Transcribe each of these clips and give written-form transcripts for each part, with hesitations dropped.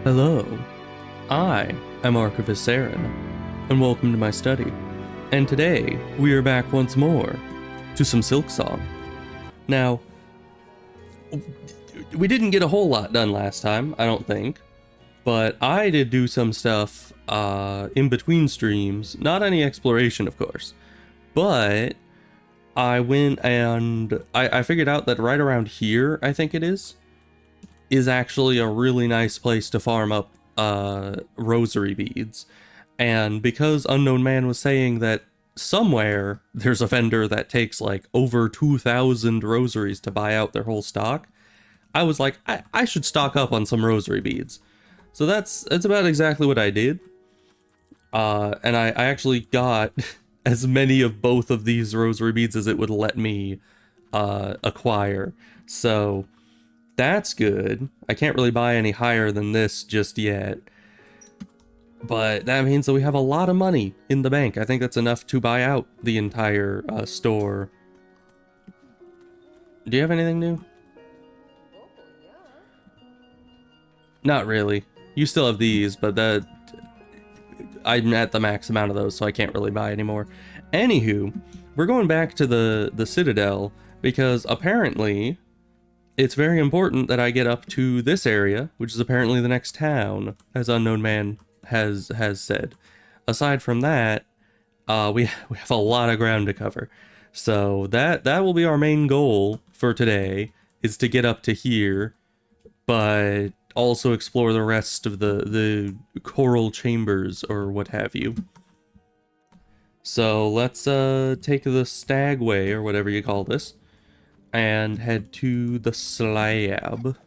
Hello, I am Archivist Aaron, and welcome to my study. And today, we are back once more to some Silksong. Now, we didn't get a whole lot done last time, I don't think, but I did do some stuff in between streams, not any exploration, of course, but I went and I figured out that right around here, I think it is actually a really nice place to farm up rosary beads. And because Unknown Man was saying that somewhere there's a vendor that takes like over 2,000 rosaries to buy out their whole stock, I was like, I should stock up on some rosary beads. So that's about exactly what I did. And I actually got as many of both of these rosary beads as it would let me acquire. So that's good. I can't really buy any higher than this just yet. But that means that we have a lot of money in the bank. I think that's enough to buy out the entire store. Do you have anything new? Not really. You still have these, but I'm at the max amount of those, so I can't really buy anymore. Anywho, we're going back to the Citadel because apparently it's very important that I get up to this area, which is apparently the next town, as Unknown Man has said. Aside from that, we have a lot of ground to cover. So that will be our main goal for today, is to get up to here, but also explore the rest of the coral chambers or what have you. So let's take the Stagway, or whatever you call this, and head to the slab.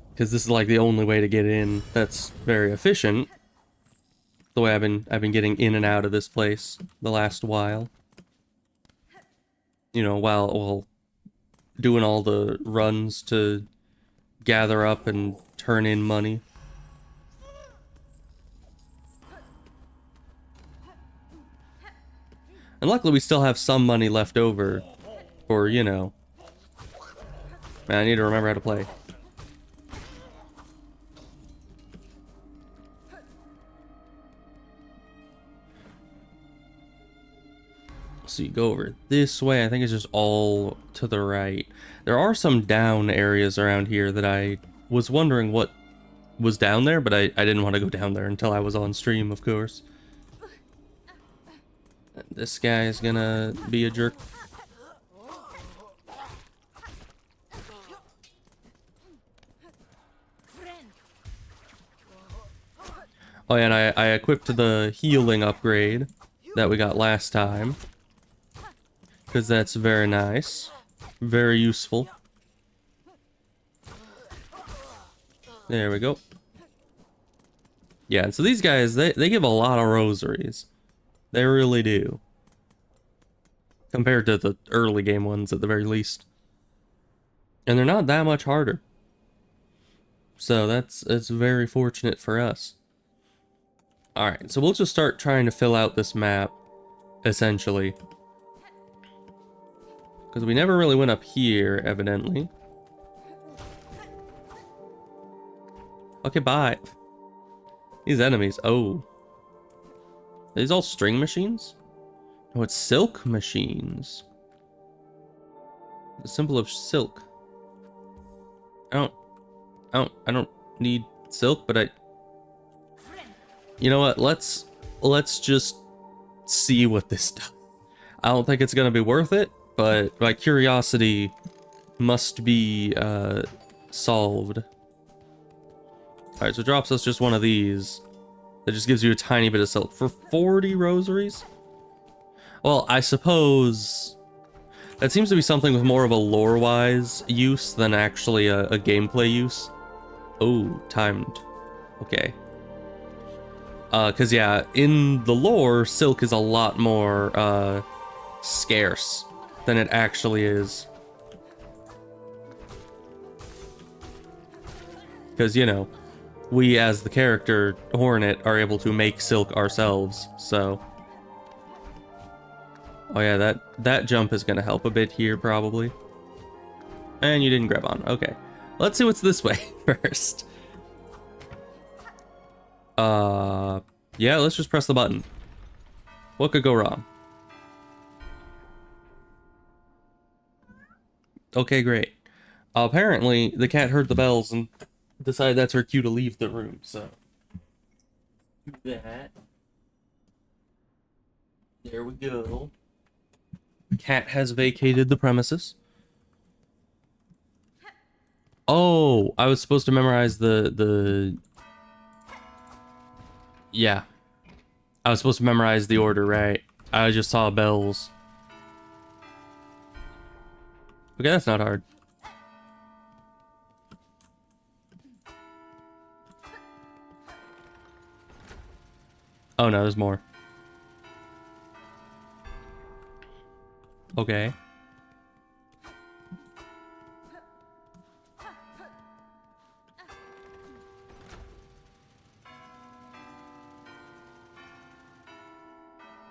Because this is like the only way to get in that's very efficient. The way I've been getting in and out of this place the last while. You know, while doing all the runs to gather up and turn in money. And luckily we still have some money left over for, you know. Man, I need to remember how to play. So you go over this way. I think it's just all to the right. There are some down areas around here that I was wondering what was down there, but I didn't want to go down there until I was on stream, of course. This guy is gonna be a jerk. Oh yeah, and I equipped the healing upgrade that we got last time, because that's very nice, very useful. There we go. Yeah, and so these guys, they give a lot of rosaries. They really do. Compared to the early game ones, at the very least. And they're not that much harder. So it's very fortunate for us. Alright, so we'll just start trying to fill out this map, essentially. Because we never really went up here, evidently. Okay, bye. These enemies, oh. Are these all string machines? No, it's silk machines. The symbol of silk. I don't need silk, but you know what? Let's just see what this does. I don't think it's gonna be worth it, but my curiosity must be solved. Alright, so it drops us just one of these. That just gives you a tiny bit of silk for 40 rosaries? Well, I suppose that seems to be something with more of a lore-wise use than actually a gameplay use. Oh, timed. Okay. Because yeah, in the lore, silk is a lot more scarce than it actually is. Because, you know, we as the character Hornet are able to make silk ourselves, so Oh yeah, that jump is gonna help a bit here probably. And you didn't grab on. Okay. Let's see what's this way first. Yeah, let's just press the button. What could go wrong? Okay, great. Apparently, the cat heard the bells and decided that's her cue to leave the room, so. That. There we go. The cat has vacated the premises. Oh, I was supposed to memorize the... Yeah. I was supposed to memorize the order, right? I just saw bells. Okay, that's not hard. Oh no, there's more. Okay.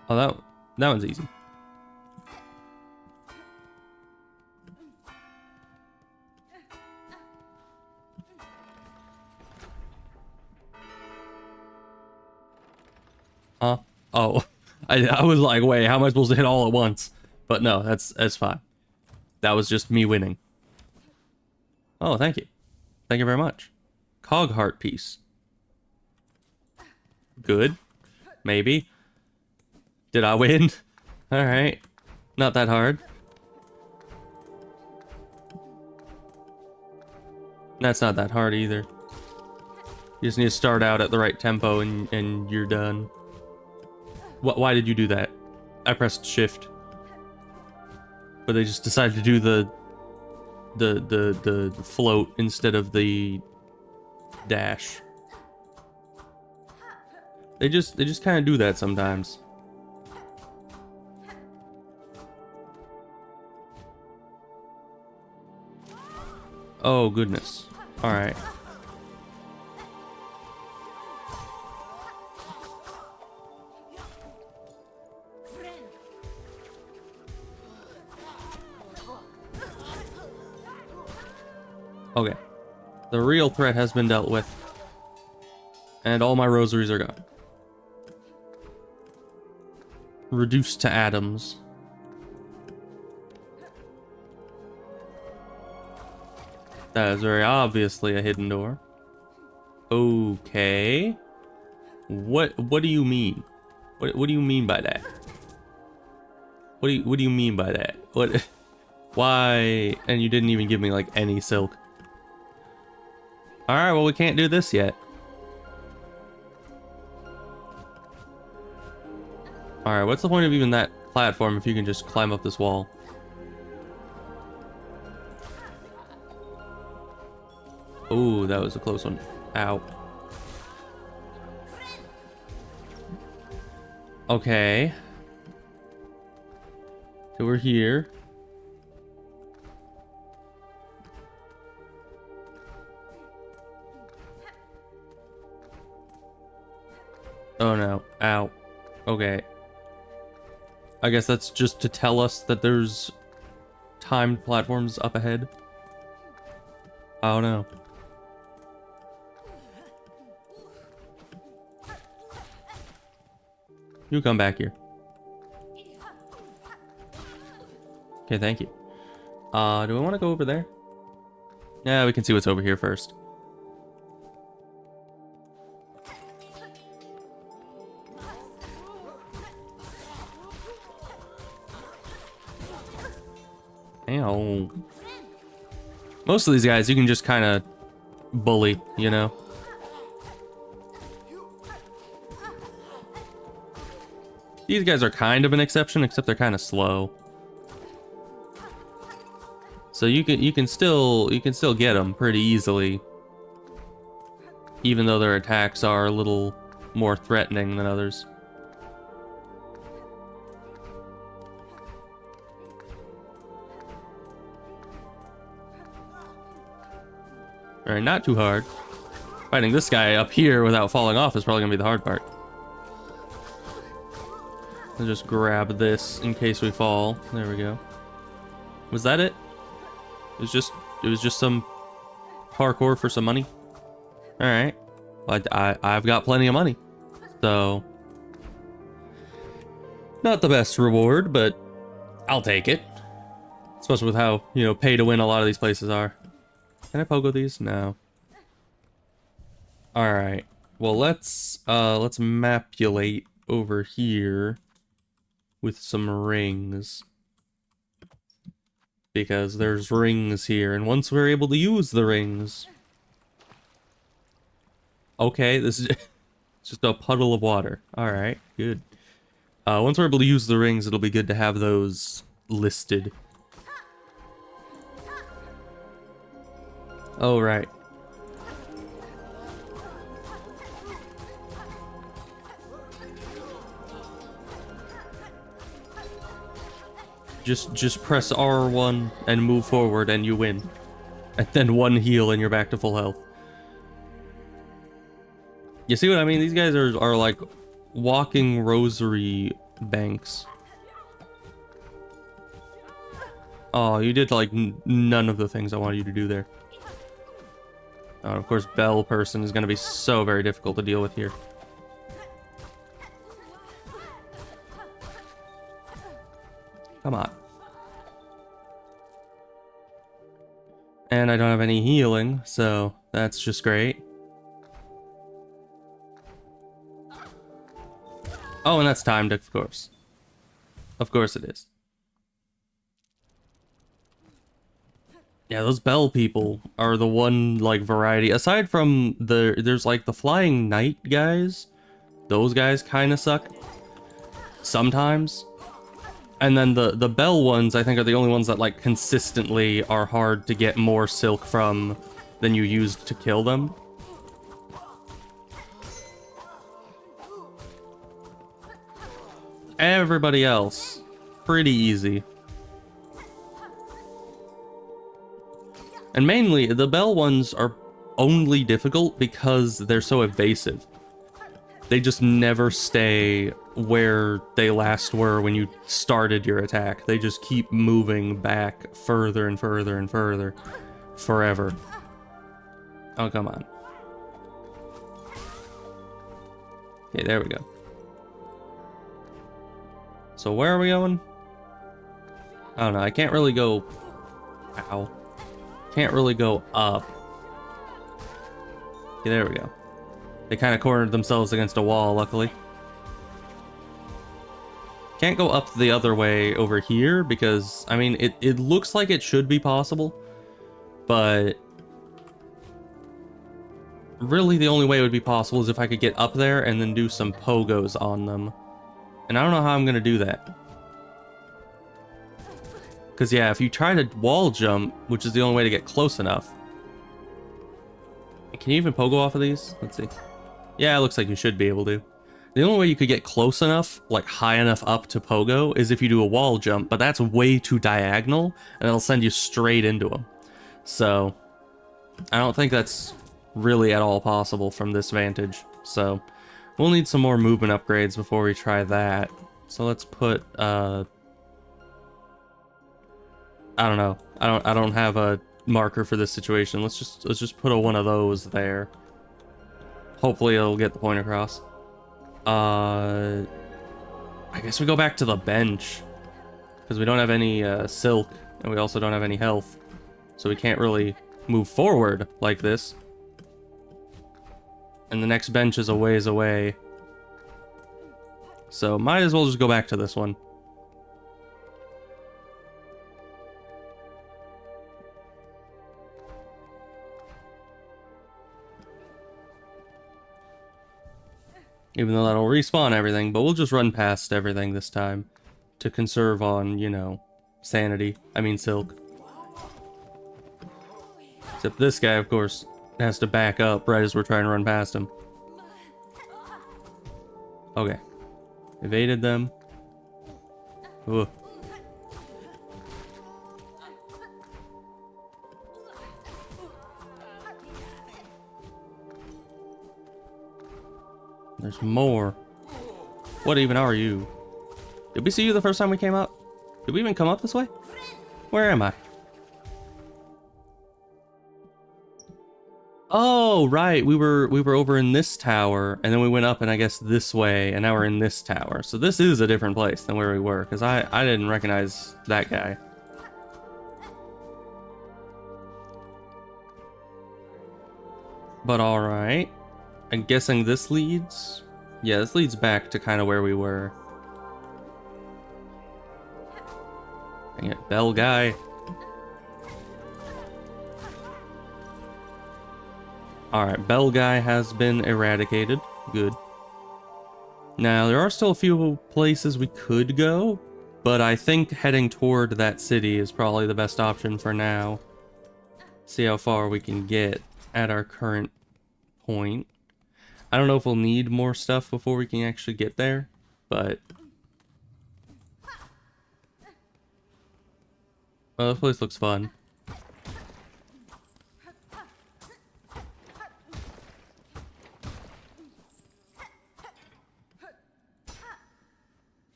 Oh, that one's easy. Huh? Oh, I was like, wait, how am I supposed to hit all at once? But no, that's fine. That was just me winning. Oh, thank you. Thank you very much. Cog heart piece. Good. Maybe. Did I win? Alright. Not that hard. That's not that hard either. You just need to start out at the right tempo and you're done. Why did you do that? I pressed shift. But they just decided to do the float instead of the dash. They just kind of do that sometimes. Oh goodness. All right. Okay. The real threat has been dealt with. And all my rosaries are gone. Reduced to atoms. That is very obviously a hidden door. Okay. What do you mean? What do you mean by that? What do you mean by that? What why? And you didn't even give me like any silk. All right, well we can't do this yet. All right, what's the point of even that platform if you can just climb up this wall? Oh, that was a close one. Ow. Okay. So we're here. Oh no. Ow. Okay. I guess that's just to tell us that there's timed platforms up ahead. I don't know. You come back here. Okay, thank you. Do we want to go over there? Yeah, we can see what's over here first. Ow. Most of these guys you can just kind of bully, you know? These guys are kind of an exception, except they're kind of slow. So you can still get them pretty easily, even though their attacks are a little more threatening than others. Alright, not too hard. Fighting this guy up here without falling off is probably gonna be the hard part. I'll just grab this in case we fall. There we go. Was that it? It was just some parkour for some money. All right. I've got plenty of money, so not the best reward, but I'll take it. Especially with how, you know, pay to win a lot of these places are. Can I pogo these? No. All right. Well, let's mapulate over here with some rings, because there's rings here, and once we're able to use the rings, okay, this is just a puddle of water. All right, good. Once we're able to use the rings, it'll be good to have those listed. Oh, right. Just press R1 and move forward and you win. And then one heal and you're back to full health. You see what I mean? These guys are like walking rosary banks. Oh, you did like none of the things I wanted you to do there. Oh, of course, Bell person is going to be so very difficult to deal with here. Come on. And I don't have any healing, so that's just great. Oh, and that's timed, of course. Of course it is. Yeah, those Bell people are the one, like, variety. Aside from there's, like, the Flying Knight guys. Those guys kind of suck. Sometimes. And then the Bell ones, I think, are the only ones that, like, consistently are hard to get more silk from than you used to kill them. Everybody else, pretty easy. And mainly, the Bell ones are only difficult because they're so evasive. They just never stay where they last were when you started your attack. They just keep moving back further and further and further. Forever. Oh, come on. Okay, there we go. So where are we going? I don't know. I can't really go... Ow. Can't really go up. Okay, there we go. They kind of cornered themselves against a wall, luckily. Can't go up the other way over here because, I mean, it looks like it should be possible, but really the only way it would be possible is if I could get up there and then do some pogos on them. And I don't know how I'm going to do that. Because, yeah, if you try to wall jump, which is the only way to get close enough. Can you even pogo off of these? Let's see. Yeah, it looks like you should be able to. The only way you could get close enough, like high enough up to pogo, is if you do a wall jump, but that's way too diagonal, and it'll send you straight into them. So, I don't think that's really at all possible from this vantage. So, we'll need some more movement upgrades before we try that. So let's put, I don't know. I don't have a marker for this situation. Let's just put one of those there. Hopefully it'll get the point across. I guess we go back to the bench because we don't have any silk and we also don't have any health, so we can't really move forward like this. And the next bench is a ways away, so might as well just go back to this one. Even though that'll respawn everything, but we'll just run past everything this time to conserve on, you know, sanity. I mean silk. Except this guy, of course, has to back up right as we're trying to run past him. Okay. Evaded them. Ugh. There's more. What even are you? Did we see you the first time we came up? Did we even come up this way? Where am I? Oh, right. We were over in this tower, and then we went up and I guess this way, and now we're in this tower. So this is a different place than where we were, because I didn't recognize that guy. But alright. I'm guessing this leads? Yeah, this leads back to kind of where we were. Dang it, bell guy. Alright, bell guy has been eradicated. Good. Now, there are still a few places we could go, but I think heading toward that city is probably the best option for now. See how far we can get at our current point. I don't know if we'll need more stuff before we can actually get there, but... well, this place looks fun.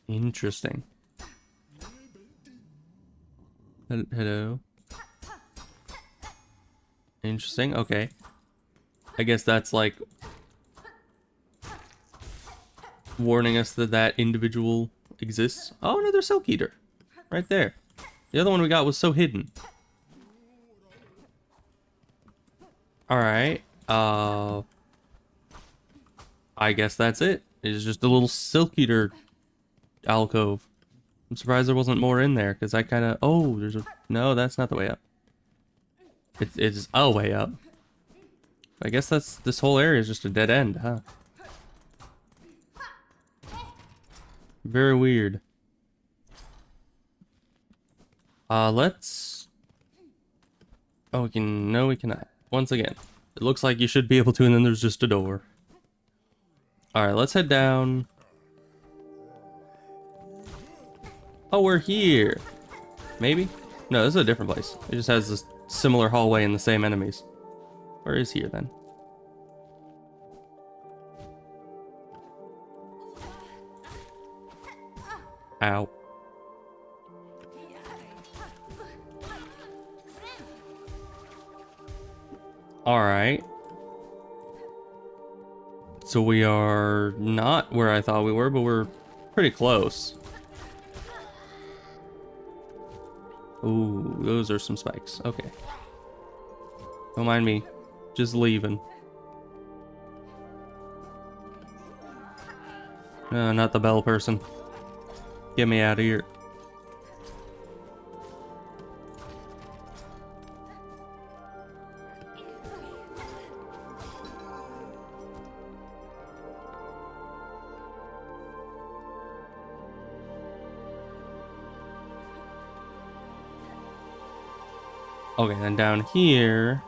Interesting. Hello. Interesting, okay. I guess that's like warning us that that individual exists. Oh, another Silk Eater. Right there. The other one we got was so hidden. Alright. I guess that's it. It's just a little Silk Eater alcove. I'm surprised there wasn't more in there, because I kind of... oh, there's a... no, that's not the way up. It's a way up. I guess that's... this whole area is just a dead end, huh? Very weird. Let's... oh, we can... no, we cannot. Once again. It looks like you should be able to, and then there's just a door. Alright, let's head down. Oh, we're here. Maybe? No, this is a different place. It just has this similar hallway and the same enemies. Where is here, then? Ow. Alright. So we are not where I thought we were, but we're pretty close. Ooh, those are some spikes. Okay. Don't mind me. Just leaving. Not the bell person. Get me out of here. Okay, then down here...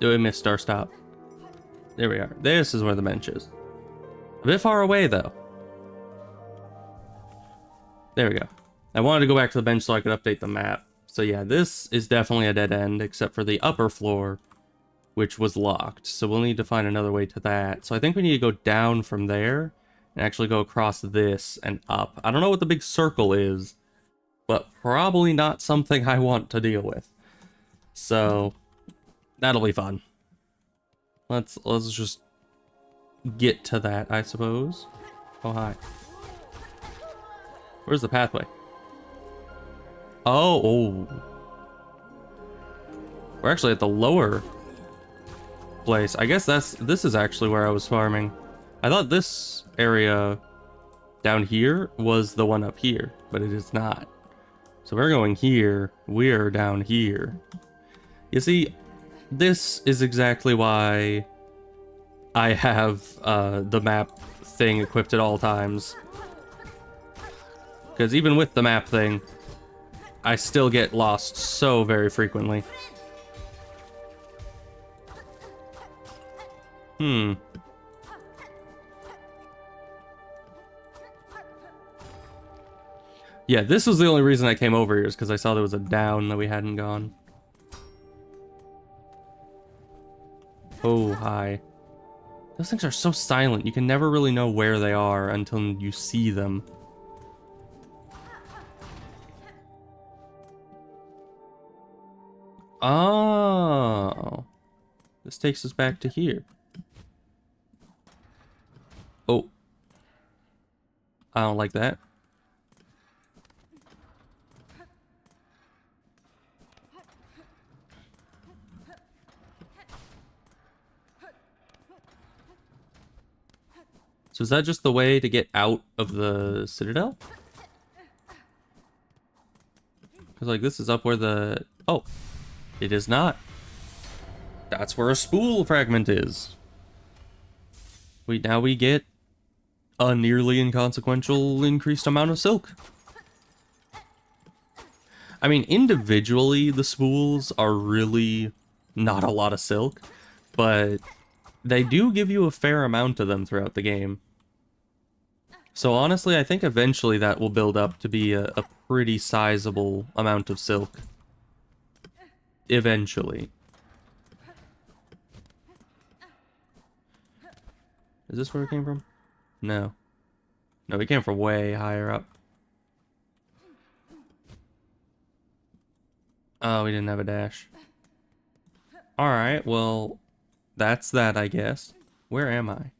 oh, we missed our stop. There we are. This is where the bench is. A bit far away, though. There we go. I wanted to go back to the bench so I could update the map. So yeah, this is definitely a dead end, except for the upper floor, which was locked. So we'll need to find another way to that. So I think we need to go down from there and actually go across this and up. I don't know what the big circle is, but probably not something I want to deal with. So that'll be fun. Let's just get to that, I suppose. Oh, hi. Where's the pathway? Oh. We're actually at the lower place. I guess this is actually where I was farming. I thought this area down here was the one up here, but it is not. So we're going here. We're down here. You see, this is exactly why I have the map thing equipped at all times. Because even with the map thing, I still get lost so very frequently. Yeah, this was the only reason I came over here, is because I saw there was a down that we hadn't gone. Oh, hi. Those things are so silent. You can never really know where they are until you see them. Oh. This takes us back to here. Oh. I don't like that. So is that just the way to get out of the Citadel? Because, like, this is up where the... Oh. It is not. That's where a spool fragment is. Now we get a nearly inconsequential increased amount of silk. I mean, individually, the spools are really not a lot of silk, but they do give you a fair amount of them throughout the game. So honestly, I think eventually that will build up to be a pretty sizable amount of silk. Eventually. Is this where it came from? No. No, we came from way higher up. Oh, we didn't have a dash. Alright, well, that's that, I guess. Where am I?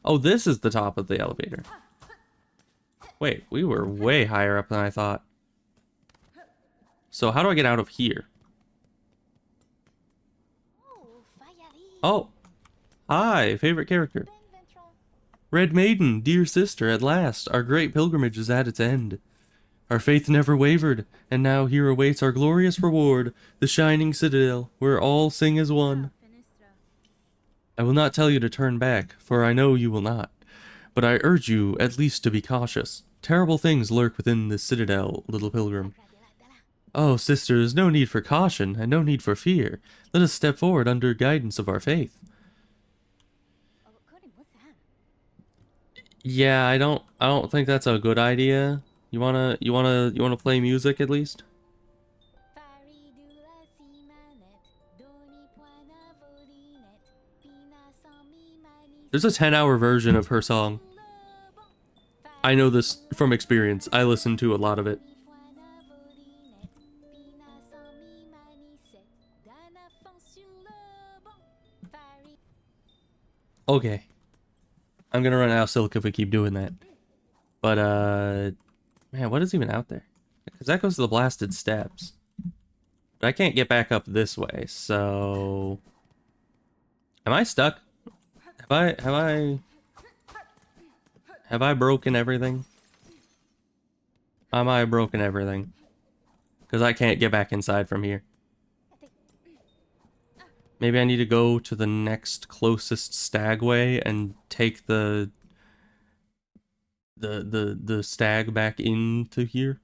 Oh, this is the top of the elevator. Wait, we were way higher up than I thought. So how do I get out of here? Oh. Hi, favorite character. Red Maiden, dear sister, at last, our great pilgrimage is at its end. Our faith never wavered, and now here awaits our glorious reward, the shining citadel, where all sing as one. I will not tell you to turn back, for I know you will not. But I urge you at least to be cautious. Terrible things lurk within this citadel, little pilgrim. Oh, sisters, no need for caution, and no need for fear. Let us step forward under guidance of our faith. Yeah, I don't think that's a good idea. You wanna play music at least? There's a 10-hour version of her song. I know this from experience. I listen to a lot of it. Okay. I'm gonna run out of silk if we keep doing that. But, man, what is even out there? Because that goes to the blasted steps. But I can't get back up this way, so... Am I stuck? Have I broken everything? Am I broken everything? Because I can't get back inside from here. Maybe I need to go to the next closest stagway and take the stag back into here.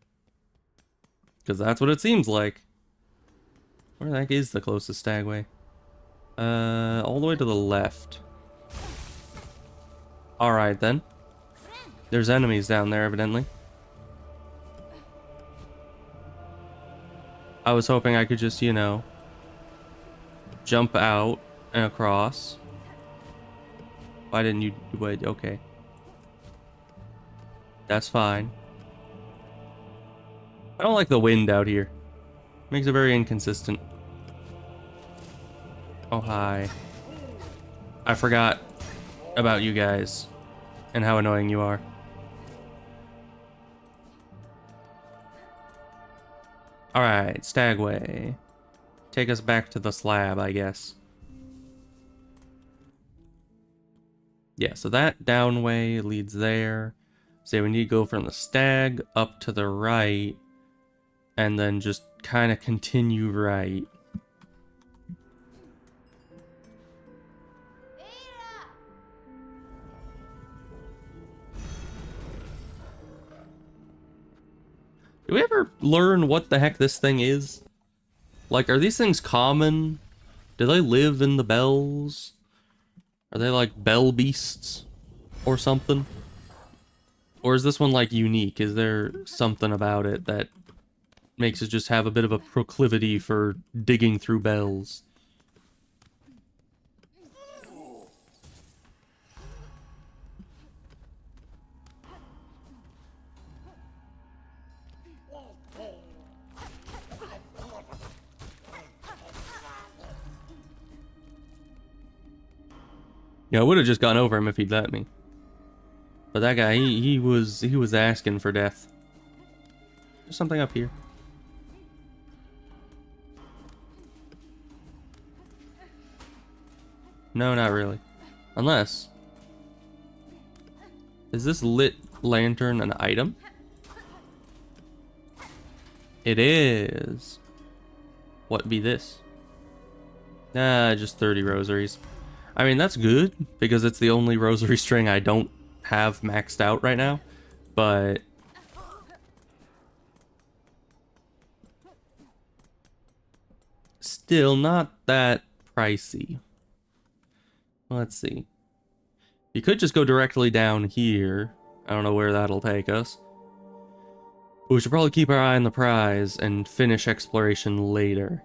Because that's what it seems like. Where the heck is the closest stagway? All the way to the left. Alright then. There's enemies down there, evidently. I was hoping I could just, you know, jump out and across. Why didn't you wait? Okay. That's fine. I don't like the wind out here. Makes it very inconsistent. Oh, hi. I forgot about you guys and how annoying you are. Alright, stagway. Take us back to the slab, I guess. Yeah, so that downway leads there. So we need to go from the stag up to the right, and then just kind of continue right. Do we ever learn what the heck this thing is? Like, are these things common? Do they live in the bells? Are they like bell beasts or something? Or is this one like unique? Is there something about it that makes it just have a bit of a proclivity for digging through bells? Yeah, I would have just gone over him if he'd let me. But that guy, he was asking for death. There's something up here. No, not really. Unless... Is this lit lantern an item? It is. What be this? Nah, just 30 rosaries. I mean, that's good, because it's the only rosary string I don't have maxed out right now. But... still not that pricey. Let's see. You could just go directly down here. I don't know where that'll take us. But we should probably keep our eye on the prize and finish exploration later.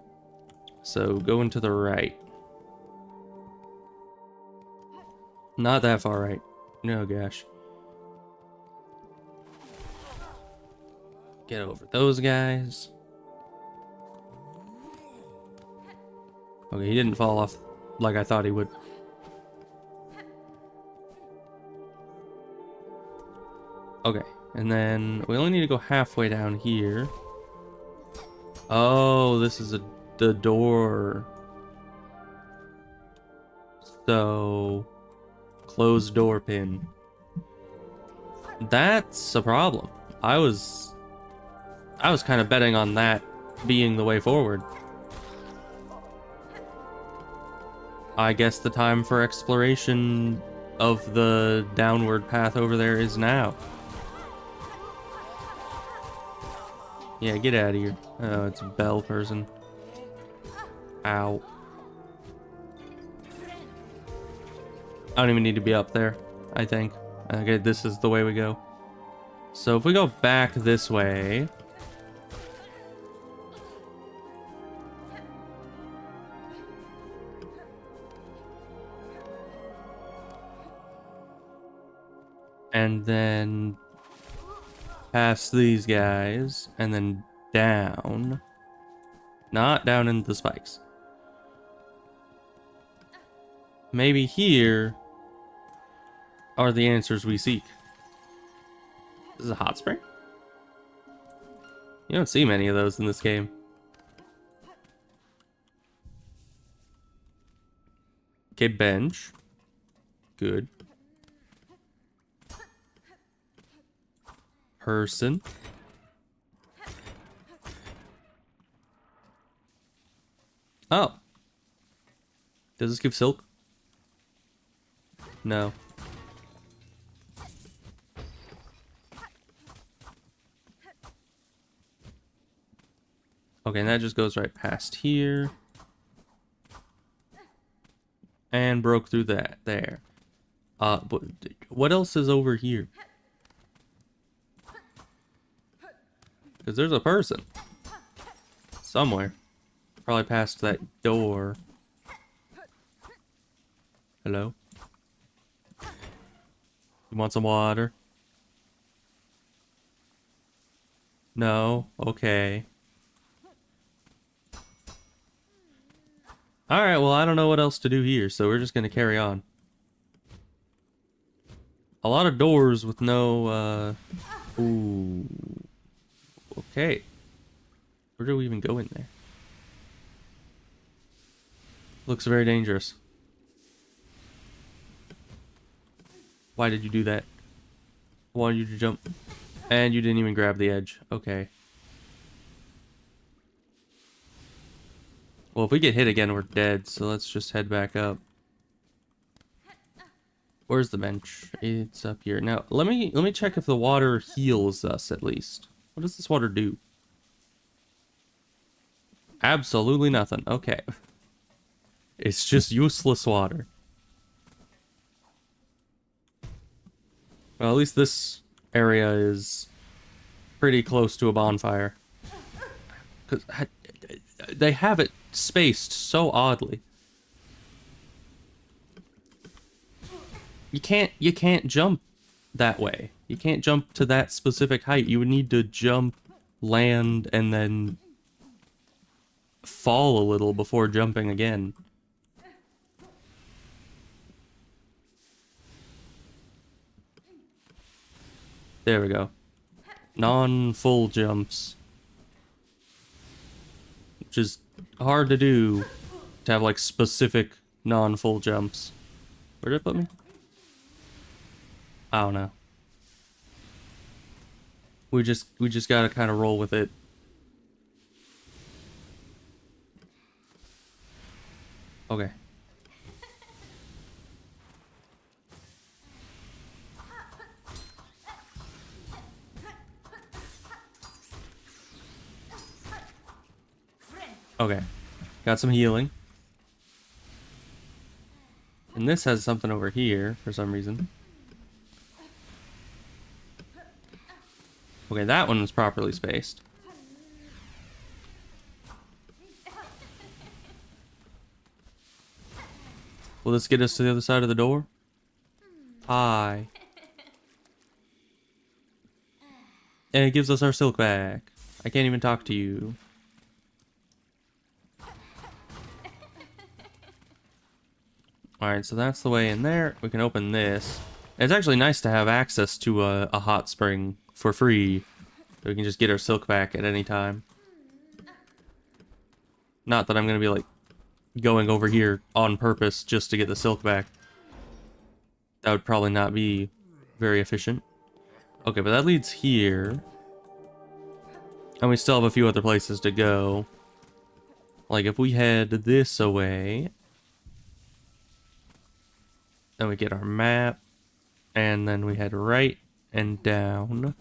So, going to the right. Not that far right. No, gosh. Get over those guys. Okay, he didn't fall off like I thought he would. Okay, and then we only need to go halfway down here. Oh, this is the door. So, closed door pin. That's a problem. I was kind of betting on that being the way forward. I guess the time for exploration of the downward path over there is now. Yeah, get out of here. Oh, it's a bell person. Ow. I don't even need to be up there, I think. Okay, this is the way we go. So if we go back this way... and then... past these guys, and then down. Not down into the spikes. Maybe here are the answers we seek. This is a hot spring? You don't see many of those in this game. Okay, bench. Good. Person. Oh. Does this give silk? No. Okay, and that just goes right past here. And broke through that there. But what else is over here? Because there's a person. Somewhere. Probably past that door. Hello? You want some water? No? Okay. Alright, well, I don't know what else to do here, so we're just gonna carry on. A lot of doors with no, ooh. Okay. Where do we even go in there? Looks very dangerous. Why did you do that? I wanted you to jump. And you didn't even grab the edge. Okay. Well, if we get hit again, we're dead, so let's just head back up. Where's the bench? It's up here. Now, let me check if the water heals us at least. What does this water do? Absolutely nothing. Okay. It's just useless water. Well, at least this area is pretty close to a bonfire. Because they have it spaced so oddly. You can't jump that way. You can't jump to that specific height. You would need to jump, land, and then fall a little before jumping again. There we go. Non-full jumps. Which is hard to do, to have like specific non-full jumps. Where did it put me? I don't know. We just gotta kind of roll with it. Okay. Okay. Got some healing. And this has something over here for some reason. Okay, that one was properly spaced. Will this get us to the other side of the door? Hi. And it gives us our silk back. I can't even talk to you. Alright, so that's the way in there. We can open this. It's actually nice to have access to a hot spring for free. So we can just get our silk back at any time. Not that I'm going to be like going over here on purpose just to get the silk back. That would probably not be very efficient. Okay, but that leads here. And we still have a few other places to go. Like if we head this away. Then we get our map. And then we head right and down.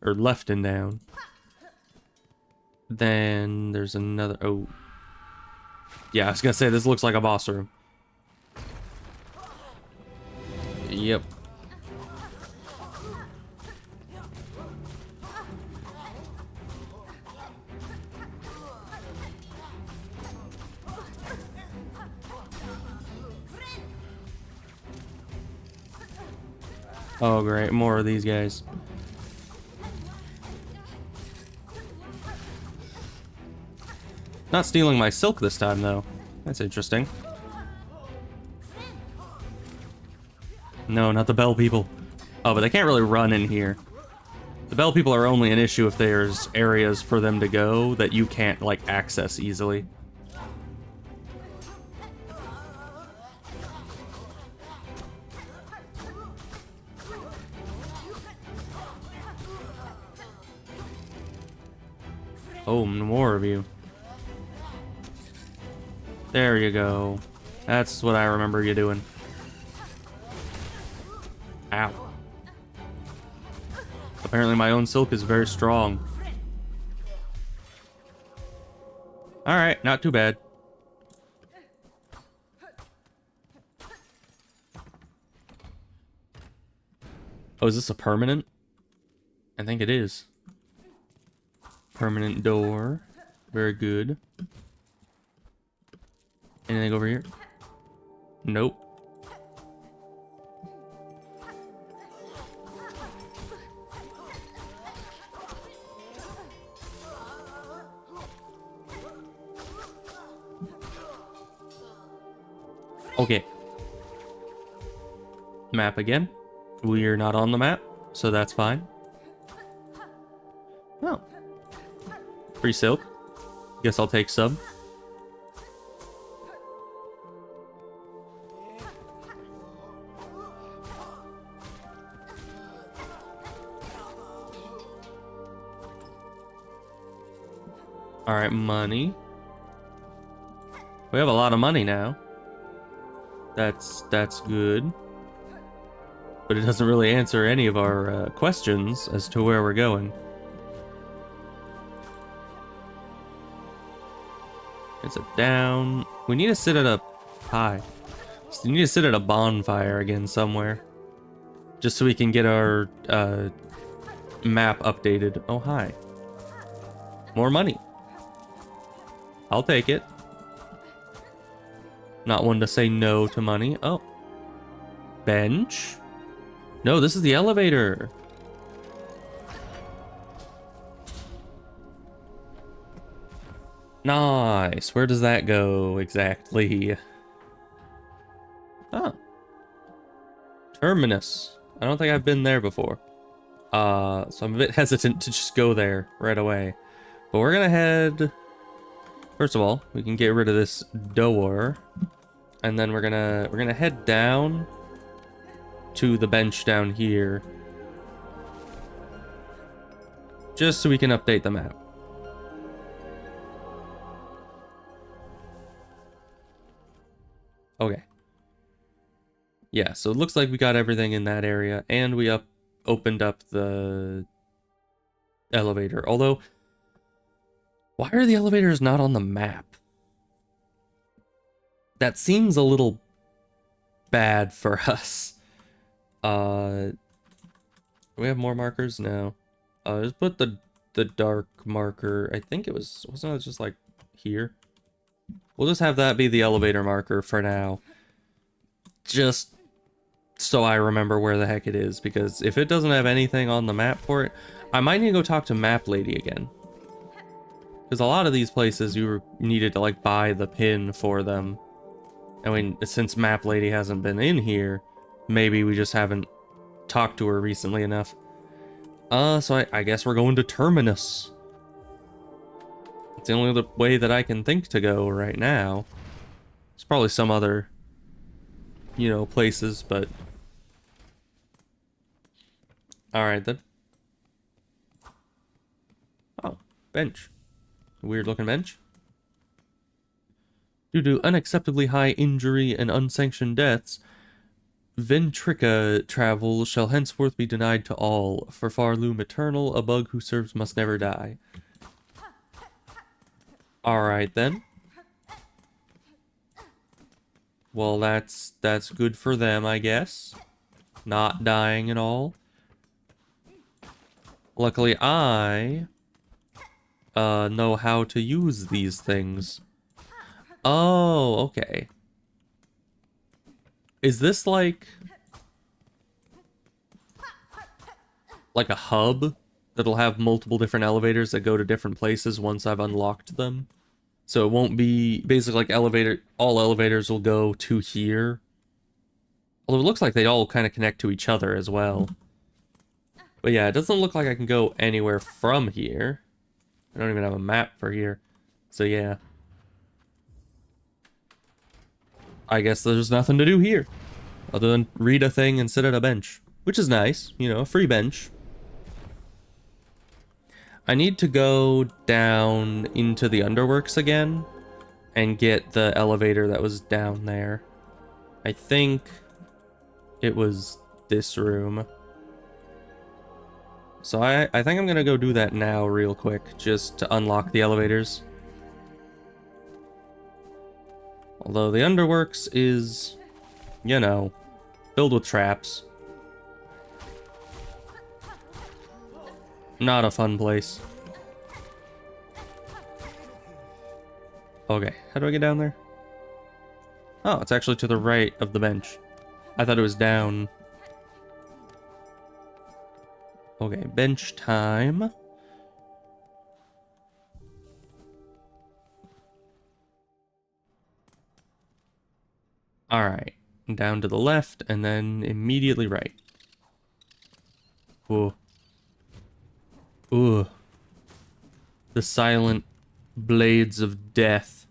Or left and down. Then there's another... Oh. Yeah, I was gonna say, this looks like a boss room. Yep. Oh, great. More of these guys. Not stealing my silk this time, though. That's interesting. No, not the bell people. Oh, but they can't really run in here. The bell people are only an issue if there's areas for them to go that you can't, like, access easily. Oh, more of you. There you go. That's what I remember you doing. Ow. Apparently my own silk is very strong. Alright, not too bad. Oh, is this a permanent? I think it is. Permanent door. Very good. Anything over here? Nope. Okay. Map again. We're not on the map, so that's fine. Oh. Free silk. Guess I'll take some. Alright, money. We have a lot of money now. That's good. But it doesn't really answer any of our questions as to where we're going. Is it down? We need to sit at a... Hi. So we need to sit at a bonfire again somewhere. Just so we can get our map updated. Oh, hi. More money. I'll take it. Not one to say no to money. Oh. Bench? No, this is the elevator. Nice. Where does that go exactly? Oh. Terminus. I don't think I've been there before. So I'm a bit hesitant to just go there right away. But we're gonna head... First of all, we can get rid of this door. And then we're gonna head down to the bench down here. Just so we can update the map. Okay. Yeah, so it looks like we got everything in that area, and we opened up the elevator. Although, why are the elevators not on the map? That seems a little bad for us. Do we have more markers? No. Just put the dark marker. I think wasn't it just like here? We'll just have that be the elevator marker for now. Just so I remember where the heck it is, because if it doesn't have anything on the map for it, I might need to go talk to Map Lady again. Because a lot of these places you needed to like buy the pin for them. I mean, since Map Lady hasn't been in here, maybe we just haven't talked to her recently enough. So I guess we're going to Terminus. It's the only other way that I can think to go right now. There's probably some other, you know, places, but... Alright then. Oh, bench. Weird looking bench. Due to unacceptably high injury and unsanctioned deaths, Ventrica travel shall henceforth be denied to all. For Farloom Eternal, a bug who serves must never die. Alright then. Well, that's good for them, I guess. Not dying at all. Luckily, I know how to use these things. Oh, okay. Is this like a hub that'll have multiple different elevators that go to different places once I've unlocked them? So it won't be basically like all elevators will go to here. Although it looks like they all kind of connect to each other as well. But yeah, it doesn't look like I can go anywhere from here. I don't even have a map for here. So yeah. I guess there's nothing to do here. Other than read a thing and sit at a bench. Which is nice, you know, a free bench. I need to go down into the underworks again and get the elevator that was down there. I think it was this room. So I think I'm gonna go do that now real quick, just to unlock the elevators. Although the underworks is, you know, filled with traps. Not a fun place. Okay, how do I get down there? Oh, it's actually to the right of the bench. I thought it was down. Okay, bench time. Alright, down to the left, and then immediately right. Ooh. Ooh. The silent blades of death.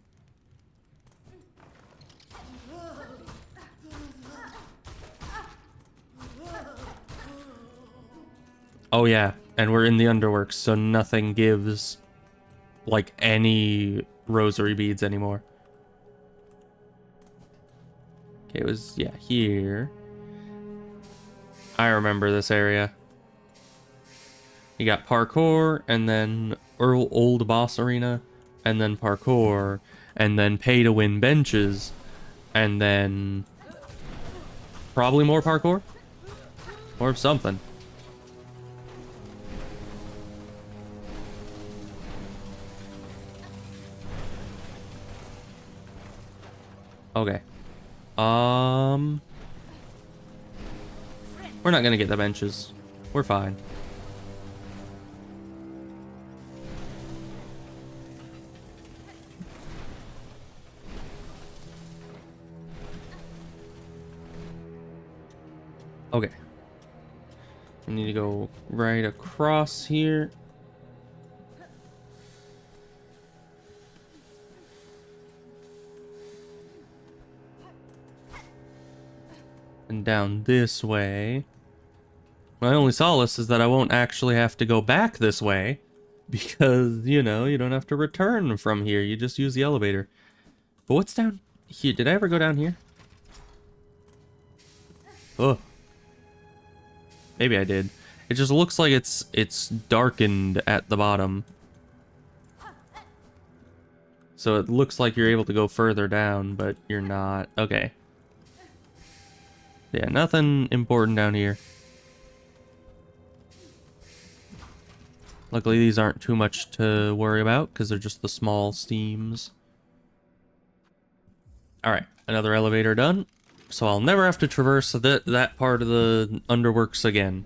Oh yeah, and we're in the underworks, so nothing gives, like, any rosary beads anymore. Okay, it was, yeah, here. I remember this area. You got parkour, and then old boss arena, and then parkour, and then pay to win benches, and then probably more parkour? Or something. Okay. We're not gonna get the benches. We're fine. Okay. We need to go right across here. And down this way. My only solace is that I won't actually have to go back this way. Because, you know, you don't have to return from here. You just use the elevator. But what's down here? Did I ever go down here? Oh. Maybe I did. It just looks like it's darkened at the bottom. So it looks like you're able to go further down, but you're not. Okay. Yeah, nothing important down here. Luckily, these aren't too much to worry about, because they're just the small steams. Alright, another elevator done. So I'll never have to traverse that part of the underworks again.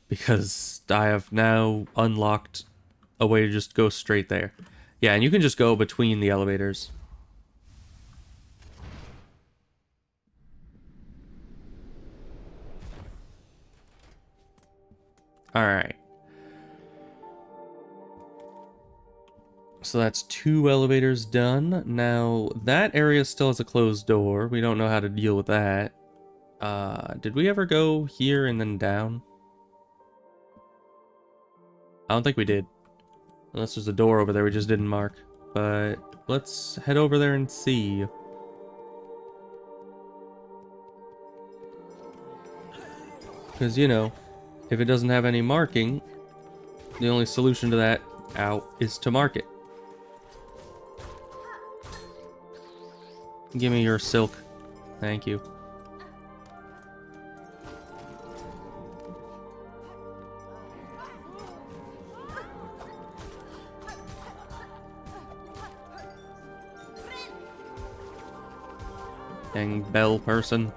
Because I have now unlocked a way to just go straight there. Yeah, and you can just go between the elevators. Alright. So that's 2 elevators done. Now, that area still has a closed door. We don't know how to deal with that. Did we ever go here and then down? I don't think we did. Unless there's a door over there we just didn't mark. But let's head over there and see. Because, you know, if it doesn't have any marking, the only solution to that, is to mark it. Give me your silk. Thank you. Dang bell person.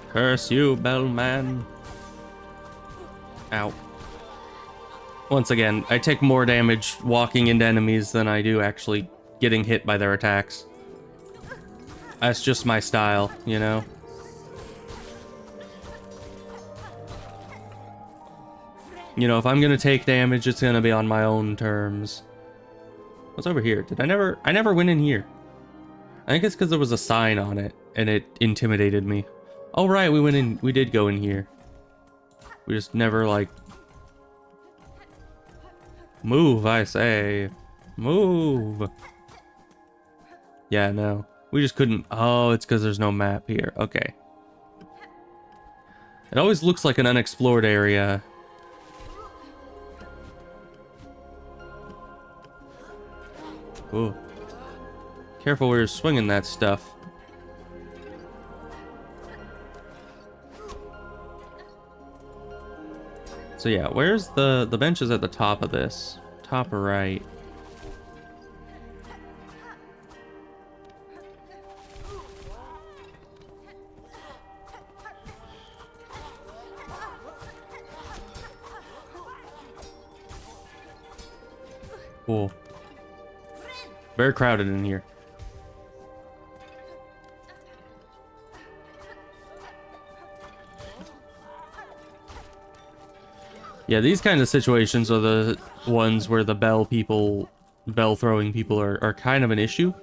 Curse you, bellman. Ow. Once again, I take more damage walking into enemies than I do actually getting hit by their attacks. That's just my style, you know? You know, if I'm gonna take damage, it's gonna be on my own terms. What's over here? I never went in here. I think it's because there was a sign on it, and it intimidated me. Oh right, we did go in here. We just never, like... Move, I say. Move. Yeah, no. We just couldn't... Oh, it's because there's no map here. Okay. It always looks like an unexplored area. Ooh. Careful where you're swinging that stuff. So yeah, where's the bench is at the top of this. Top right. Cool. Very crowded in here. Yeah, these kinds of situations are the ones where the bell throwing people are kind of an issue.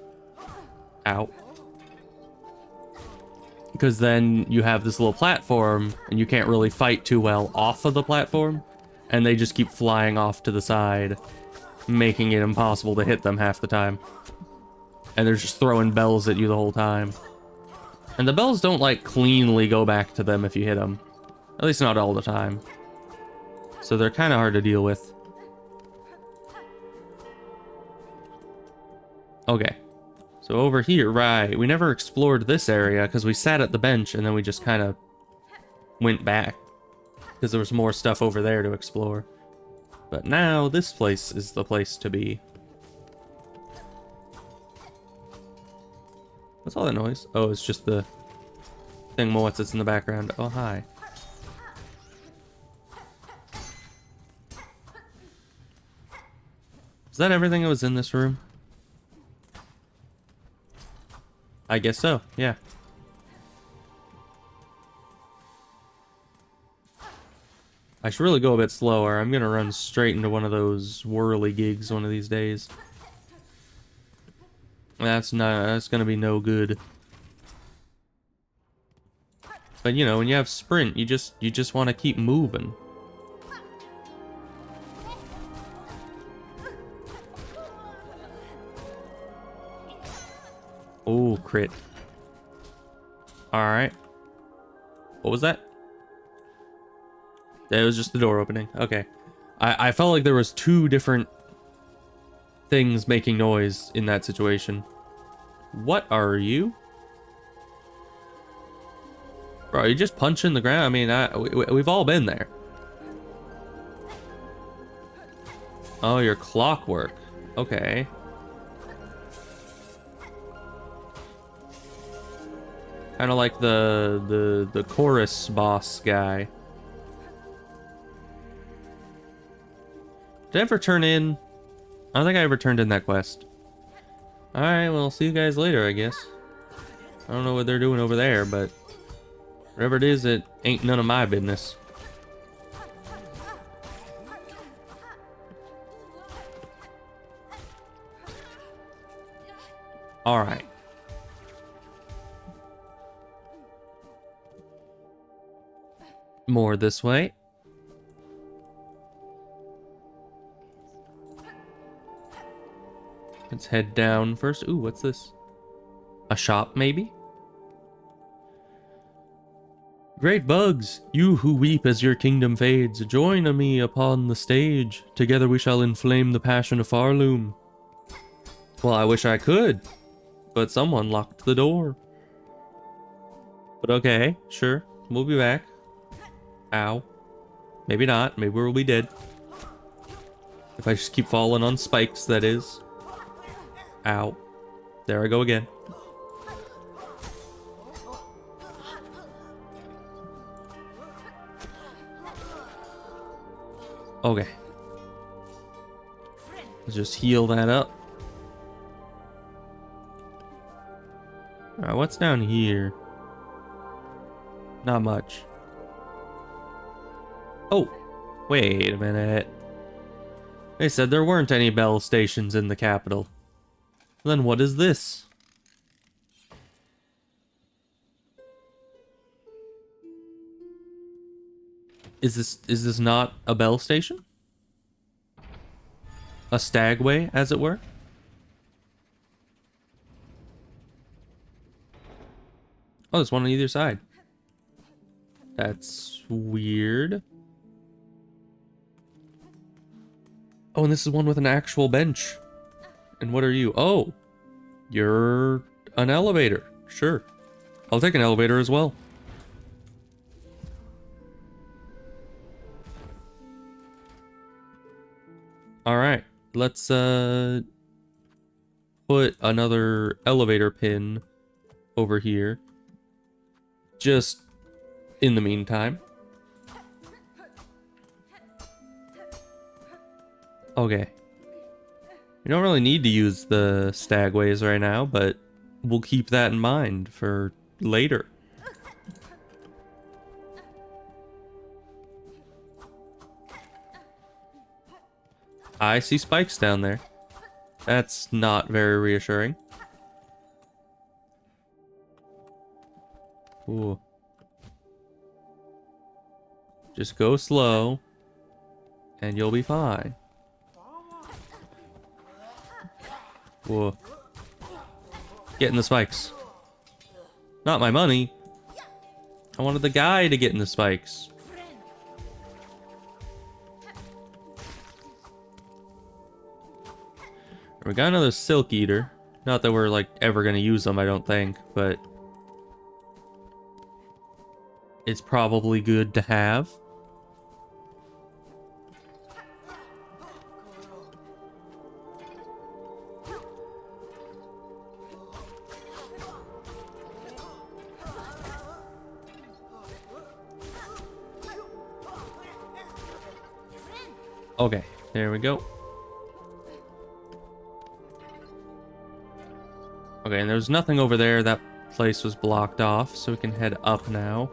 Ow. Because then you have this little platform, and you can't really fight too well off of the platform, and they just keep flying off to the side, making it impossible to hit them half the time. And they're just throwing bells at you the whole time. And the bells don't, like, cleanly go back to them if you hit them. At least not all the time. So they're kind of hard to deal with. Okay. So over here, right. We never explored this area because we sat at the bench and then we just kind of went back. Because there was more stuff over there to explore. But now this place is the place to be. What's all that noise? Oh, it's just the thing what's that's in the background. Oh, hi. Is that everything that was in this room? I guess so, yeah. I should really go a bit slower. I'm gonna run straight into one of those whirly gigs one of these days. That's gonna be no good. But you know, when you have sprint, you just want to keep moving. Oh, crit. Alright. What was that? It was just the door opening. Okay. I felt like there was two different things making noise in that situation. What are you? Bro, you just punching the ground? I mean, we've all been there. Oh, your clockwork. Okay. Kind of like the chorus boss guy. Did I ever turn in? I don't think I ever turned in that quest. Alright, well, see you guys later, I guess. I don't know what they're doing over there, but whatever it is, it ain't none of my business. Alright. More this way. Let's head down first. Ooh, what's this? A shop, maybe? Great bugs, you who weep as your kingdom fades, join me upon the stage. Together we shall inflame the passion of Farloom. Well, I wish I could, but someone locked the door. But okay, sure, we'll be back. Ow. Maybe not, maybe we'll be dead. If I just keep falling on spikes, that is. Ow. There I go again. Okay. Let's just heal that up. Alright, what's down here? Not much. Oh, wait a minute. They said there weren't any bell stations in the capital. Then what is this? Is this not a bell station? A stagway, as it were? Oh, there's one on either side. That's weird. Oh, and this is one with an actual bench. And what are you? Oh, you're an elevator. Sure. I'll take an elevator as well. Alright, let's put another elevator pin over here. Just in the meantime. Okay. We don't really need to use the stagways right now, but we'll keep that in mind for later. I see spikes down there. That's not very reassuring. Ooh. Just go slow, and you'll be fine. Whoa. Get in the spikes. Not my money. I wanted the guy to get in the spikes. We got another Silk Eater. Not that we're like ever gonna use them, I don't think, but it's probably good to have. Okay, there we go. Okay, and there's nothing over there. That place was blocked off, so we can head up now.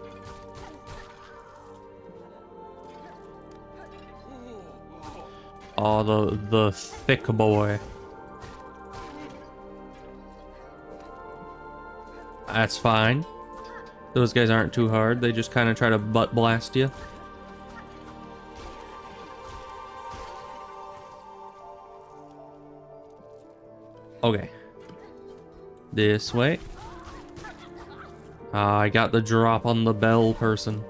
Oh, the thick boy. That's fine. Those guys aren't too hard. They just kind of try to butt blast you. Okay. This way. I got the drop on the bell person.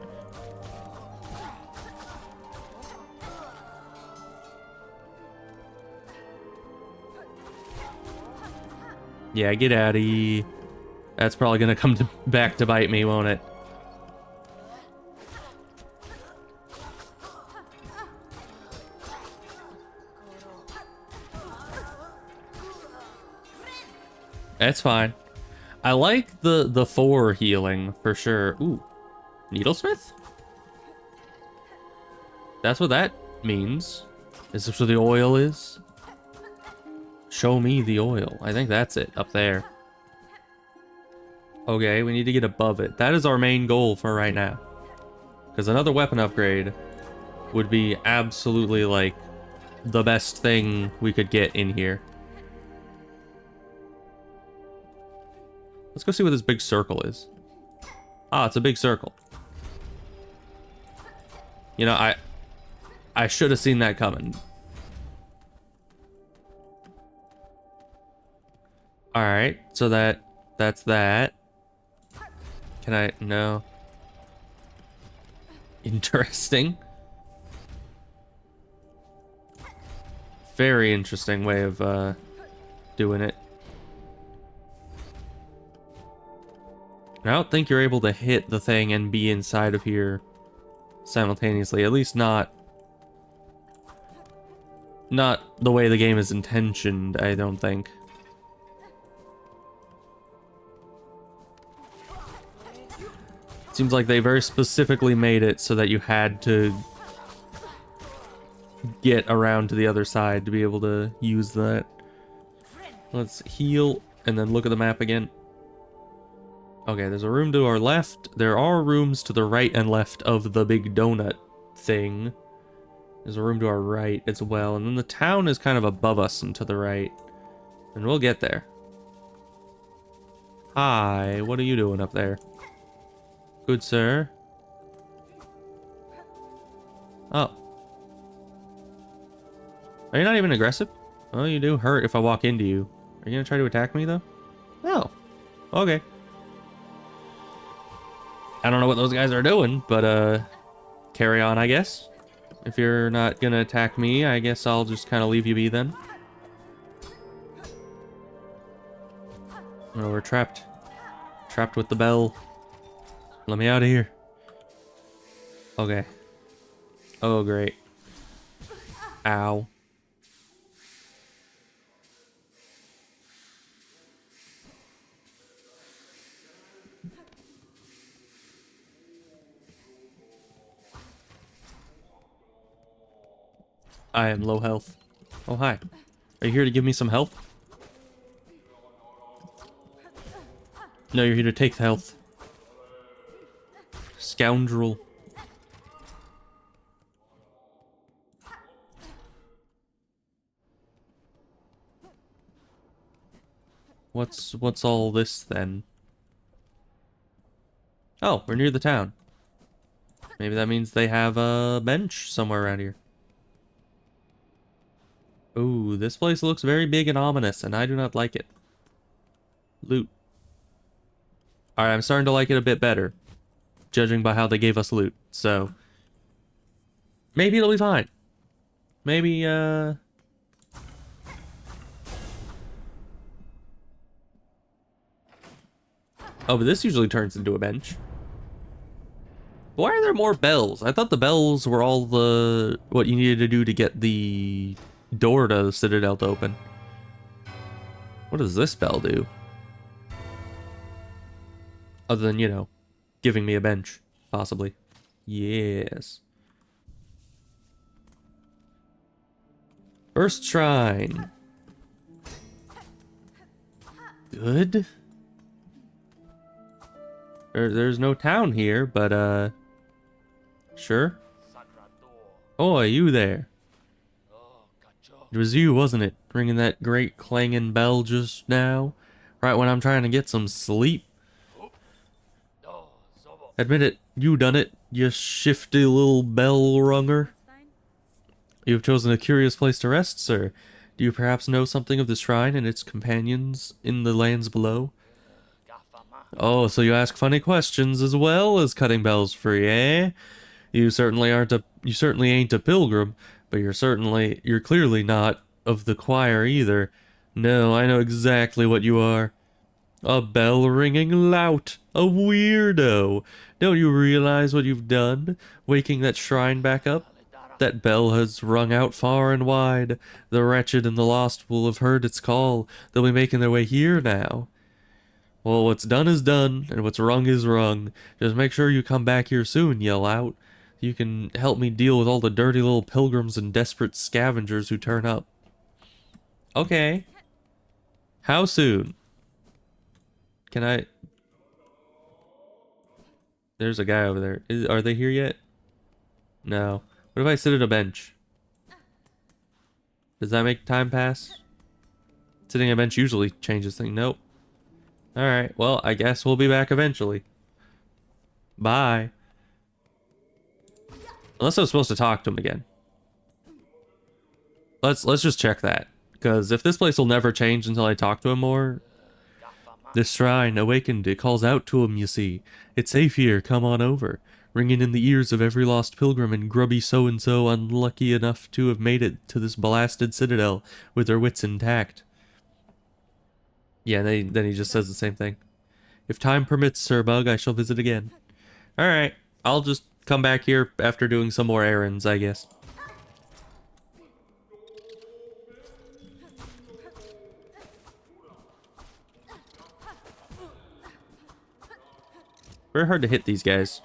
Yeah, get out of here. That's probably gonna come back to bite me, won't it? That's fine. I like the 4 healing for sure. Ooh, needlesmith? That's what that means. Is this where the oil is? Show me the oil. I think that's it up there. Okay, we need to get above it. That is our main goal for right now. Because another weapon upgrade would be absolutely, like, the best thing we could get in here. Let's go see what this big circle is. Ah, it's a big circle. You know, I should have seen that coming. Alright, so that's that. Can I? No. Interesting. Very interesting way of doing it. I don't think you're able to hit the thing and be inside of here simultaneously. At least not the way the game is intentioned, I don't think. Seems like they very specifically made it so that you had to get around to the other side to be able to use that. Let's heal and then look at the map again. Okay, there's a room to our left. There are rooms to the right and left of the big donut thing. There's a room to our right as well. And then the town is kind of above us and to the right. And we'll get there. Hi, what are you doing up there? Good sir. Oh. Are you not even aggressive? Well, you do hurt if I walk into you. Are you gonna try to attack me though? No. Okay. I don't know what those guys are doing, but carry on, I guess. If you're not gonna attack me, I guess I'll just kind of leave you be then. Oh, we're trapped. Trapped with the bell. Let me out of here. Okay. Oh, great. Ow. I am low health. Oh, hi. Are you here to give me some health? No, you're here to take the health. Scoundrel. What's all this then? Oh, we're near the town. Maybe that means they have a bench somewhere around here. Ooh, this place looks very big and ominous, and I do not like it. Loot. Alright, I'm starting to like it a bit better, judging by how they gave us loot, so maybe it'll be fine. Maybe, Oh, but this usually turns into a bench. Why are there more bells? I thought the bells were all what you needed to do to get the door to the Citadel to open. What does this bell do? Other than, you know, giving me a bench, possibly. Yes. First shrine. Good. There's no town here, but, sure. Oh, are you there? It was you, wasn't it? Ringing that great clanging bell just now? Right when I'm trying to get some sleep? Admit it, you done it, you shifty little bell runger. You have chosen a curious place to rest, sir. Do you perhaps know something of the shrine and its companions in the lands below? Oh, so you ask funny questions as well as cutting bells free, eh? You certainly ain't a pilgrim, but you're clearly not of the choir either. No, I know exactly what you are. A bell-ringing lout. A weirdo. Don't you realize what you've done? Waking that shrine back up? That bell has rung out far and wide. The wretched and the lost will have heard its call. They'll be making their way here now. Well, what's done is done, and what's wrong is wrong. Just make sure you come back here soon, you lout. You can help me deal with all the dirty little pilgrims and desperate scavengers who turn up. Okay. How soon? Can I... There's a guy over there. Are they here yet? No. What if I sit at a bench? Does that make time pass? Sitting at a bench usually changes things. Nope. Alright, well, I guess we'll be back eventually. Bye. Unless I was supposed to talk to him again. Let's just check that. Because if this place will never change until I talk to him more... This shrine, awakened, it calls out to him, you see. It's safe here, come on over. Ringing in the ears of every lost pilgrim and grubby so-and-so unlucky enough to have made it to this blasted citadel with their wits intact. Yeah, then he just says the same thing. If time permits, Sir Bug, I shall visit again. Alright, I'll just come back here after doing some more errands, I guess. Very hard to hit these guys.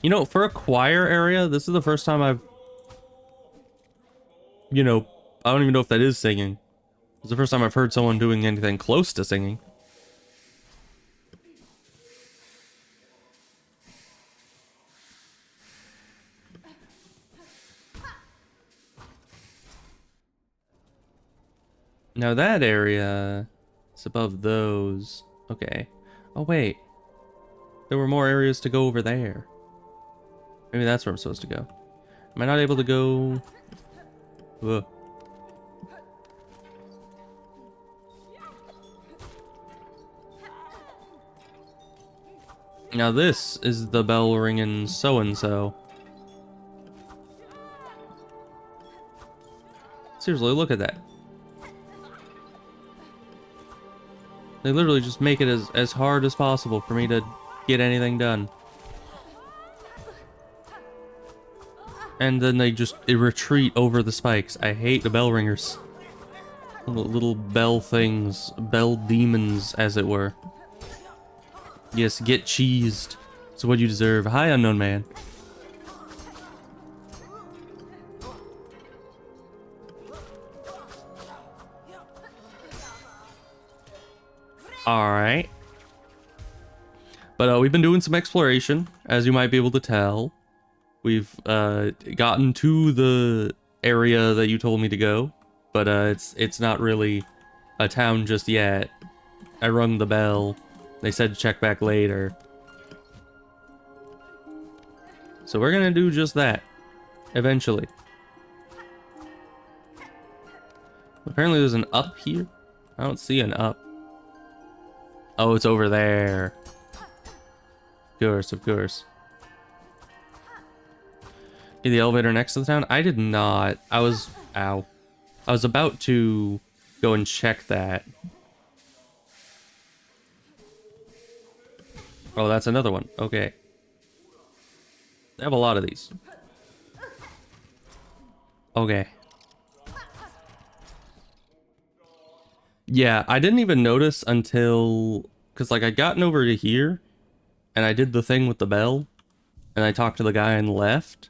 You know, for a choir area, this is the first time I've... You know, I don't even know if that is singing. It's the first time I've heard someone doing anything close to singing. Now that area is above those. Okay. Oh, wait. There were more areas to go over there. Maybe that's where I'm supposed to go. Am I not able to go... Ugh. Now this is the bell ringing so-and-so. Seriously, look at that. They literally just make it as hard as possible for me to get anything done. And then they retreat over the spikes. I hate the bell ringers. Little bell things. Bell demons, as it were. Yes, get cheesed. It's what you deserve. Hi, unknown man. Alright. But we've been doing some exploration, as you might be able to tell. We've gotten to the area that you told me to go, but it's not really a town just yet. I rung the bell. They said check back later. So we're gonna do just that. Eventually. Apparently there's an up here. I don't see an up. Oh, it's over there. Of course, of course. In the elevator next to the town? I did not. Ow. I was about to go and check that. Oh, that's another one. Okay. They have a lot of these. Okay. Yeah, I didn't even notice until... Because, like, I'd gotten over to here, and I did the thing with the bell, and I talked to the guy and left.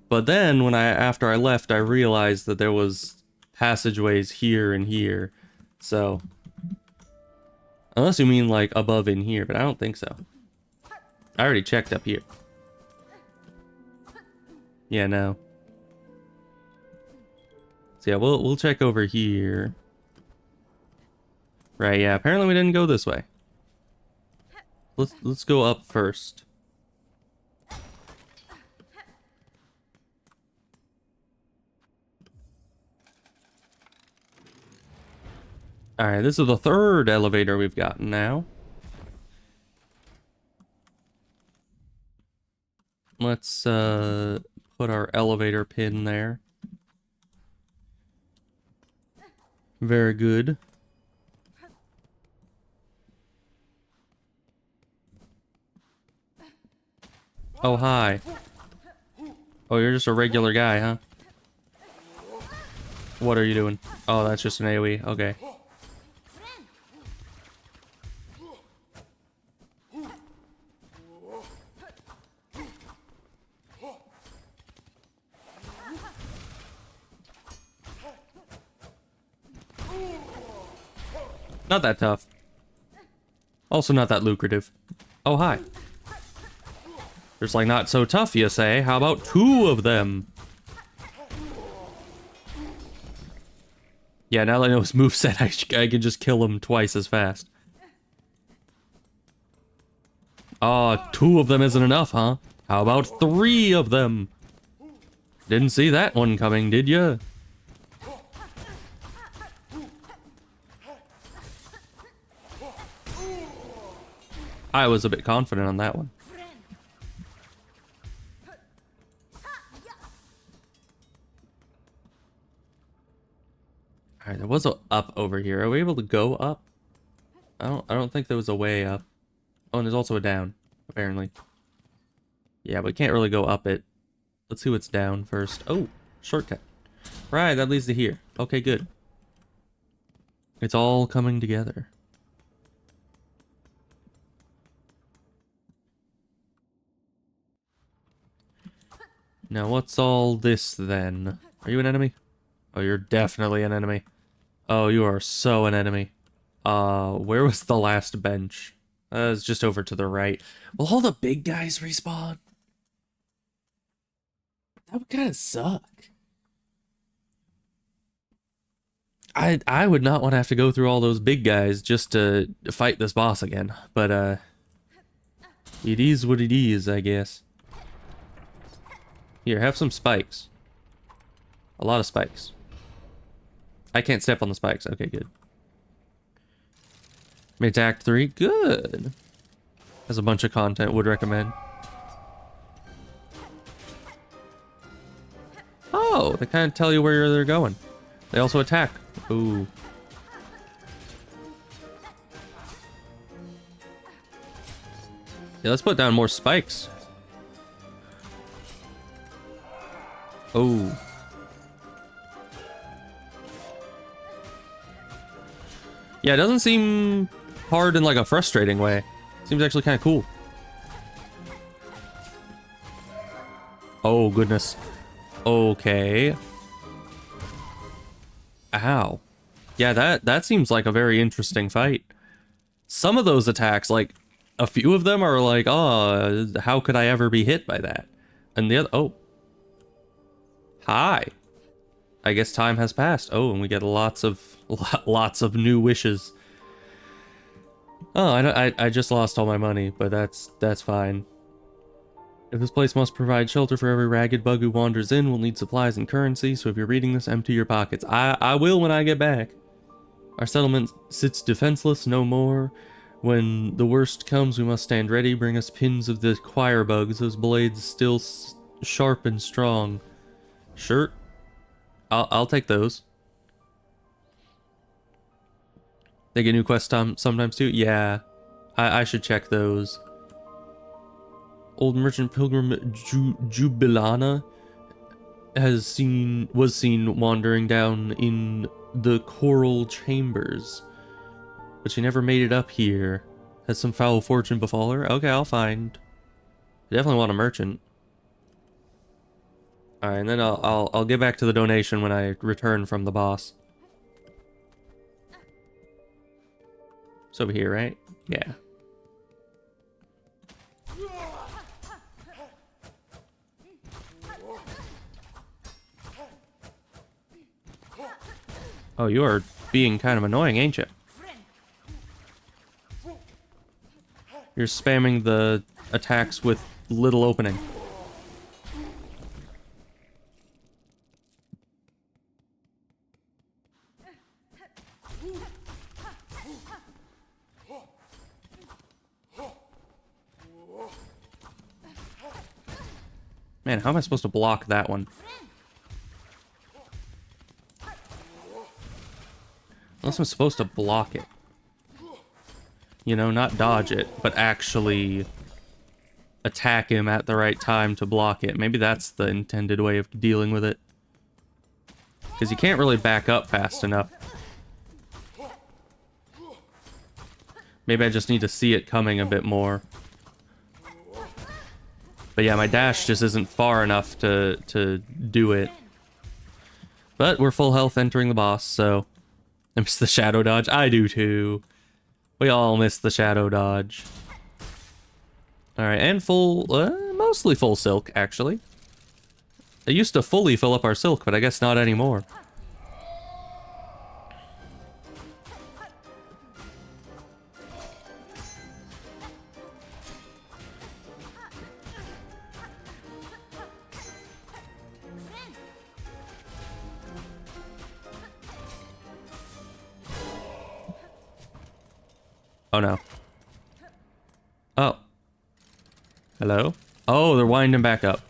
But then, after I left, I realized that there was passageways here and here. So... Unless you mean, like, above in here, but I don't think so. I already checked up here. Yeah, no. So yeah, we'll check over here. Right, yeah, apparently we didn't go this way. Let's go up first. Alright, this is the third elevator we've gotten now. Let's put our elevator pin there. Very good. Oh, hi. Oh, you're just a regular guy, huh? What are you doing? Oh, that's just an AoE. Okay. Not that tough. Also not that lucrative. Oh, hi. There's like not so tough, you say? How about 2 of them? Yeah, now that I know his moveset, I can just kill him twice as fast. Oh, 2 of them isn't enough, huh? How about 3 of them? Didn't see that one coming, did ya? I was a bit confident on that one. Alright, there was a up over here. Are we able to go up? I don't think there was a way up. Oh, and there's also a down, apparently. Yeah, but we can't really go up it. Let's see what's down first. Oh, shortcut. Right, that leads to here. Okay, good. It's all coming together. Now, what's all this, then? Are you an enemy? Oh, you're definitely an enemy. Oh, you are so an enemy. Where was the last bench? It's just over to the right. Will all the big guys respawn? That would kind of suck. I would not want to have to go through all those big guys just to fight this boss again. But, it is what it is, I guess. Here, have some spikes. A lot of spikes. I can't step on the spikes. Okay, good. Made to Act 3. Good. Has a bunch of content. Would recommend. Oh, they kind of tell you where they're going. They also attack. Ooh. Yeah, let's put down more spikes. Oh. Yeah, it doesn't seem hard in like a frustrating way. Seems actually kind of cool. Oh, goodness. Okay. Ow. Yeah, that seems like a very interesting fight. Some of those attacks, like, a few of them are like, oh, how could I ever be hit by that? And the other, oh. Hi. I guess time has passed. Oh, and we get lots of new wishes. Oh, I just lost all my money, but that's fine. If this place must provide shelter for every ragged bug who wanders in, we'll need supplies and currency, so if you're reading this, empty your pockets. I will when I get back. Our settlement sits defenseless no more. When the worst comes, we must stand ready. Bring us pins of the choir bugs, those blades still sharp and strong. Sure. I'll take those. They get new quests sometimes too? Yeah. I should check those. Old merchant pilgrim Jubilana was seen wandering down in the coral chambers, but she never made it up here. Has some foul fortune befall her? Okay, I'll find. I definitely want a merchant. All right, and then I'll get back to the donation when I return from the boss. It's over here, right? Yeah. Oh, you are being kind of annoying, ain't you? You're spamming the attacks with little opening. Man, how am I supposed to block that one? Unless I'm supposed to block it. You know, not dodge it, but actually attack him at the right time to block it. Maybe that's the intended way of dealing with it. Because you can't really back up fast enough. Maybe I just need to see it coming a bit more. But yeah, my dash just isn't far enough to do it. But we're full health entering the boss, so... I miss the shadow dodge. I do too. We all miss the shadow dodge. Alright, and full... mostly full silk, actually. I used to fully fill up our silk, but I guess not anymore. Oh no. Oh. Hello? Oh, they're winding back up.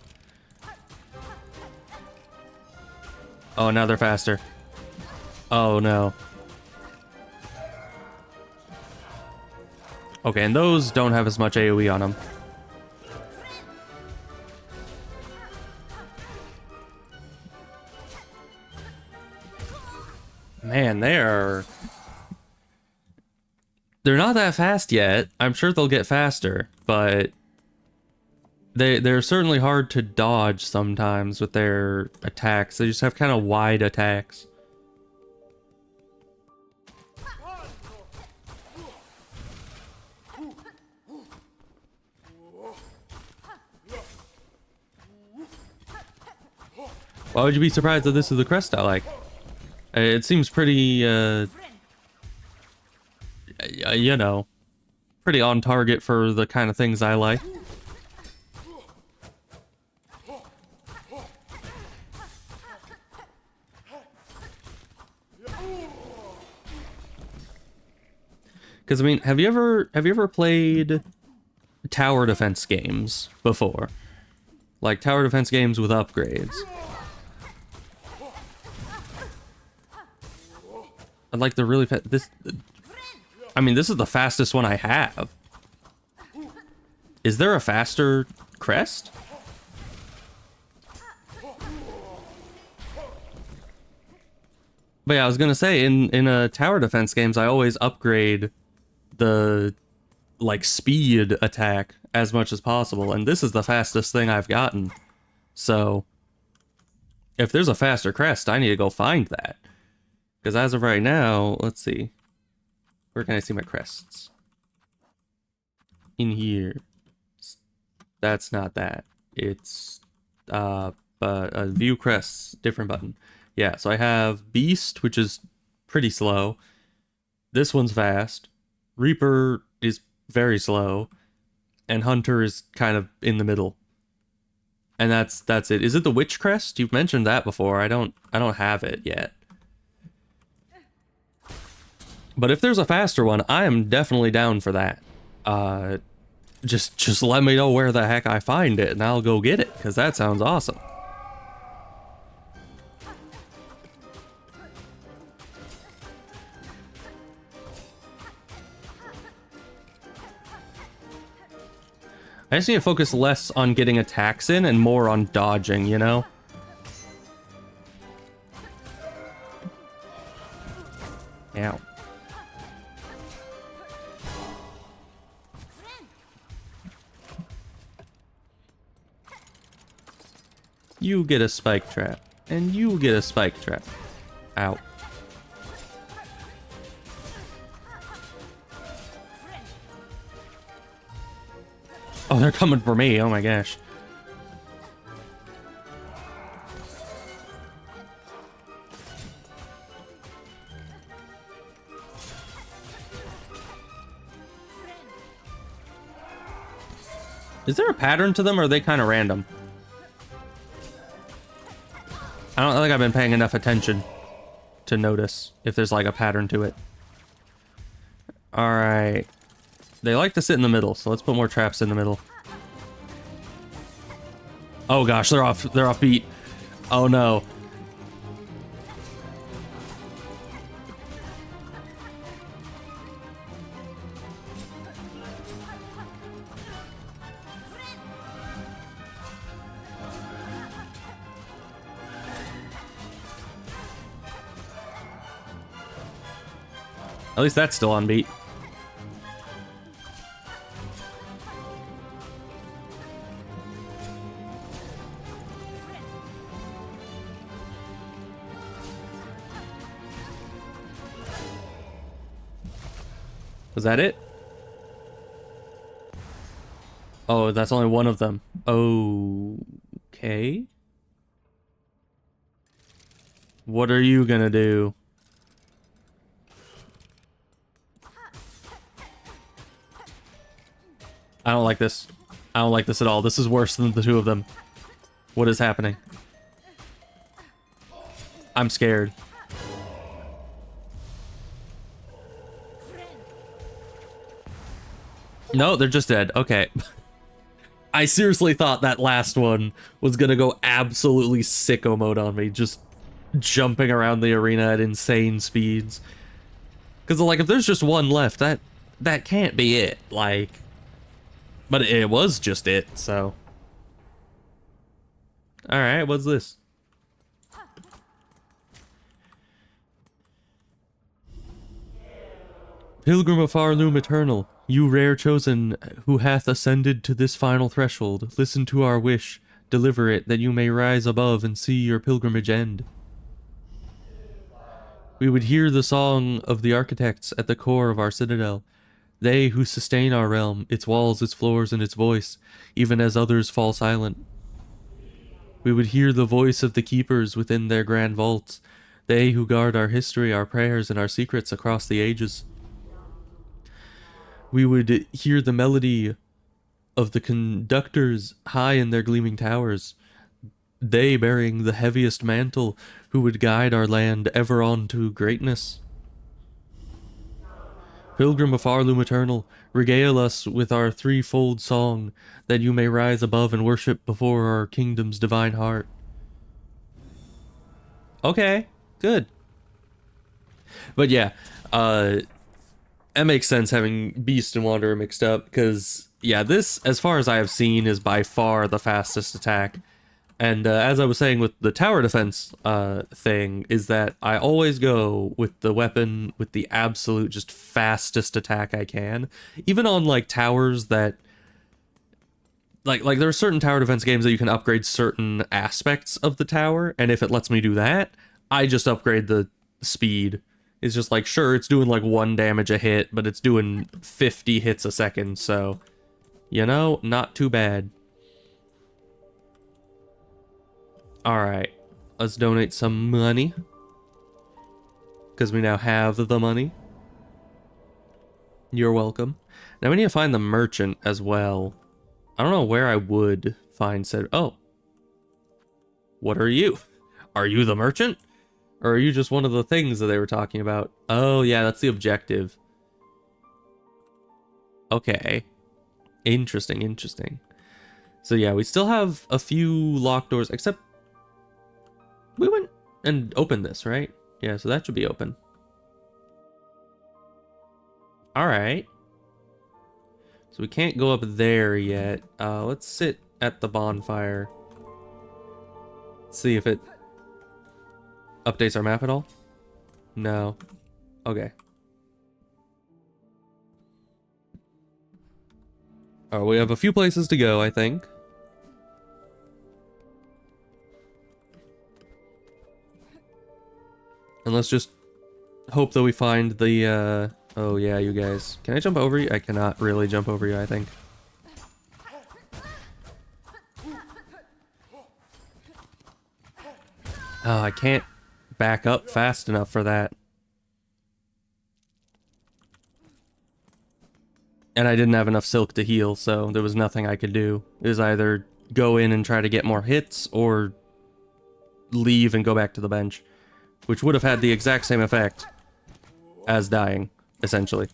Oh, now they're faster. Oh no. Okay, and those don't have as much AoE on them. Man, they're not that fast yet. I'm sure they'll get faster, but they're certainly hard to dodge sometimes with their attacks. They just have kind of wide attacks. Why would you be surprised that this is the crest I like? It seems pretty, you know, pretty on target for the kind of things I like. Because I mean, have you ever played tower defense games before? Like tower defense games with upgrades. I'd like the really this. I mean, this is the fastest one I have. Is there a faster crest? But yeah, I was gonna say in tower defense games, I always upgrade the like speed attack as much as possible, and this is the fastest thing I've gotten. So if there's a faster crest, I need to go find that. Because as of right now, let's see. Where can I see my crests? In here. That's not that. It's view crests, different button. Yeah, so I have Beast, which is pretty slow. This one's fast. Reaper is very slow. And Hunter is kind of in the middle. And that's it. Is it the Witch crest? You've mentioned that before. I don't have it yet. But if there's a faster one, I am definitely down for that. Just let me know where the heck I find it, and I'll go get it, because that sounds awesome. I just need to focus less on getting attacks in and more on dodging, you know? Ow. You get a spike trap, and you get a spike trap. Ow. Oh, they're coming for me. Oh my gosh. Is there a pattern to them, or are they kind of random? I don't think I've been paying enough attention to notice if there's like a pattern to it. All right. They like to sit in the middle, so let's put more traps in the middle. Oh gosh, they're off beat. Oh no. At least that's still on beat. Was that it? Oh, that's only one of them. Okay. What are you gonna do? I don't like this. I don't like this at all. This is worse than the two of them. What is happening? I'm scared. No, they're just dead. Okay. I seriously thought that last one was gonna go absolutely sicko mode on me, just jumping around the arena at insane speeds. Because, like, if there's just one left, that can't be it. Like, but it was just it, so. Alright, what's this? Pilgrim of Farloom Eternal, you rare chosen who hath ascended to this final threshold, listen to our wish, deliver it, that you may rise above and see your pilgrimage end. We would hear the song of the architects at the core of our citadel, they who sustain our realm, its walls, its floors, and its voice, even as others fall silent. We would hear the voice of the keepers within their grand vaults, they who guard our history, our prayers, and our secrets across the ages. We would hear the melody of the conductors high in their gleaming towers, they bearing the heaviest mantle who would guide our land ever on to greatness. Pilgrim of Farloom Eternal, regale us with our threefold song, that you may rise above and worship before our kingdom's divine heart. Okay, good. But yeah, it makes sense having Beast and Wanderer mixed up, because, yeah, this, as far as I have seen, is by far the fastest attack. And as I was saying with the tower defense thing, is that I always go with the weapon with the absolute just fastest attack I can. Even on, like, towers that... Like there are certain tower defense games that you can upgrade certain aspects of the tower, and if it lets me do that, I just upgrade the speed. It's just like, sure, it's doing like 1 damage a hit, but it's doing 50 hits a second, so... You know, not too bad. Alright, let's donate some money. Because we now have the money. You're welcome. Now we need to find the merchant as well. I don't know where I would find said... Oh. What are you? Are you the merchant? Or are you just one of the things that they were talking about? Oh, yeah, that's the objective. Okay. Interesting, interesting. So yeah, we still have a few locked doors, except... We went and opened this, right? Yeah, so that should be open. Alright. So we can't go up there yet. Let's sit at the bonfire. Let's see if it updates our map at all. No. Okay. Oh, we have a few places to go, I think. And let's just hope that we find the, oh yeah, you guys. Can I jump over you? I cannot really jump over you, I think. Oh, I can't back up fast enough for that. And I didn't have enough silk to heal, so there was nothing I could do. It was either go in and try to get more hits, or leave and go back to the bench. Which would have had the exact same effect as dying, essentially.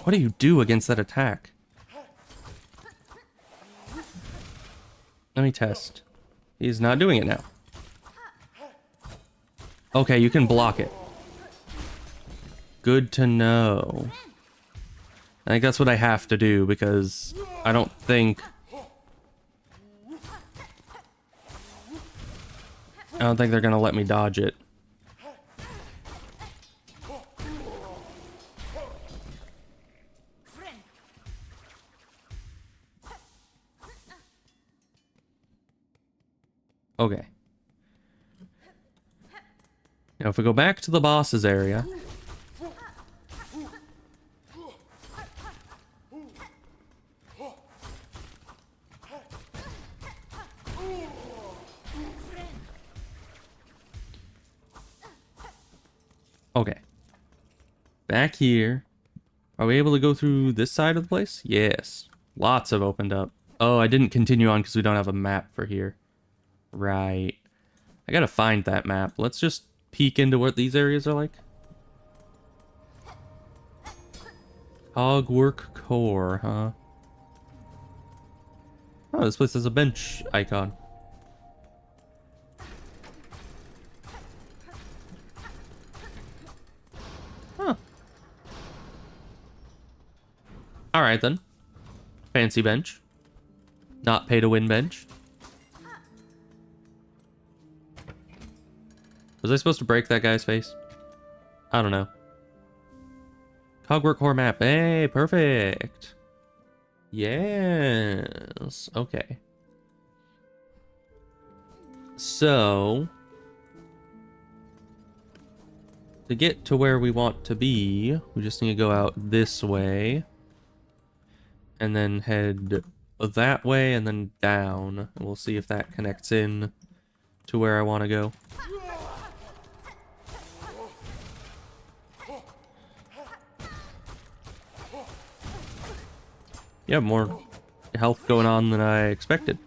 What do you do against that attack? Let me test. He's not doing it now. Okay, you can block it. Good to know. I think that's what I have to do, because I don't think they're gonna let me dodge it. Okay. Now if we go back to the boss's area. Okay. Back here. Are we able to go through this side of the place? Yes. Lots have opened up. Oh, I didn't continue on because we don't have a map for here. Right. I gotta find that map. Let's just peek into what these areas are like. Hogwork Core, huh? Oh, this place has a bench icon. Huh. Alright then. Fancy bench. Not pay to win bench. Was I supposed to break that guy's face? I don't know. Cogwork Core map. Hey, perfect. Yes. Okay. So, to get to where we want to be, we just need to go out this way. And then head that way and then down. And we'll see if that connects in to where I want to go. Yeah, more health going on than I expected.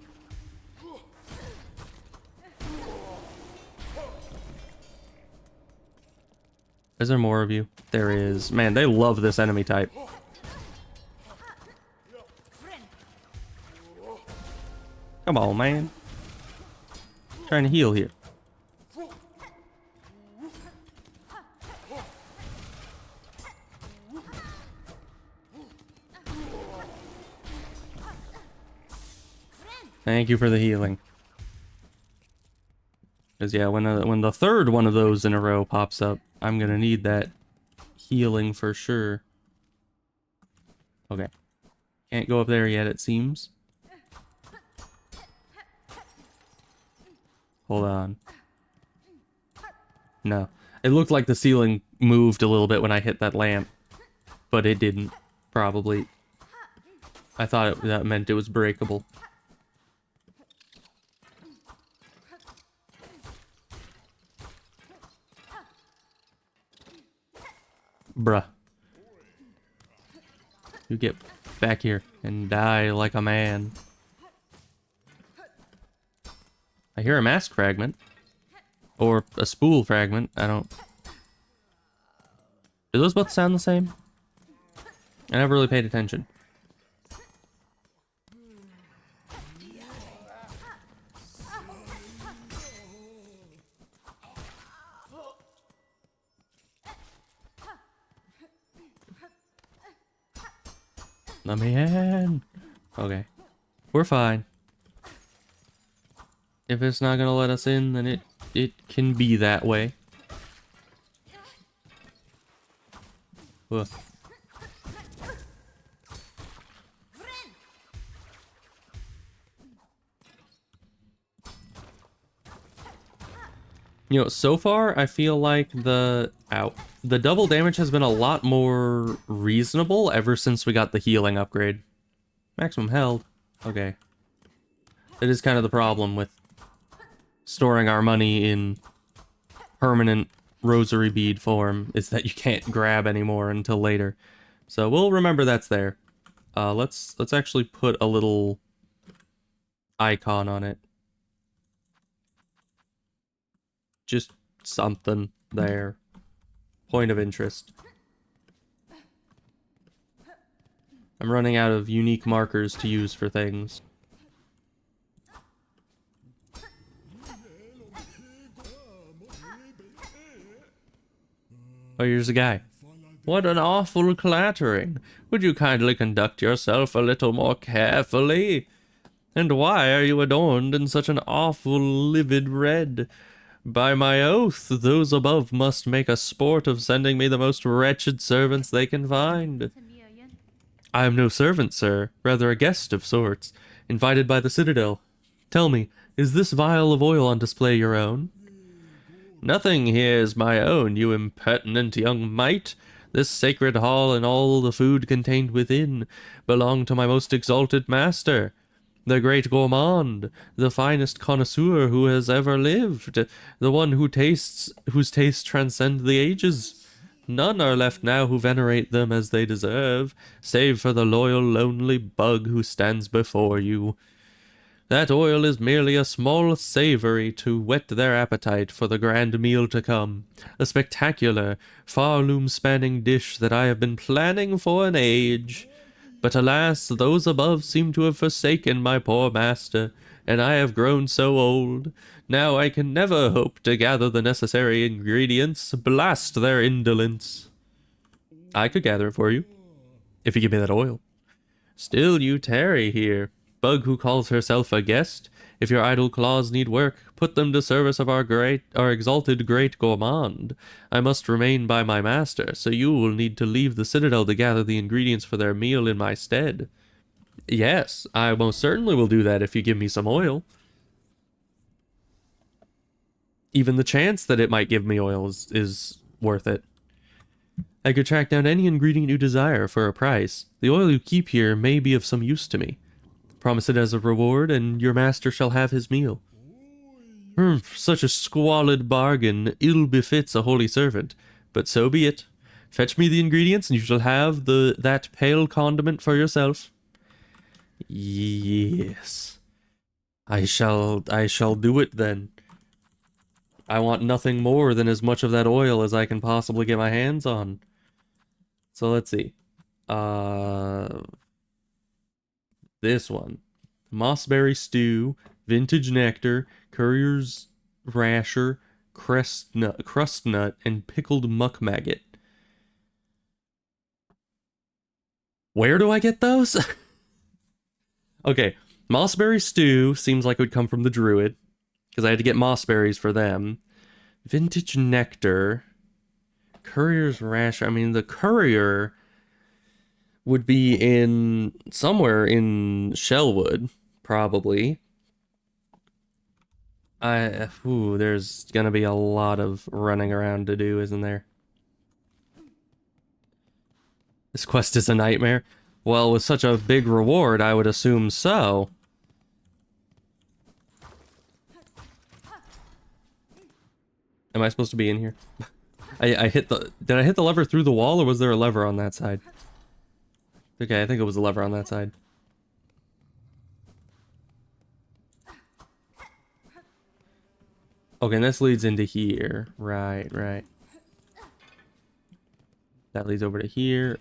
Is there more of you? There is. Man, they love this enemy type. Come on, man. Trying to heal here. Thank you for the healing. Because yeah, when the third one of those in a row pops up, I'm gonna need that healing for sure. Okay. Can't go up there yet, it seems. Hold on. No. It looked like the ceiling moved a little bit when I hit that lamp. But it didn't. Probably. I thought that meant it was breakable. Bruh. You get back here and die like a man. I hear a mask fragment. Or a spool fragment. I don't... Do those both sound the same? I never really paid attention. Let me in. Okay. We're fine. If it's not gonna let us in, then it can be that way. Ugh. You know, so far I feel like the double damage has been a lot more reasonable ever since we got the healing upgrade. Maximum health. Okay. That is kind of the problem with storing our money in permanent rosary bead form is that you can't grab anymore until later. So we'll remember that's there. Let's actually put a little icon on it. Just something there. Point of interest. I'm running out of unique markers to use for things. Oh, here's a guy. What an awful clattering. Would you kindly conduct yourself a little more carefully? And why are you adorned in such an awful livid red? By my oath, those above must make a sport of sending me the most wretched servants they can find. I am no servant, sir, rather a guest of sorts, invited by the Citadel. Tell me, is this vial of oil on display your own? Nothing here is my own, you impertinent young mite. This sacred hall and all the food contained within belong to my most exalted master, the great gourmand, the finest connoisseur who has ever lived, the one whose tastes transcend the ages. None are left now who venerate them as they deserve, save for the loyal, lonely bug who stands before you. That oil is merely a small savory to whet their appetite for the grand meal to come, a spectacular, far-loom-spanning dish that I have been planning for an age. But alas, those above seem to have forsaken my poor master, and I have grown so old. Now I can never hope to gather the necessary ingredients. Blast their indolence. I could gather it for you, if you give me that oil. Still you tarry here, bug who calls herself a guest. If your idle claws need work, put them to service of our exalted great gourmand. I must remain by my master, so you will need to leave the Citadel to gather the ingredients for their meal in my stead. Yes, I most certainly will do that if you give me some oil. Even the chance that it might give me oil is worth it. I could track down any ingredient you desire for a price. The oil you keep here may be of some use to me. Promise it as a reward, and your master shall have his meal. Such a squalid bargain ill befits a holy servant, but so be it. Fetch me the ingredients, and you shall have that pale condiment for yourself. Yes. I shall do it then. I want nothing more than as much of that oil as I can possibly get my hands on. So let's see. This one. Mossberry stew, vintage nectar, courier's rasher, crust nut, and pickled muck maggot. Where do I get those? Okay, mossberry stew seems like it would come from the druid, because I had to get mossberries for them. Vintage nectar, courier's rasher. I mean, the courier would be in somewhere in Shellwood, probably. There's gonna be a lot of running around to do, isn't there? This quest is a nightmare. Well, with such a big reward, I would assume so. Am I supposed to be in here? I hit the... Did I hit the lever through the wall, or was there a lever on that side? Okay, I think it was a lever on that side. Okay, and this leads into here. Right. That leads over to here.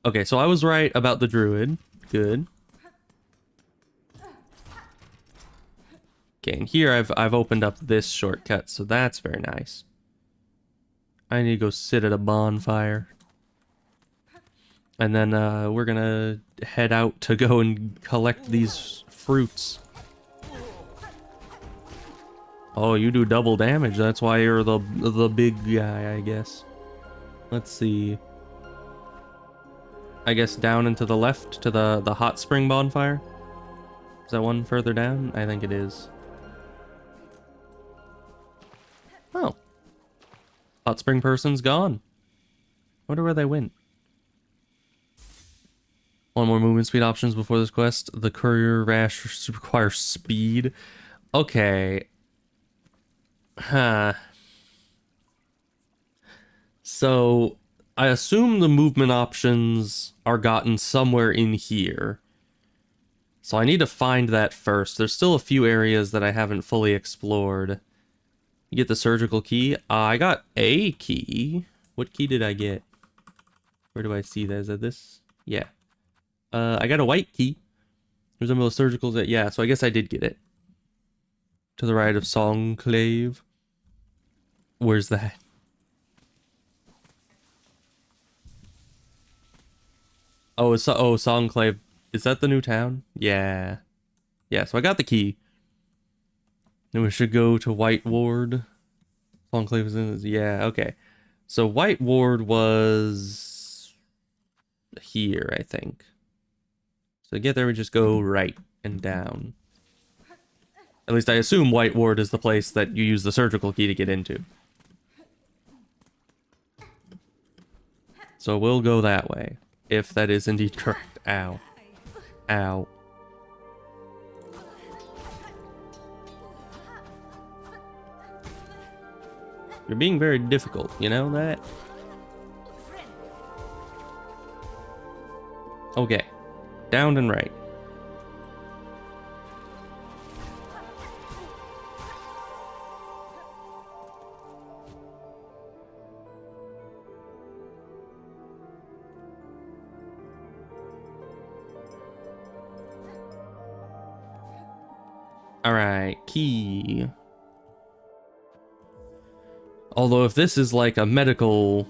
Okay, so I was right about the druid. Good. Okay, and here I've opened up this shortcut, so that's very nice. I need to go sit at a bonfire. And then we're gonna head out to go and collect these fruits. Oh, you do double damage. That's why you're the big guy, I guess. Let's see. I guess down and to the left to the hot spring bonfire. Is that one further down? I think it is. Oh. Hot spring person's gone. Wonder where they went. One more movement speed options before this quest. The courier rash requires speed. Okay. Huh. So, I assume the movement options are gotten somewhere in here. So I need to find that first. There's still a few areas that I haven't fully explored. You get the surgical key. I got a key. What key did I get? Where do I see that? Is that this? Yeah. I got a white key. Resemble a surgical... Yeah, so I guess I did get it. To the right of Songclave. Where's that? Oh, Songclave. Is that the new town? Yeah. Yeah, so I got the key. Then we should go to White Ward. Songclave is in... Yeah, okay. So White Ward was... here, I think. So to get there, we just go right and down. At least I assume White Ward is the place that you use the surgical key to get into. So we'll go that way. If that is indeed correct. Ow. Ow. You're being very difficult, you know that? Okay. Down and right. Alright, key. Although if this is like a medical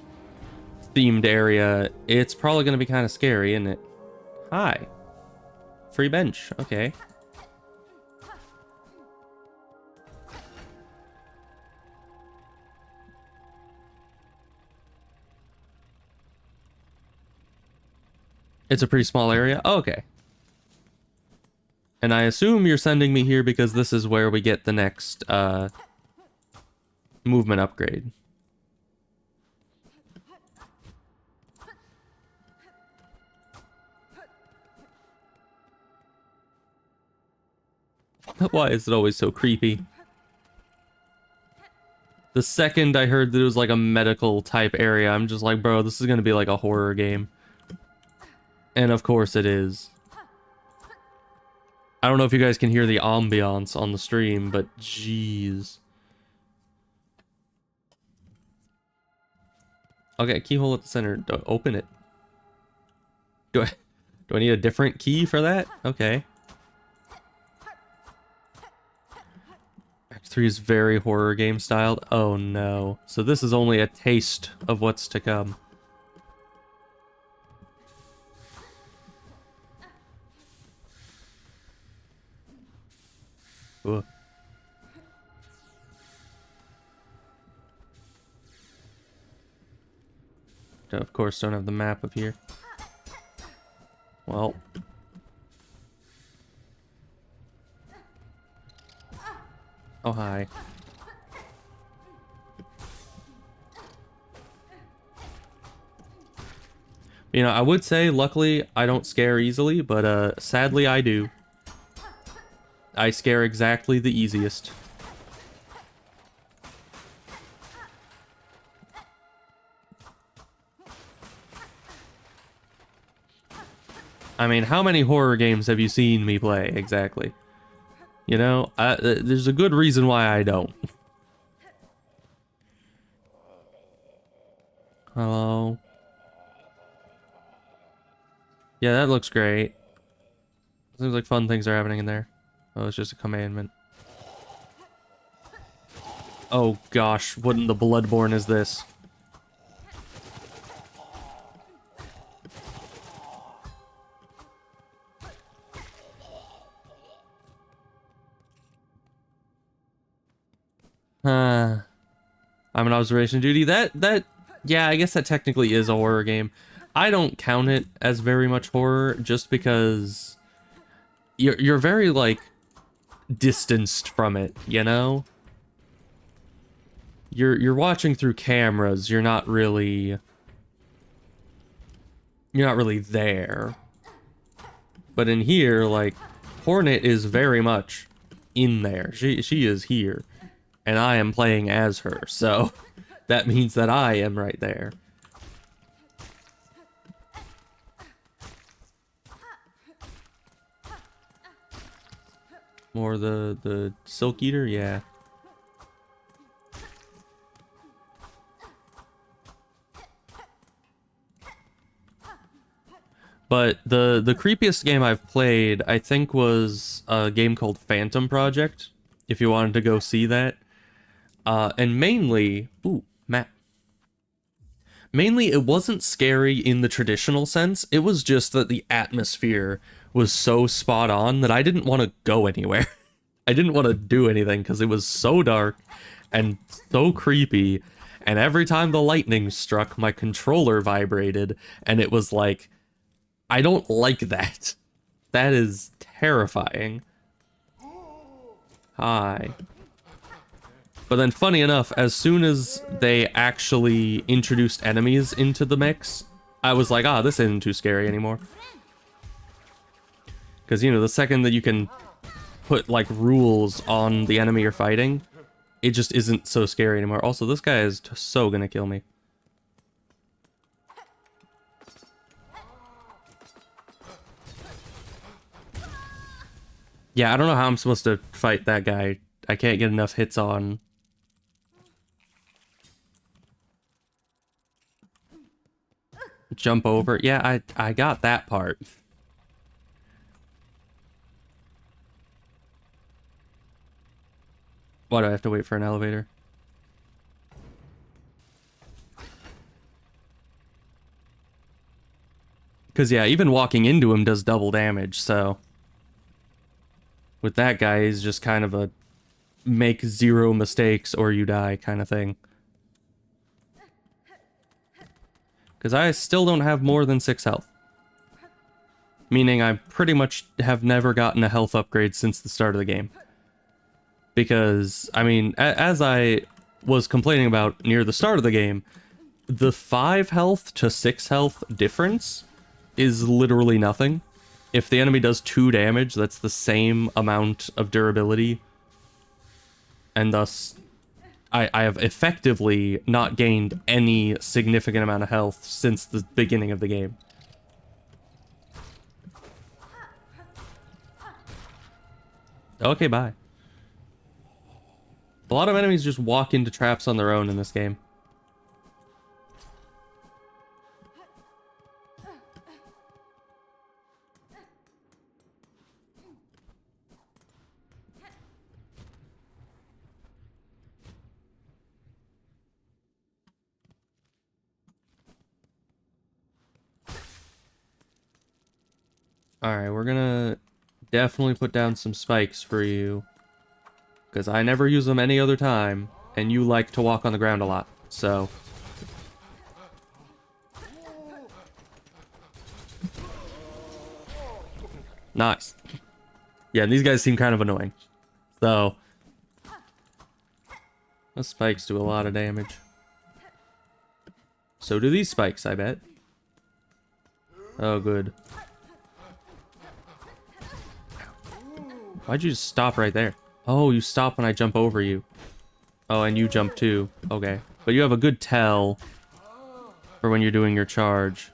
themed area, it's probably going to be kind of scary, isn't it? Hi. Free bench. Okay. It's a pretty small area. Oh, okay. And I assume you're sending me here because this is where we get the next movement upgrade. Why is it always so creepy? The second I heard that it was like a medical type area, I'm just like, bro, this is gonna be like a horror game. And of course it is. I don't know if you guys can hear the ambiance on the stream, but jeez. Okay, keyhole at the center. Don't open it. Do I need a different key for that? Okay. Act 3 is very horror game styled. Oh no. So this is only a taste of what's to come. Ugh. Of course, don't have the map of here. Well. Oh, hi. You know, I would say, luckily, I don't scare easily, but sadly I do. I scare exactly the easiest. I mean, how many horror games have you seen me play, exactly? You know, there's a good reason why I don't. Hello? Yeah, that looks great. Seems like fun things are happening in there. Oh, it's just a commandment. Oh gosh, what in the Bloodborne is this? I'm an observation duty. Yeah, I guess that technically is a horror game. I don't count it as very much horror just because you're very like distanced from it, you know? You're watching through cameras. You're not really there. But in here, like, Hornet is very much in there. She is here. And I am playing as her, so that means that I am right there. More the Silk Eater, yeah. But the creepiest game I've played, I think, was a game called Phantom Project, if you wanted to go see that. And mainly, ooh, map. Mainly, it wasn't scary in the traditional sense. It was just that the atmosphere was so spot on that I didn't want to go anywhere. I didn't want to do anything because it was so dark and so creepy. And every time the lightning struck, my controller vibrated, and it was like, I don't like that. That is terrifying. Hi. But then, funny enough, as soon as they actually introduced enemies into the mix, I was like, ah, this isn't too scary anymore. Because, you know, the second that you can put, like, rules on the enemy you're fighting, it just isn't so scary anymore. Also, this guy is so gonna kill me. Yeah, I don't know how I'm supposed to fight that guy. I can't get enough hits on. Jump over. Yeah, I got that part. Why do I have to wait for an elevator? Because, yeah, even walking into him does double damage, so... With that guy, he's just kind of a make 0 mistakes or you die kind of thing. Because I still don't have more than 6 health. Meaning I pretty much have never gotten a health upgrade since the start of the game. Because, I mean, as I was complaining about near the start of the game, the 5 health to 6 health difference is literally nothing. If the enemy does 2 damage, that's the same amount of durability. And thus, I have effectively not gained any significant amount of health since the beginning of the game. Okay, bye. A lot of enemies just walk into traps on their own in this game. Alright, we're gonna definitely put down some spikes for you. Because I never use them any other time, and you like to walk on the ground a lot, so... Nice. Yeah, these guys seem kind of annoying. So... Those spikes do a lot of damage. So do these spikes, I bet. Oh, good. Why'd you just stop right there? Oh, you stop when I jump over you. Oh, and you jump too. Okay. But you have a good tell for when you're doing your charge.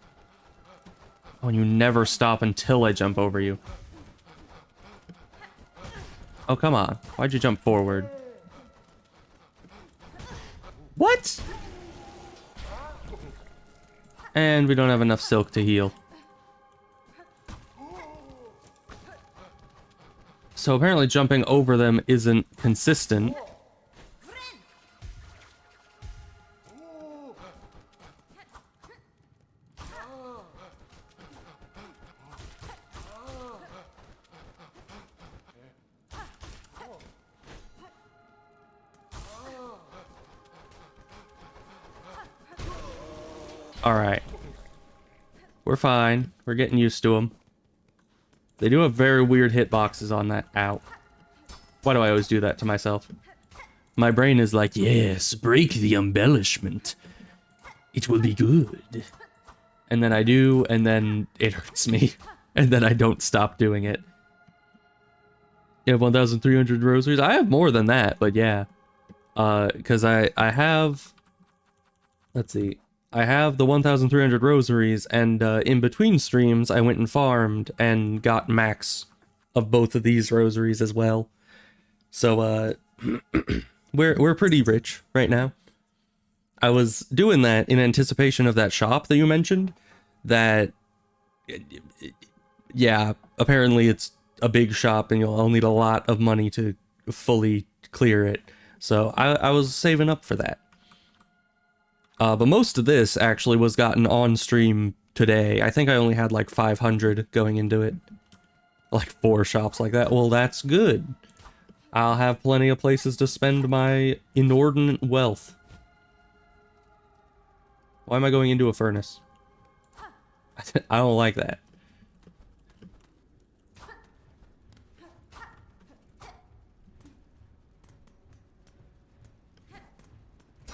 Oh, and you never stop until I jump over you. Oh, come on. Why'd you jump forward? What? And we don't have enough silk to heal. So apparently jumping over them isn't consistent. Alright. We're fine. We're getting used to them. They do have very weird hitboxes on that. Ow. Why do I always do that to myself? My brain is like, yes, break the embellishment. It will be good. And then I do, and then it hurts me. And then I don't stop doing it. You have 1,300 rosaries? I have more than that, but yeah. Because I have... Let's see. I have the 1,300 rosaries, and in between streams, I went and farmed and got max of both of these rosaries as well. So, we're pretty rich right now. I was doing that in anticipation of that shop that you mentioned. That, yeah, apparently it's a big shop and you'll need a lot of money to fully clear it. So I was saving up for that. But most of this actually was gotten on stream today. I think I only had like 500 going into it. Like 4 shops like that. Well, that's good. I'll have plenty of places to spend my inordinate wealth. Why am I going into a furnace? I don't like that.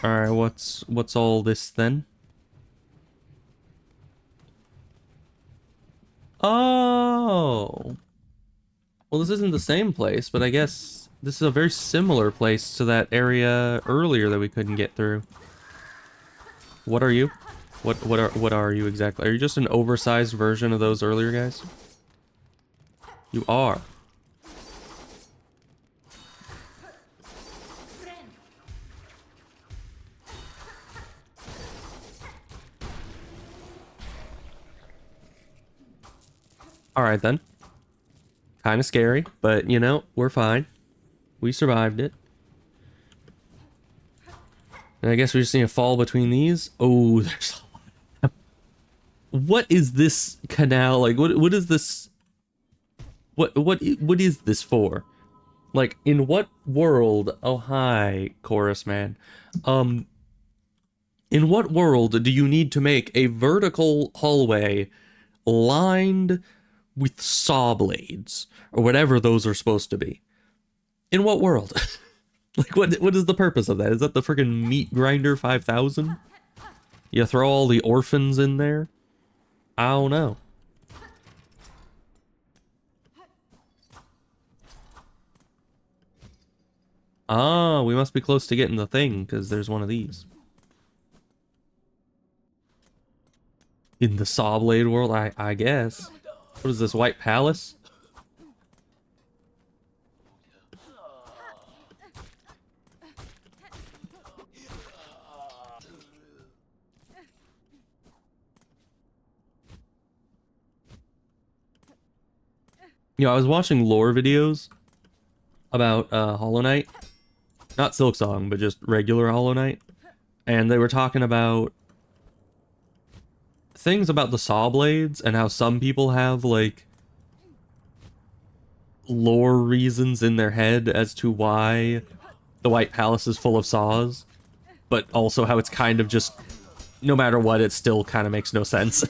Alright, what's all this then? Oh! Well, this isn't the same place, but I guess this is a very similar place to that area earlier that we couldn't get through. What are you? What are you exactly? Are you just an oversized version of those earlier guys? You are. Alright then. Kind of scary, but you know, we're fine. We survived it. And I guess we just need to fall between these. Oh, there's a lot. What is this canal? Like, what is this? What is this for? Like, in what world? Oh, hi, Chorus Man. In what world do you need to make a vertical hallway lined with saw blades or whatever those are supposed to be? In what world? Like, what is the purpose of that? Is that the freaking meat grinder 5000? You throw all the orphans in there? I don't know. Ah, we must be close to getting the thing, because there's one of these. In the saw blade world, I guess. What is this, White Palace? You know, I was watching lore videos about Hollow Knight. Not Silksong, but just regular Hollow Knight. And they were talking about things about the saw blades and how some people have, like, lore reasons in their head as to why the White Palace is full of saws. But also how it's kind of just, no matter what, it still kind of makes no sense.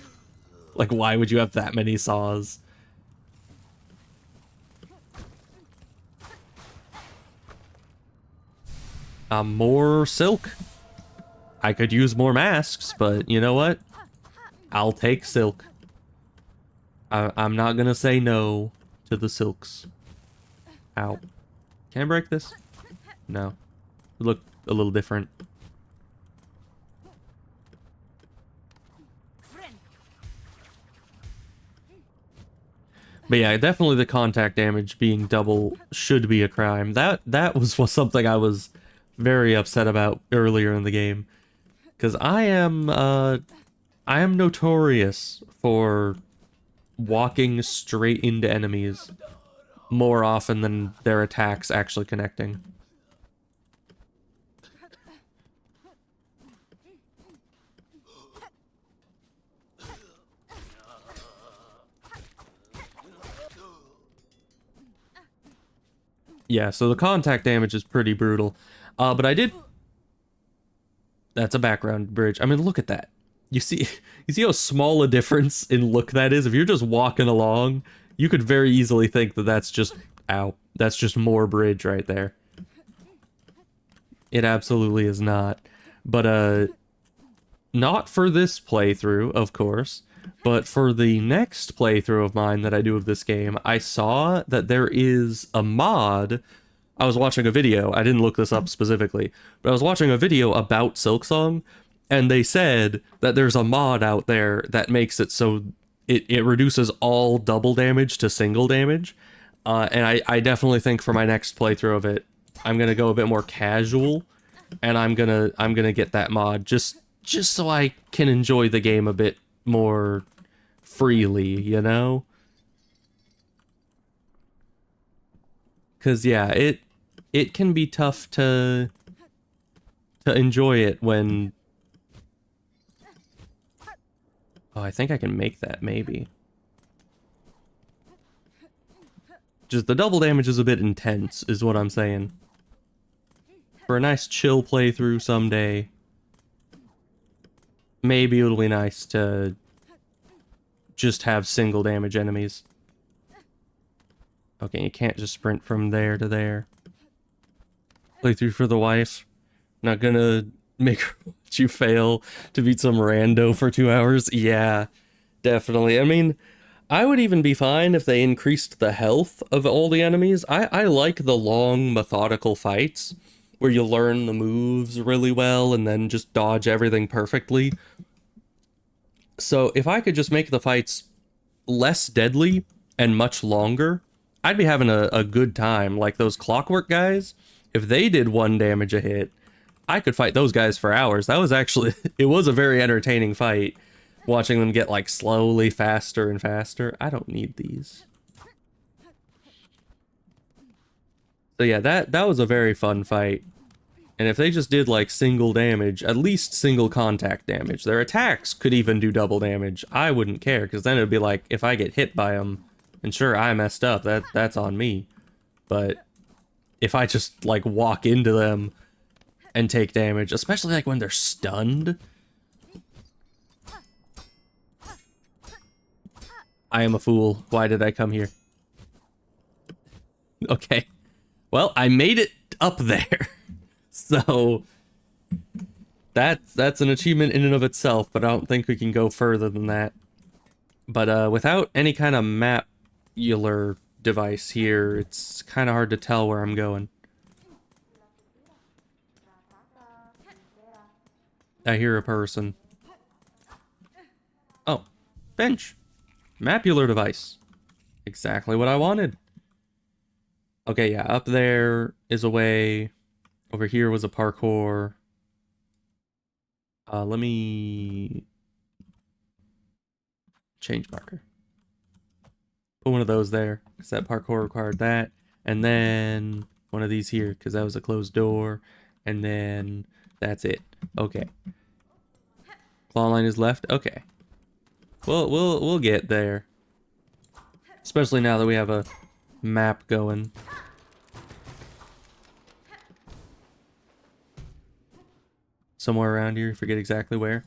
Like, why would you have that many saws? More silk. I could use more masks, but you know what? I'll take silk. I'm not gonna say no to the silks. Ow. Can I break this? No. It looked a little different. But yeah, definitely the contact damage being double should be a crime. That was something I was very upset about earlier in the game, because I am notorious for walking straight into enemies more often than their attacks actually connecting. Yeah, so the contact damage is pretty brutal. But I did... That's a background bridge. I mean, look at that. You see how small a difference in look that is? If you're just walking along, you could very easily think that that's just... Ow. That's just more bridge right there. It absolutely is not. But, not for this playthrough, of course. But for the next playthrough of mine that I do of this game, I saw that there is a mod. I was watching a video. I didn't look this up specifically, but I was watching a video about Silksong, and they said that there's a mod out there that makes it so it reduces all double damage to single damage. And I definitely think for my next playthrough of it, I'm gonna go a bit more casual, and I'm gonna get that mod just so I can enjoy the game a bit more freely, you know? Cause yeah, it can be tough to enjoy it when... Oh, I think I can make that, maybe. Just the double damage is a bit intense, is what I'm saying. For a nice chill playthrough someday, maybe it'll be nice to just have single damage enemies. Okay, you can't just sprint from there to there. Playthrough for the wife. Not gonna make her watch you fail to beat some rando for 2 hours. Yeah, definitely. I mean, I would even be fine if they increased the health of all the enemies. I like the long, methodical fights where you learn the moves really well and then just dodge everything perfectly. So if I could just make the fights less deadly and much longer, I'd be having a good time. Like those clockwork guys, if they did 1 damage a hit, I could fight those guys for hours. That was actually, it was a very entertaining fight, watching them get like slowly faster and faster. I don't need these. So yeah, that was a very fun fight. And if they just did like single damage, at least single contact damage, their attacks could even do double damage, I wouldn't care, because then it would be like, if I get hit by them, and sure, I messed up, that's on me. But if I just like walk into them and take damage, especially like when they're stunned, I am a fool. Why did I come here? Okay. Well, I made it up there. So that's an achievement in and of itself, but I don't think we can go further than that. But without any kind of mapular device here, it's kind of hard to tell where I'm going. I hear a person. Oh, bench. Mapular device. Exactly what I wanted. Okay, yeah, up there is a way. Over here was a parkour. Let me change marker. Put one of those there, because that parkour required that. And then one of these here, because that was a closed door. And then that's it. Okay. Claw line is left. Okay. We'll get there. Especially now that we have a map going. Somewhere around here, forget exactly where.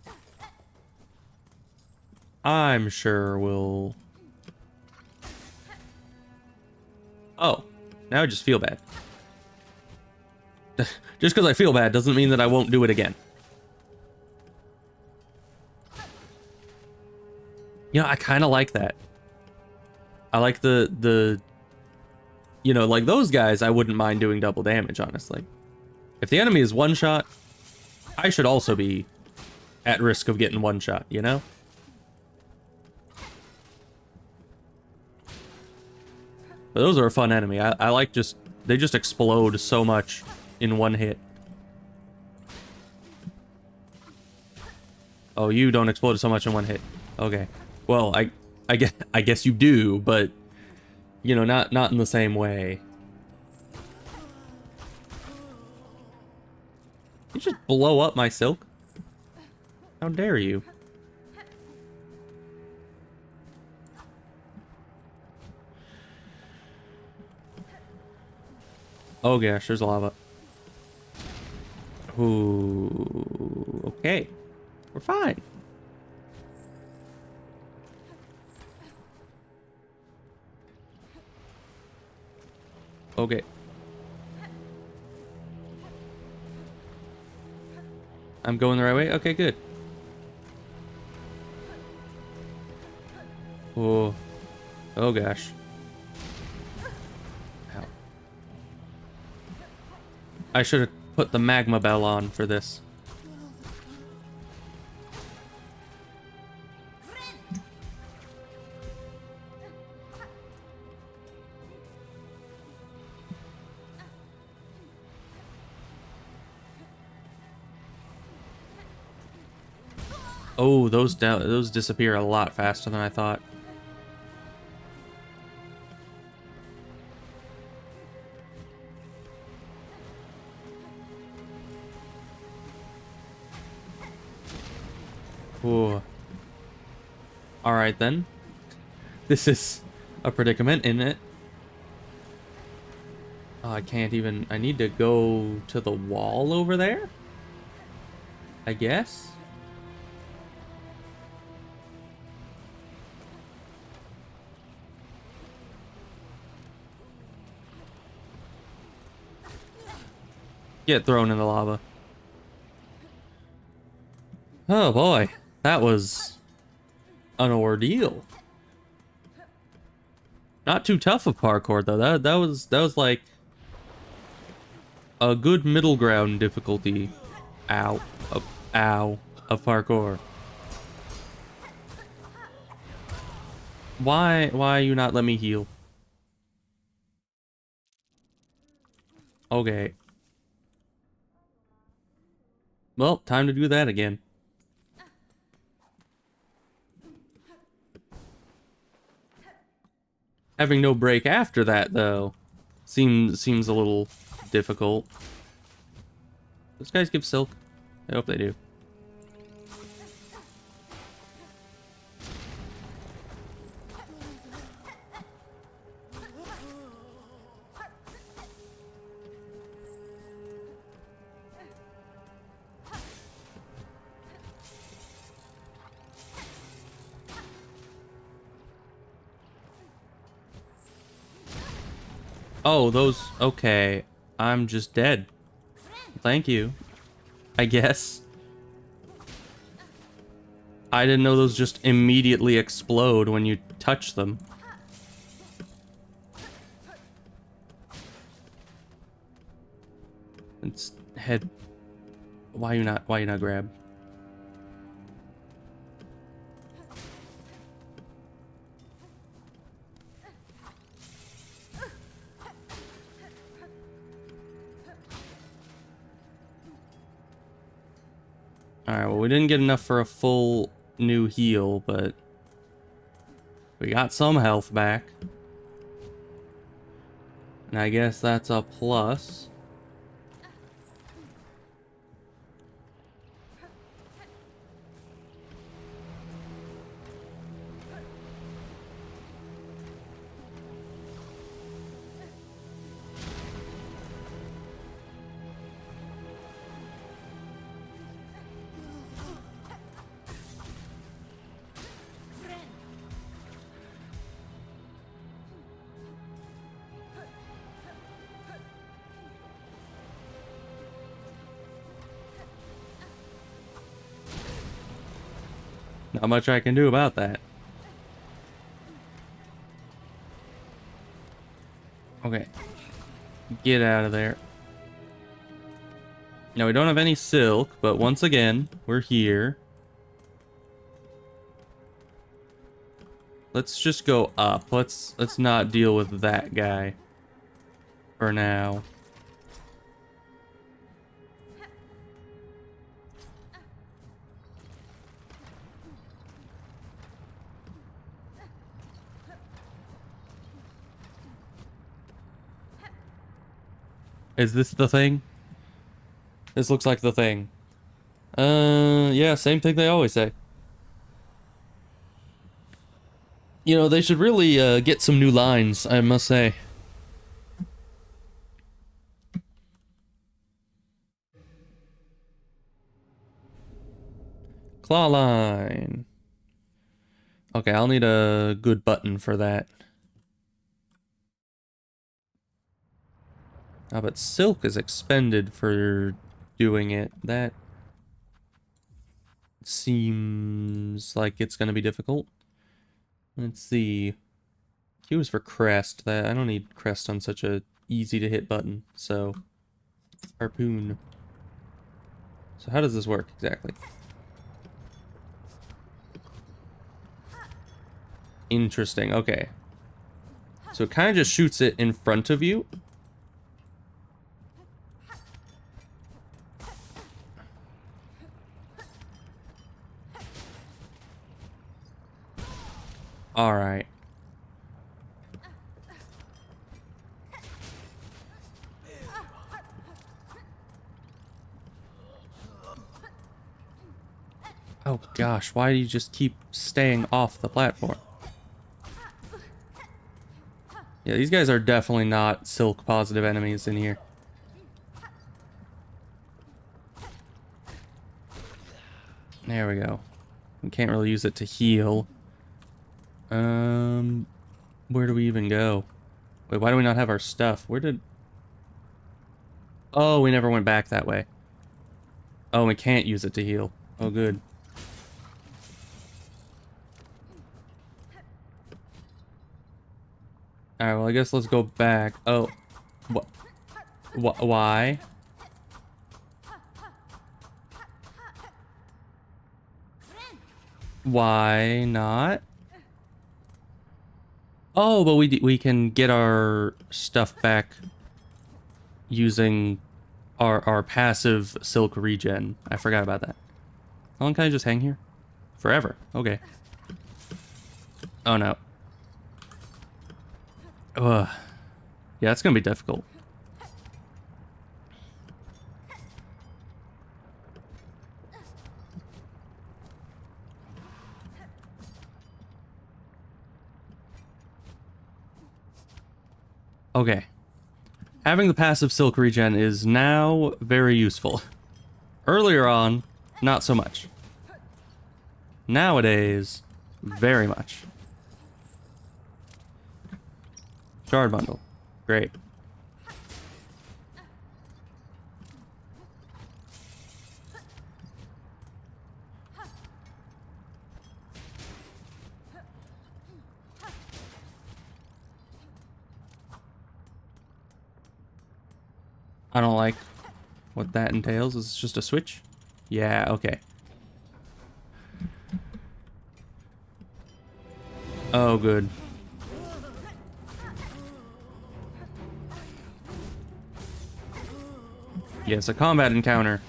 I'm sure we'll... Oh, now I just feel bad. Just because I feel bad doesn't mean that I won't do it again. You know, I kind of like that. I like the... You know, like those guys, I wouldn't mind doing double damage, honestly. If the enemy is one shot, I should also be at risk of getting one shot, you know? But those are a fun enemy. I like just... They just explode so much in one hit. Oh, you don't explode so much in one hit. Okay. Well, I guess you do, but... You know, not in the same way. You just blow up my silk? How dare you? Oh gosh, there's lava. Ooh, okay. We're fine. Okay. I'm going the right way? Okay, good. Oh. Oh gosh. Ow. I should have put the magma bell on for this. Oh, those disappear a lot faster than I thought. Ooh. Alright then. This is a predicament, isn't it? Oh, I can't even... I need to go to the wall over there? I guess? Get thrown in the lava. Oh boy, that was an ordeal. Not too tough of parkour though. That was like a good middle ground difficulty. Ow, ow of parkour. Why you not let me heal? Okay. Well, time to do that again. Having no break after that, though, seems a little difficult. Those guys give silk? I hope they do. Oh, those... Okay. I'm just dead. Thank you. I guess. I didn't know those just immediately explode when you touch them. It's head... Why you not grab? Alright, well, we didn't get enough for a full new heal, but we got some health back. And I guess that's a plus. Not much I can do about that. Okay. Get out of there. Now, we don't have any silk, but once again, we're here. Let's just go up. Let's not deal with that guy for now. Is this the thing? This looks like the thing. Yeah, same thing they always say. You know, they should really get some new lines, I must say. Claw line. Okay, I'll need a good button for that. Ah, but silk is expended for doing it. That seems like it's going to be difficult. Let's see. Q is for crest. That I don't need crest on such a easy to hit button. So harpoon. So how does this work exactly? Interesting. Okay. So it kind of just shoots it in front of you. All right. Oh gosh, why do you just keep staying off the platform? Yeah, these guys are definitely not silk positive enemies in here. There we go. We can't really use it to heal. Where do we even go? Wait, why do we not have our stuff? Where did... Oh, we never went back that way. Oh, we can't use it to heal. Oh, good. Alright, well, I guess let's go back. Oh. What? Why? Why not? Oh, but we can get our stuff back using our passive silk regen. I forgot about that. How long can I just hang here? Forever. Okay. Oh no. Ugh. Yeah, it's gonna be difficult. Okay. Having the passive silk regen is now very useful. Earlier on, not so much. Nowadays, very much. Shard bundle. Great. I don't like what that entails. Is it just a switch? Yeah, okay. Oh, good. Yes, a combat encounter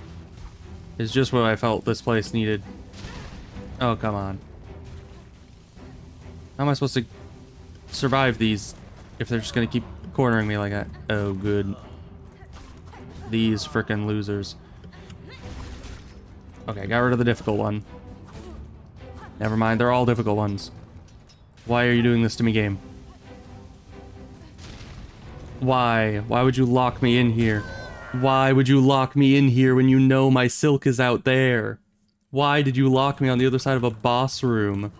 is just what I felt this place needed. Oh, come on. How am I supposed to survive these if they're just gonna keep cornering me like that? Oh, good. These frickin' losers. Okay, got rid of the difficult one. Never mind, they're all difficult ones. Why are you doing this to me, game? Why? Why would you lock me in here? Why would you lock me in here when you know my silk is out there? Why did you lock me on the other side of a boss room?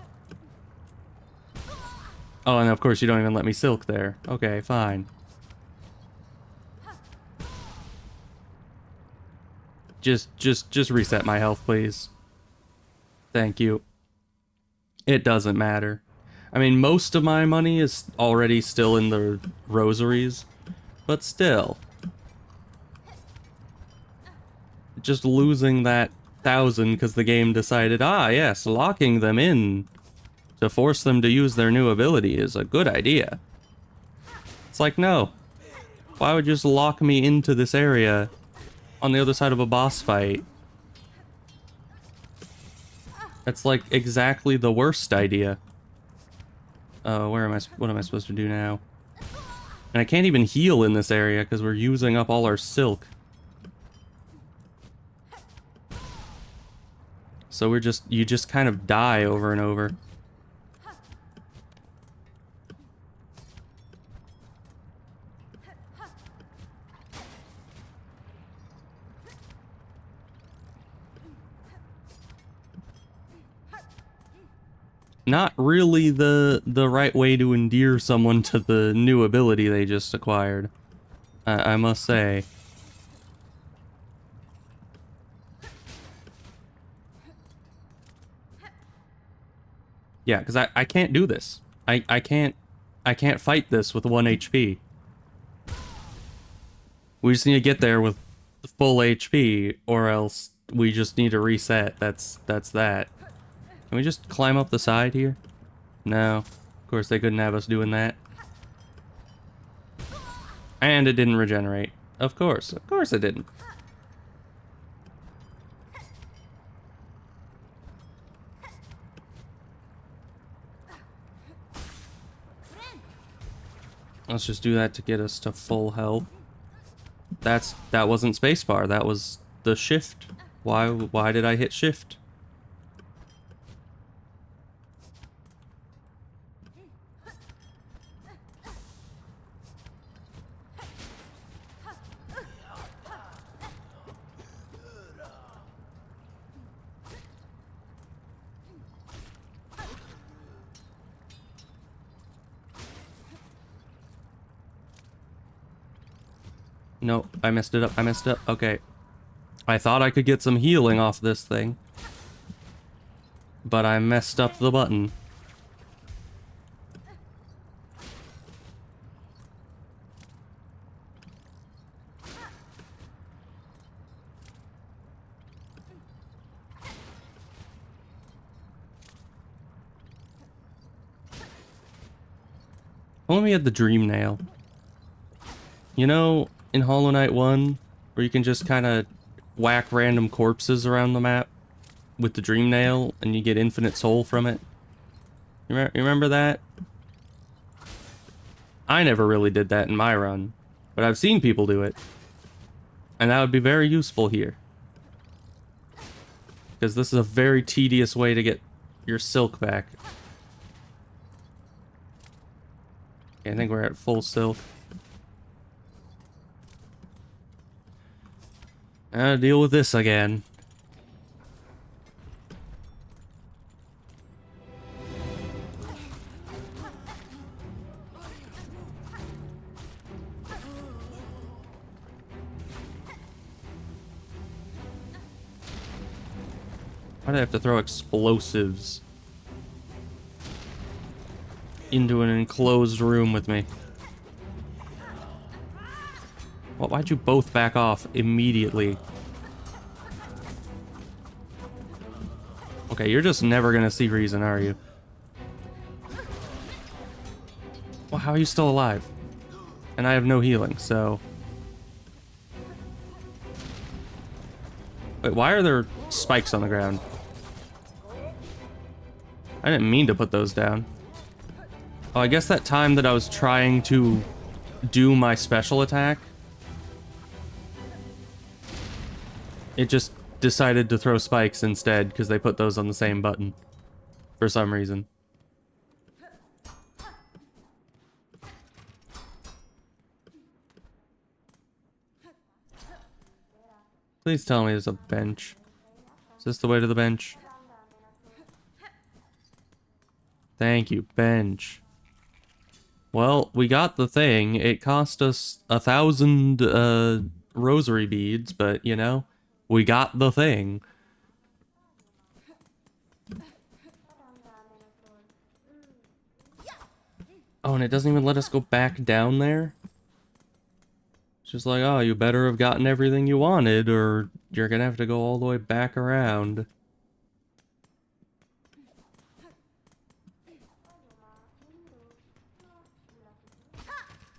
Oh, and of course you don't even let me silk there. Okay, fine. Just reset my health, please. Thank you. It doesn't matter. I mean, most of my money is already still in the rosaries, but still. Just losing that 1,000 because the game decided, ah, yes, locking them in to force them to use their new ability is a good idea. It's like, no. Why would you just lock me into this area on the other side of a boss fight? That's like exactly the worst idea. Oh, what am I supposed to do now? And I can't even heal in this area because we're using up all our silk. So you just kind of die over and over. Not really the right way to endear someone to the new ability they just acquired. I must say. Yeah, because I can't do this. I can't fight this with 1 HP. We just need to get there with full HP, or else we just need to reset. That's that. Can we just climb up the side here? No. Of course they couldn't have us doing that. And it didn't regenerate. Of course it didn't. Let's just do that to get us to full health. That wasn't spacebar, that was the shift. Why did I hit shift? No, I messed it up. I messed it up. Okay. I thought I could get some healing off this thing, but I messed up the button. Only we had the dream nail. You know, in Hollow Knight 1, where you can just kind of whack random corpses around the map with the dream nail, and you get infinite soul from it? You remember that? I never really did that in my run, but I've seen people do it. And that would be very useful here. Because this is a very tedious way to get your silk back. Okay, I think we're at full silk. Deal with this again. Why do I have to throw explosives into an enclosed room with me? Well, why'd you both back off immediately? Okay, you're just never gonna see reason, are you? Well, how are you still alive? And I have no healing, so... Wait, why are there spikes on the ground? I didn't mean to put those down. Oh, I guess that time that I was trying to do my special attack, it just decided to throw spikes instead because they put those on the same button for some reason. Please tell me there's a bench. Is this the way to the bench? Thank you, bench. Well, we got the thing. It cost us 1,000 rosary beads, but you know, we got the thing. Oh, and it doesn't even let us go back down there? It's just like, oh, you better have gotten everything you wanted, or you're gonna have to go all the way back around.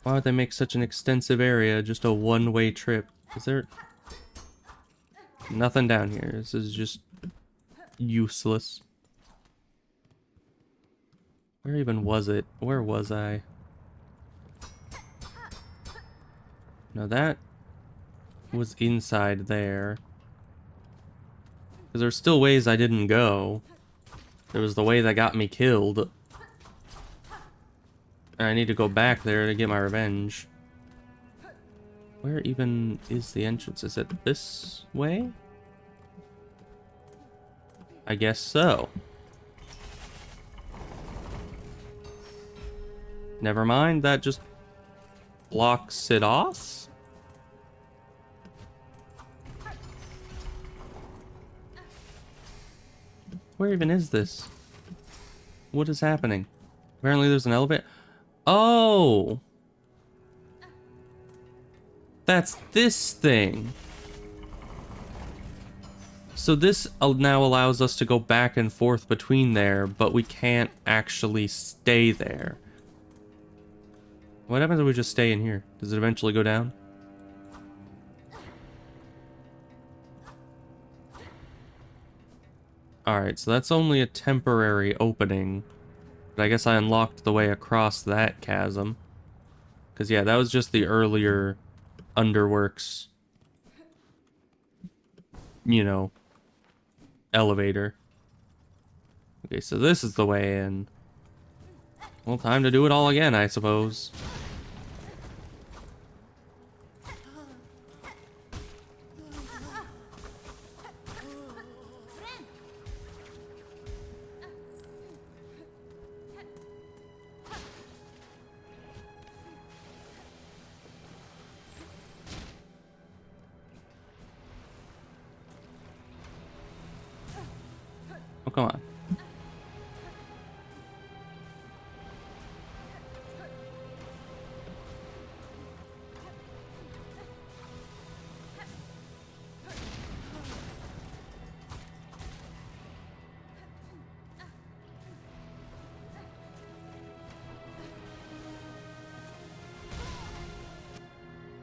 Why would they make such an extensive area just a one-way trip? Is there... Nothing down here. This is just useless. Where even was it? Where was I? No, that was inside there. Because there's still ways I didn't go. There was the way that got me killed. I need to go back there to get my revenge. Where even is the entrance? Is it this way? I guess so. Never mind, that just blocks it off? Where even is this? What is happening? Apparently there's an elevator. Oh! That's this thing. So this now allows us to go back and forth between there, but we can't actually stay there. What happens if we just stay in here? Does it eventually go down? Alright, so that's only a temporary opening. But I guess I unlocked the way across that chasm. Because, yeah, that was just the earlier Underworks, you know, elevator. Okay, so this is the way in. Well, time to do it all again, I suppose. Oh, come on.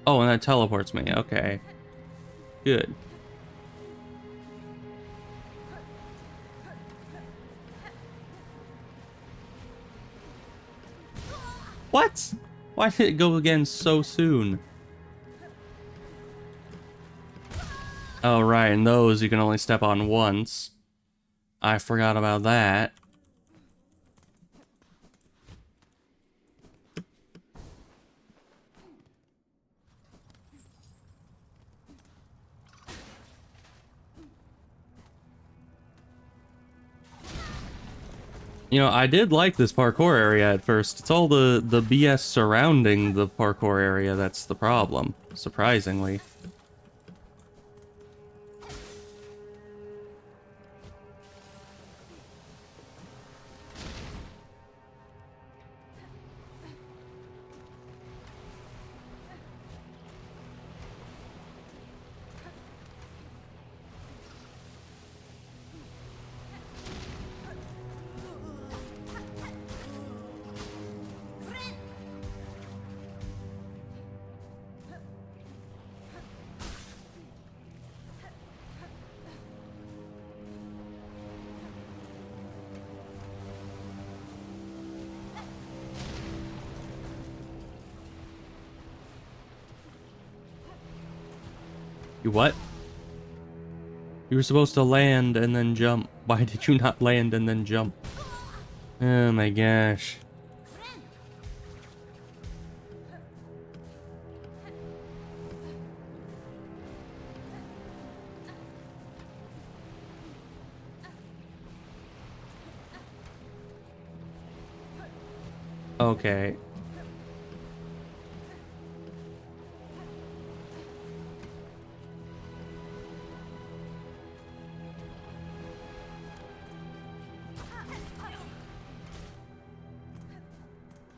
Oh, and that teleports me. Okay. Good. What? Why did it go again so soon? Oh, right, and those you can only step on once. I forgot about that. You know, I did like this parkour area at first. It's all the BS surrounding the parkour area that's the problem, surprisingly. You what? You were supposed to land and then jump. Why did you not land and then jump? Oh my gosh. Okay.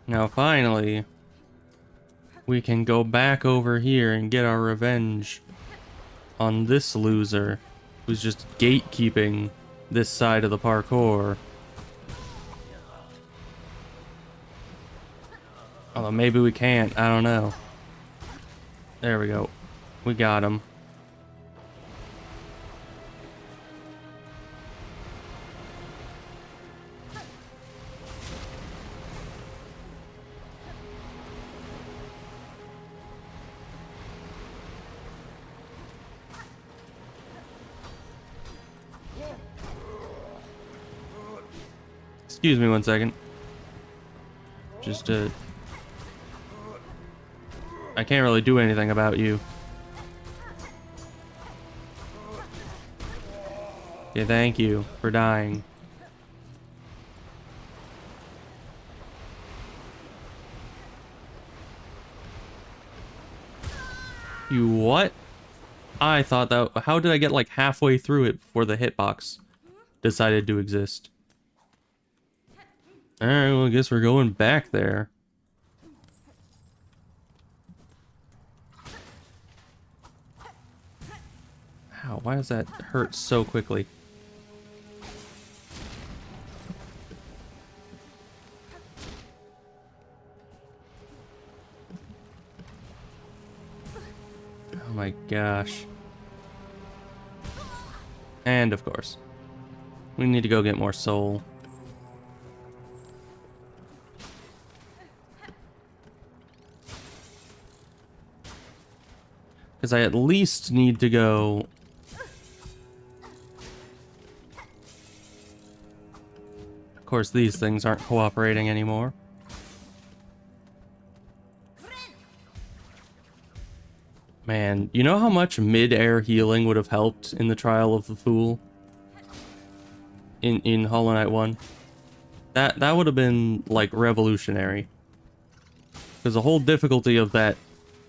Now finally, we can go back over here and get our revenge on this loser who's just gatekeeping this side of the parkour. Although maybe we can't, I don't know. There we go. We got him. Excuse me one second. Just, I can't really do anything about you. Yeah, thank you for dying. You what? I thought that... How did I get like halfway through it before the hitbox decided to exist? Alright, well, I guess we're going back there. Ow, why does that hurt so quickly? Oh my gosh. And of course, we need to go get more soul. Because I at least need to go... Of course, these things aren't cooperating anymore. Man, you know how much mid-air healing would have helped in the Trial of the Fool? In Hollow Knight 1? That would have been, like, revolutionary. Because the whole difficulty of that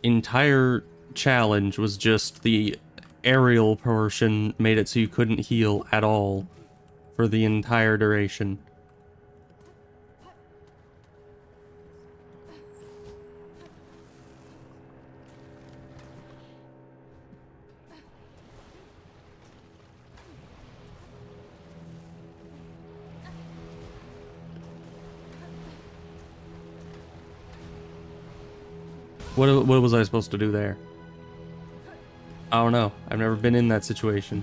entire challenge was just the aerial portion made it so you couldn't heal at all for the entire duration. What was I supposed to do there? I don't know. I've never been in that situation.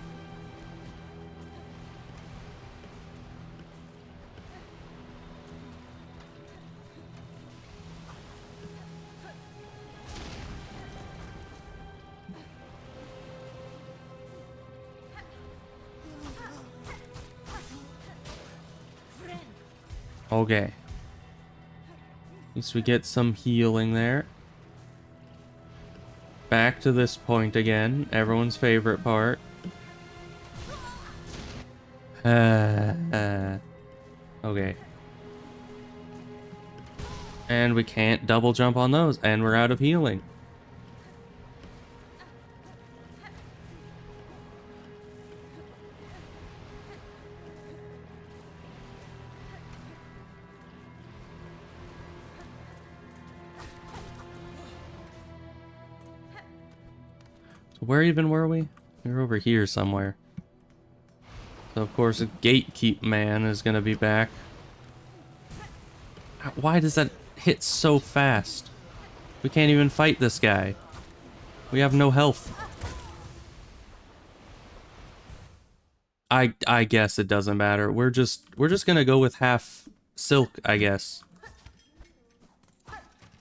Okay. At least we get some healing there. Back to this point again. Everyone's favorite part. Okay. And we can't double jump on those, and we're out of healing. Where even were we? We were over here somewhere. So of course a gatekeep man is gonna be back. Why does that hit so fast? We can't even fight this guy. We have no health. I guess it doesn't matter. We're just gonna go with half silk, I guess.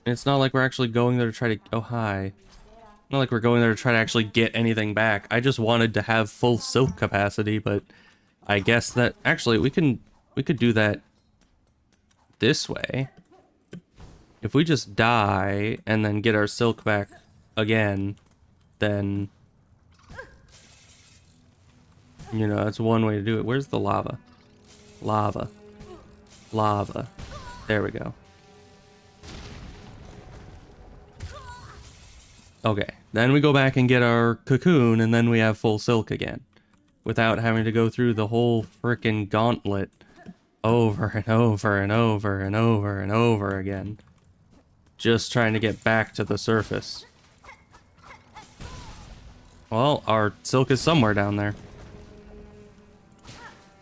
It's not like we're actually going there to try to... Oh, hi. Not like we're going there to try to actually get anything back. I just wanted to have full silk capacity, but I guess that actually we could do that this way. If we just die and then get our silk back again, then you know, that's one way to do it. Where's the lava? Lava. Lava. There we go. Okay, then we go back and get our cocoon, and then we have full silk again. Without having to go through the whole frickin' gauntlet over and over and over and over and over again. Just trying to get back to the surface. Well, our silk is somewhere down there.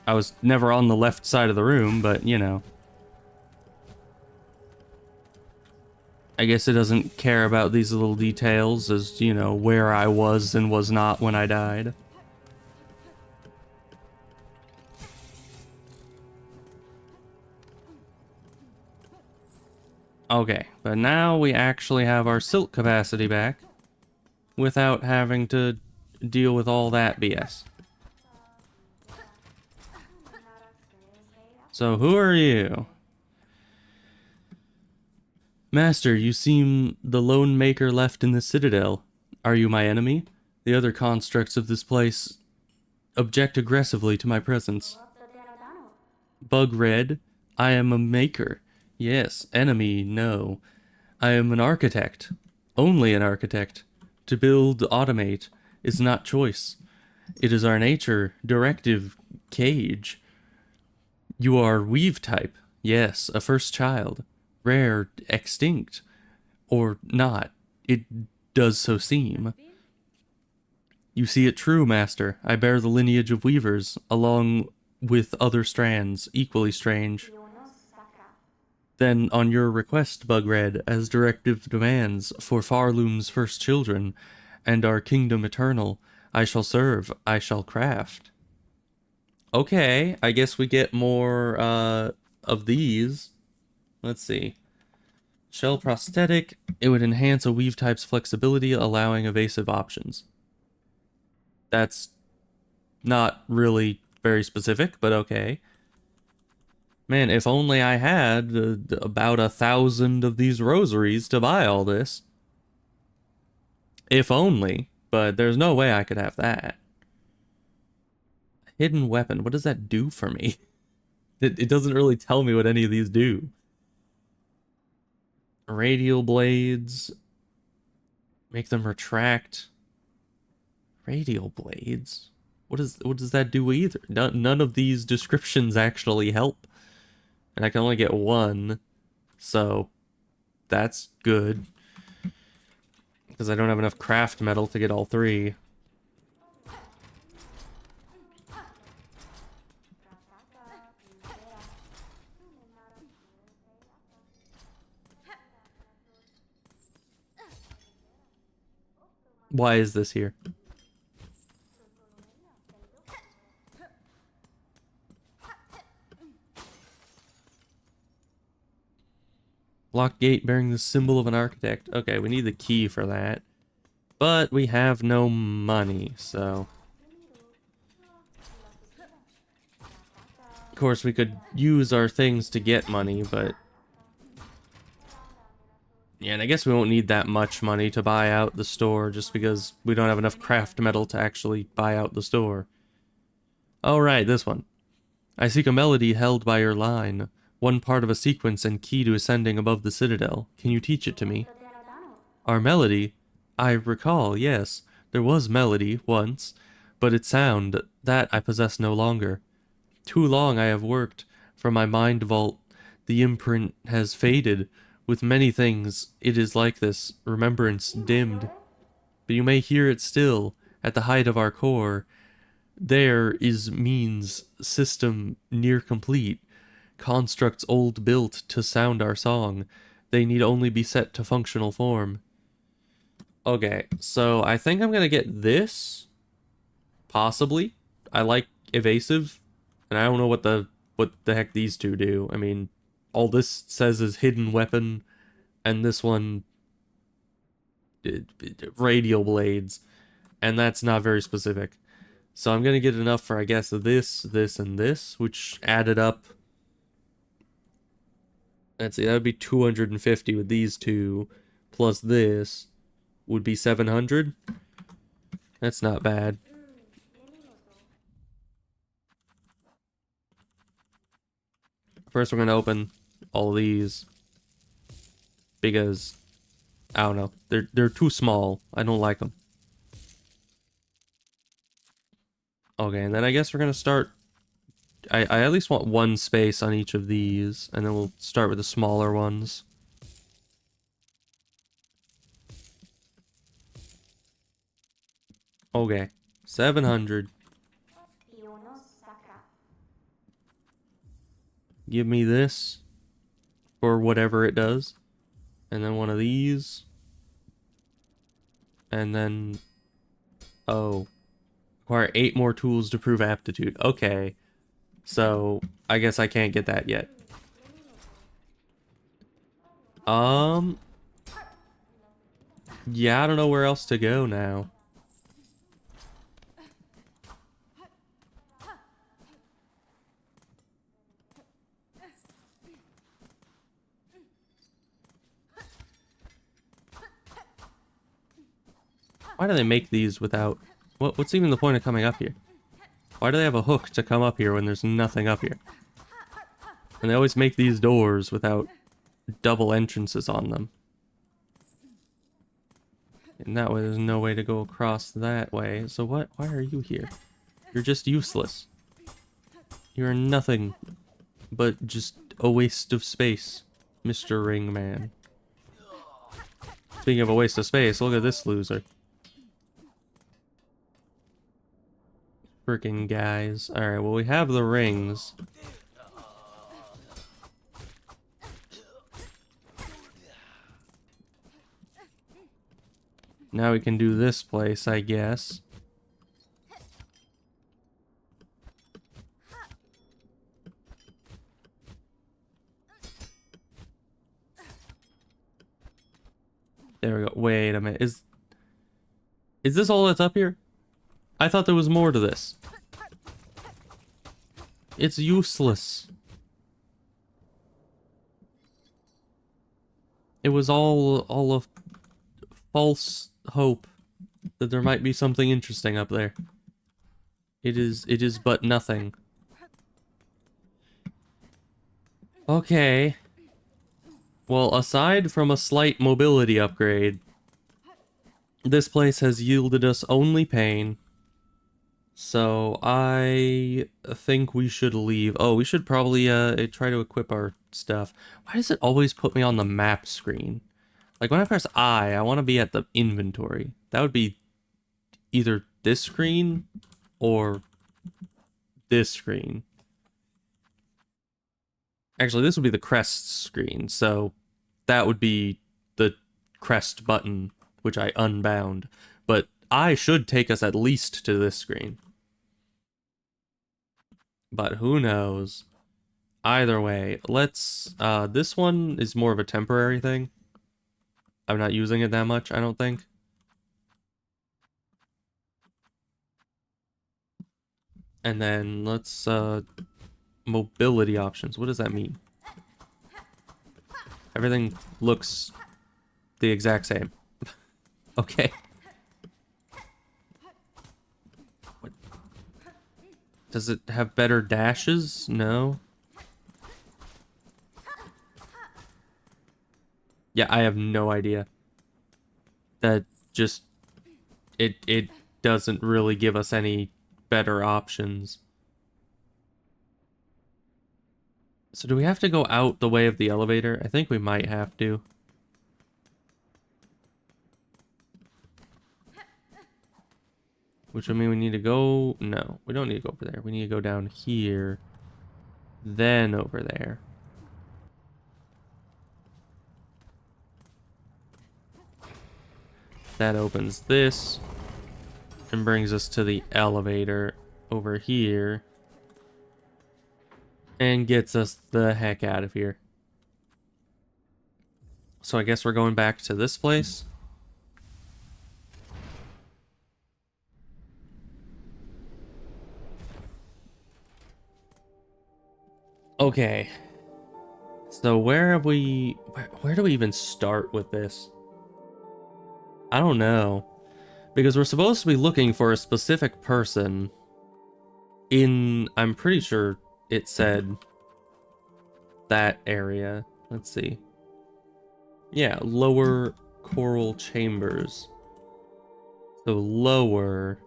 I was never on the left side of the room, but, you know. I guess it doesn't care about these little details as, you know, where I was and was not when I died. Okay, but now we actually have our silk capacity back without having to deal with all that BS. So who are you? Master, you seem the lone maker left in the Citadel. Are you my enemy? The other constructs of this place object aggressively to my presence. Bug Red, I am a maker. Yes, enemy, no. I am an architect. Only an architect. To build, automate, is not choice. It is our nature, directive, cage. You are weave type. Yes, a first child. Rare, extinct, or not. It does so seem. You see it true, master. I bear the lineage of weavers, along with other strands, equally strange. Then, on your request, Bugred, as directive demands, for Farloom's first children, and our kingdom eternal, I shall serve, I shall craft. Okay, I guess we get more, of these. Let's see. Shell prosthetic, it would enhance a weave type's flexibility, allowing evasive options. That's not really very specific, but okay. Man, if only I had about 1,000 of these rosaries to buy all this. If only, but there's no way I could have that. Hidden weapon, what does that do for me? It doesn't really tell me what any of these do. Radial blades. Make them retract. Radial blades? What does that do either? None of these descriptions actually help. And I can only get one, so that's good. Because I don't have enough craft metal to get all three. Why is this here? Locked gate bearing the symbol of an architect. Okay, we need the key for that. But we have no money, so... Of course, we could use our things to get money, but... Yeah, and I guess we won't need that much money to buy out the store, just because we don't have enough craft metal to actually buy out the store. Alright, this one. I seek a melody held by your line. One part of a sequence and key to ascending above the Citadel. Can you teach it to me? Our melody? I recall, yes. There was melody, once. But its sound, that I possess no longer. Too long I have worked. From my mind vault, the imprint has faded. With many things, it is like this, remembrance dimmed. But you may hear it still, at the height of our core. There is means, system near complete. Constructs old built to sound our song. They need only be set to functional form. Okay, so I think I'm gonna get this. Possibly. I like evasive. And I don't know what the heck these two do. I mean, all this says is hidden weapon. And this one... radial blades. And that's not very specific. So I'm gonna get enough for, I guess, this, this, and this. Which added up... Let's see, that would be 250 with these two, plus this would be 700. That's not bad. First, we're gonna open all these because I don't know, they're too small. I don't like them. Okay, and then I guess we're gonna start. I at least want one space on each of these, and then we'll start with the smaller ones. Okay, 700. Give me this for whatever it does. And then one of these. And then... Oh. Require 8 more tools to prove aptitude. Okay. So, I guess I can't get that yet. Yeah, I don't know where else to go now. Why do they make these without... What's even the point of coming up here? Why do they have a hook to come up here when there's nothing up here? And they always make these doors without double entrances on them. And that way there's no way to go across that way. So why are you here? You're just useless. You're nothing but just a waste of space, Mr. Ringman. Speaking of a waste of space, look at this loser. Freaking guys. Alright, well, we have the rings. Now we can do this place, I guess. There we go. Wait a minute. Is this all that's up here? I thought there was more to this. It's useless. It was all a false hope that there might be something interesting up there. It is but nothing. Okay. Well, aside from a slight mobility upgrade, this place has yielded us only pain. So I think we should leave. Oh, we should probably try to equip our stuff. Why does it always put me on the map screen? Like when I press I want to be at the inventory. That would be either this screen or this screen. Actually, this would be the crest screen, so that would be the crest button, which I unbound. But I should take us at least to this screen. But who knows? Either way, let's... this one is more of a temporary thing. I'm not using it that much, I don't think. And then let's... mobility options. What does that mean? Everything looks the exact same. Okay. What? Does it have better dashes? No. Yeah, I have no idea. That just... It doesn't really give us any better options. So do we have to go out the way of the elevator? I think we might have to. Which would mean we need to go... No, we don't need to go over there. We need to go down here. Then over there. That opens this. And brings us to the elevator over here. And gets us the heck out of here. So I guess we're going back to this place. Okay. So where do we even start with this? I don't know. Because we're supposed to be looking for a specific person in, I'm pretty sure it said that area. Let's see. Yeah, lower coral chambers. So lower.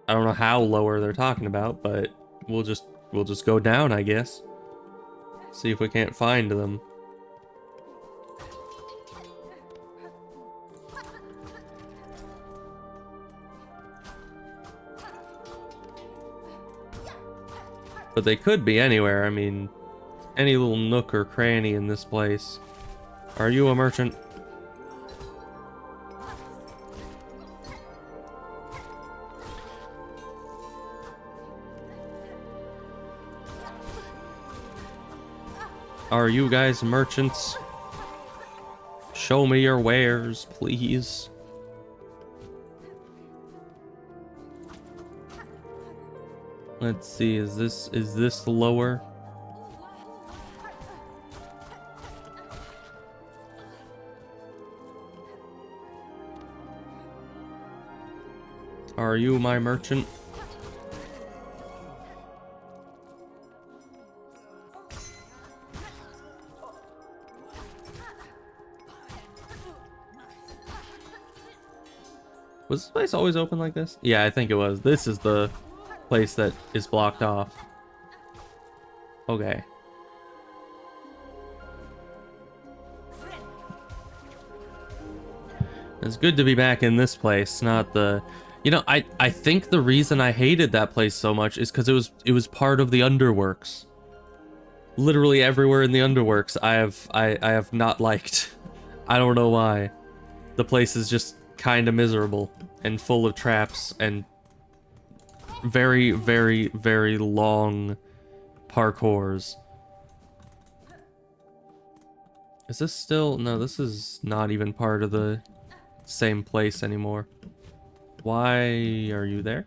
I don't know how lower they're talking about, but we'll just go down, I guess. See if we can't find them. But they could be anywhere. I mean, any little nook or cranny in this place. Are you a merchant? Are you guys merchants? Show me your wares, please. Let's see, is this lower? Are you my merchant? Was this place always open like this? Yeah, I think it was. This is the place that is blocked off. Okay. It's good to be back in this place, not the... You know, I think the reason I hated that place so much is because it was part of the Underworks. Literally everywhere in the Underworks I have not liked. I don't know why. The place is just kind of miserable and full of traps and very, very, very long parkours. Is this still... No, this is not even part of the same place anymore. Why are you there?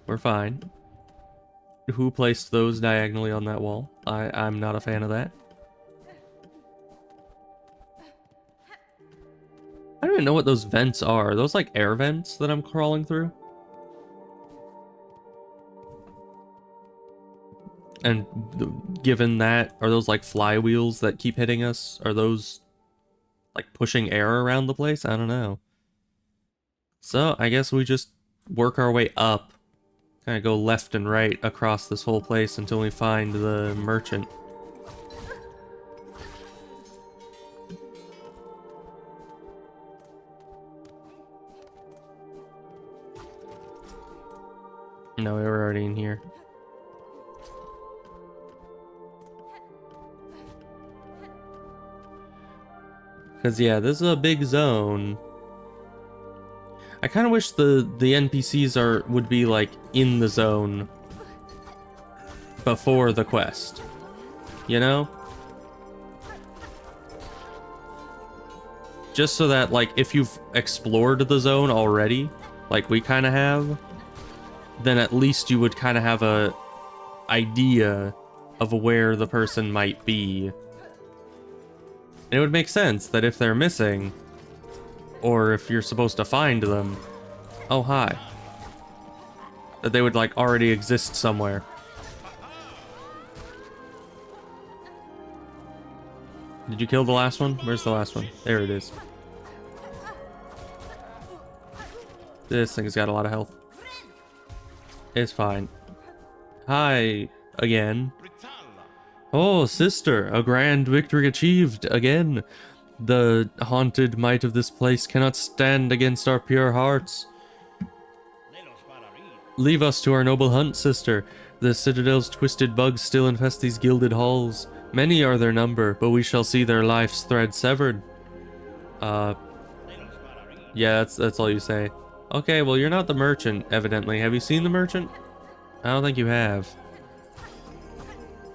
We're fine. Who placed those diagonally on that wall? I'm not a fan of that. I don't even know what those vents are. Are those like air vents that I'm crawling through? And given that, are those like flywheels that keep hitting us? Are those like pushing air around the place? I don't know. So I guess we just work our way up. Kind of go left and right across this whole place until we find the merchant. No, we were already in here. Because, yeah, this is a big zone. I kind of wish the NPCs would be, like, in the zone before the quest. You know? Just so that, like, if you've explored the zone already, like we kind of have, then at least you would kind of have a idea of where the person might be. And it would make sense that if they're missing, or if you're supposed to find them, oh hi, that they would like already exist somewhere. Did you kill the last one? Where's the last one? There it is. This thing's got a lot of health. It's fine. Hi, again. Oh, sister, a grand victory achieved again. The haunted might of this place cannot stand against our pure hearts. Leave us to our noble hunt, sister. The Citadel's twisted bugs still infest these gilded halls. Many are their number, but we shall see their life's thread severed. Yeah, that's all you say. Okay, well, you're not the merchant, evidently. Have you seen the merchant? I don't think you have.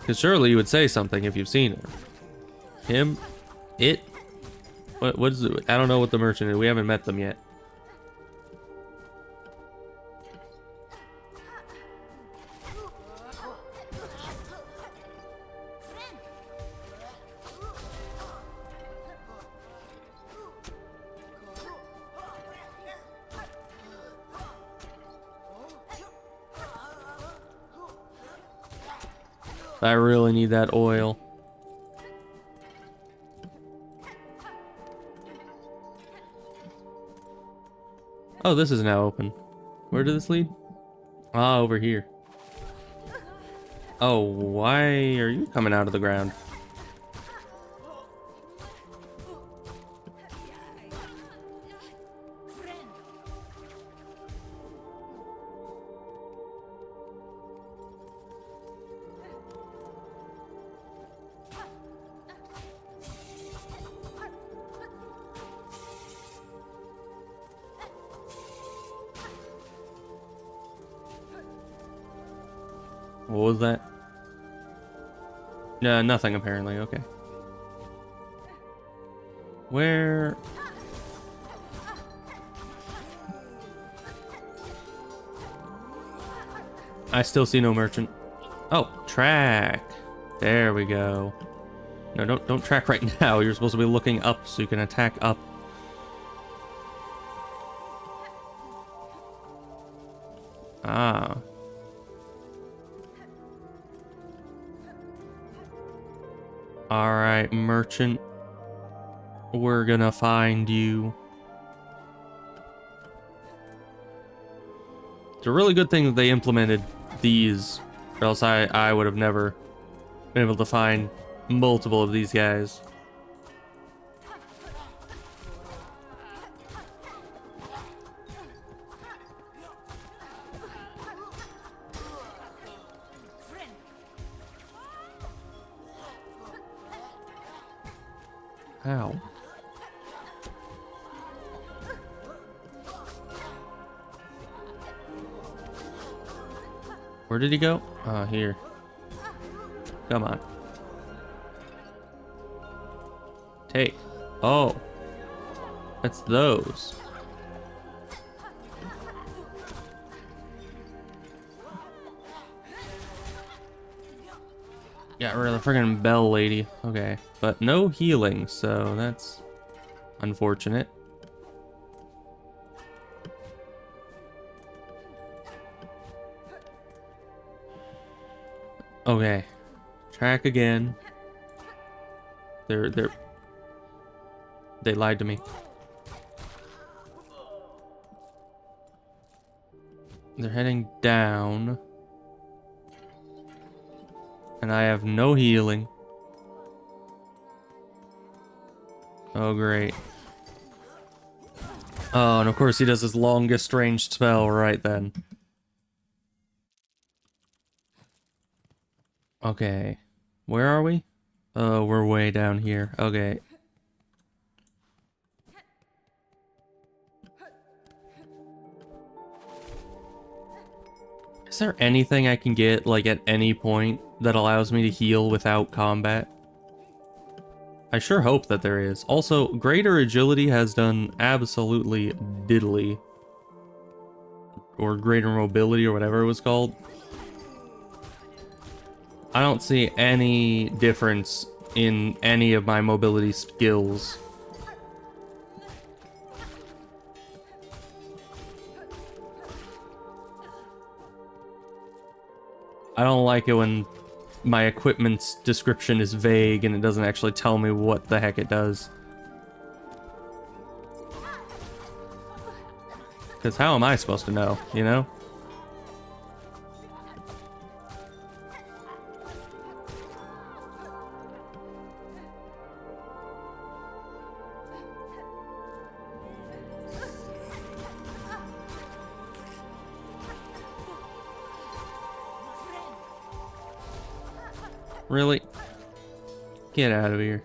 Because surely you would say something if you've seen him. Him? It? What is it? I don't know what the merchant is. We haven't met them yet. I really need that oil. Oh, this is now open. Where did this lead? Ah, over here. Oh, why are you coming out of the ground? What was that? No, nothing apparently. Okay. Where? I still see no merchant. Oh, track. There we go. No, don't track right now. You're supposed to be looking up so you can attack up. Ah. Alright, merchant. We're gonna find you. It's a really good thing that they implemented these, or else I would have never been able to find multiple of these guys. Ow. Where did he go? Oh, here. Come on. Take. Oh. That's those. Got rid of the friggin' bell lady. Okay. But no healing, so that's unfortunate. Okay. Track again. They lied to me. They're heading down. And I have no healing. Oh, great. Oh, and of course he does his longest ranged spell right then. Okay. Where are we? Oh, we're way down here. Okay. Is there anything I can get, like, at any point that allows me to heal without combat? I sure hope that there is. Also, greater agility has done absolutely diddly. Or greater mobility or whatever it was called. I don't see any difference in any of my mobility skills. I don't like it when my equipment's description is vague and it doesn't actually tell me what the heck it does. Because how am I supposed to know, you know? Really? Get out of here.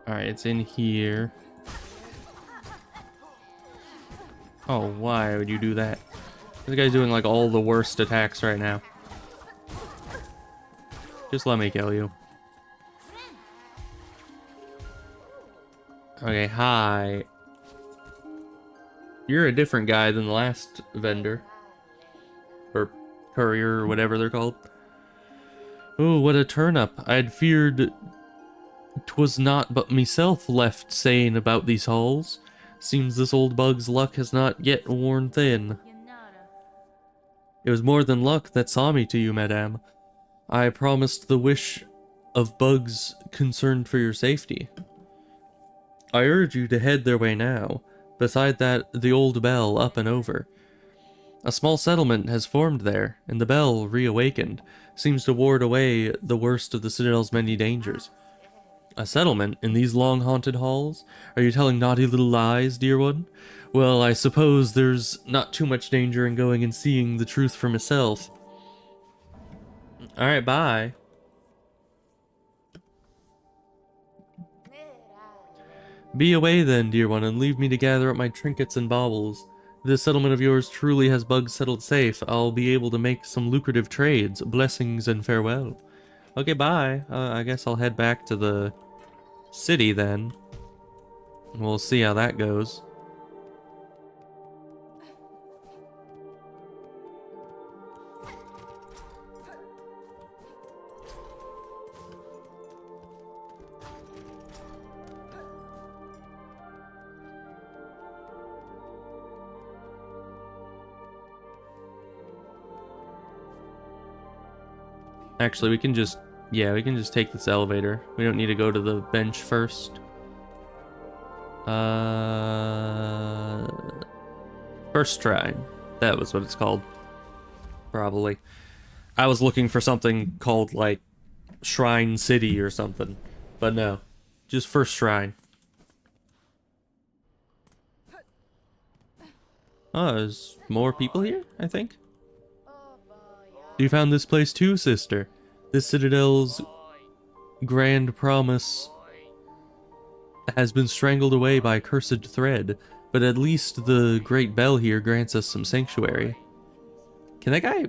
Alright, it's in here. Oh, why would you do that? This guy's doing like all the worst attacks right now. Just let me kill you. Okay, hi. You're a different guy than the last vendor. Or courier, or whatever they're called. Oh, what a turn-up. I'd feared 'twas not but myself left sane about these halls. Seems this old bug's luck has not yet worn thin. It was more than luck that saw me to you, madame. I promised the wish of bugs concerned for your safety. I urge you to head their way now. Beside that, the old bell up and over. A small settlement has formed there, and the bell, reawakened, seems to ward away the worst of the Citadel's many dangers. A settlement in these long-haunted halls? Are you telling naughty little lies, dear one? Well, I suppose there's not too much danger in going and seeing the truth for myself. Alright, bye. Be away then, dear one, and leave me to gather up my trinkets and baubles. If this settlement of yours truly has bugs settled safe, I'll be able to make some lucrative trades. Blessings and farewell. Okay, bye. I guess I'll head back to the city then. We'll see how that goes. Actually, we can just... Yeah, we can just take this elevator. We don't need to go to the bench first. First Shrine. That was what it's called. Probably. I was looking for something called, like, Shrine City or something. But no. Just First Shrine. Oh, there's more people here, I think. You found this place too, sister. This Citadel's grand promise has been strangled away by a cursed thread, but at least the great bell here grants us some sanctuary. Can that guy...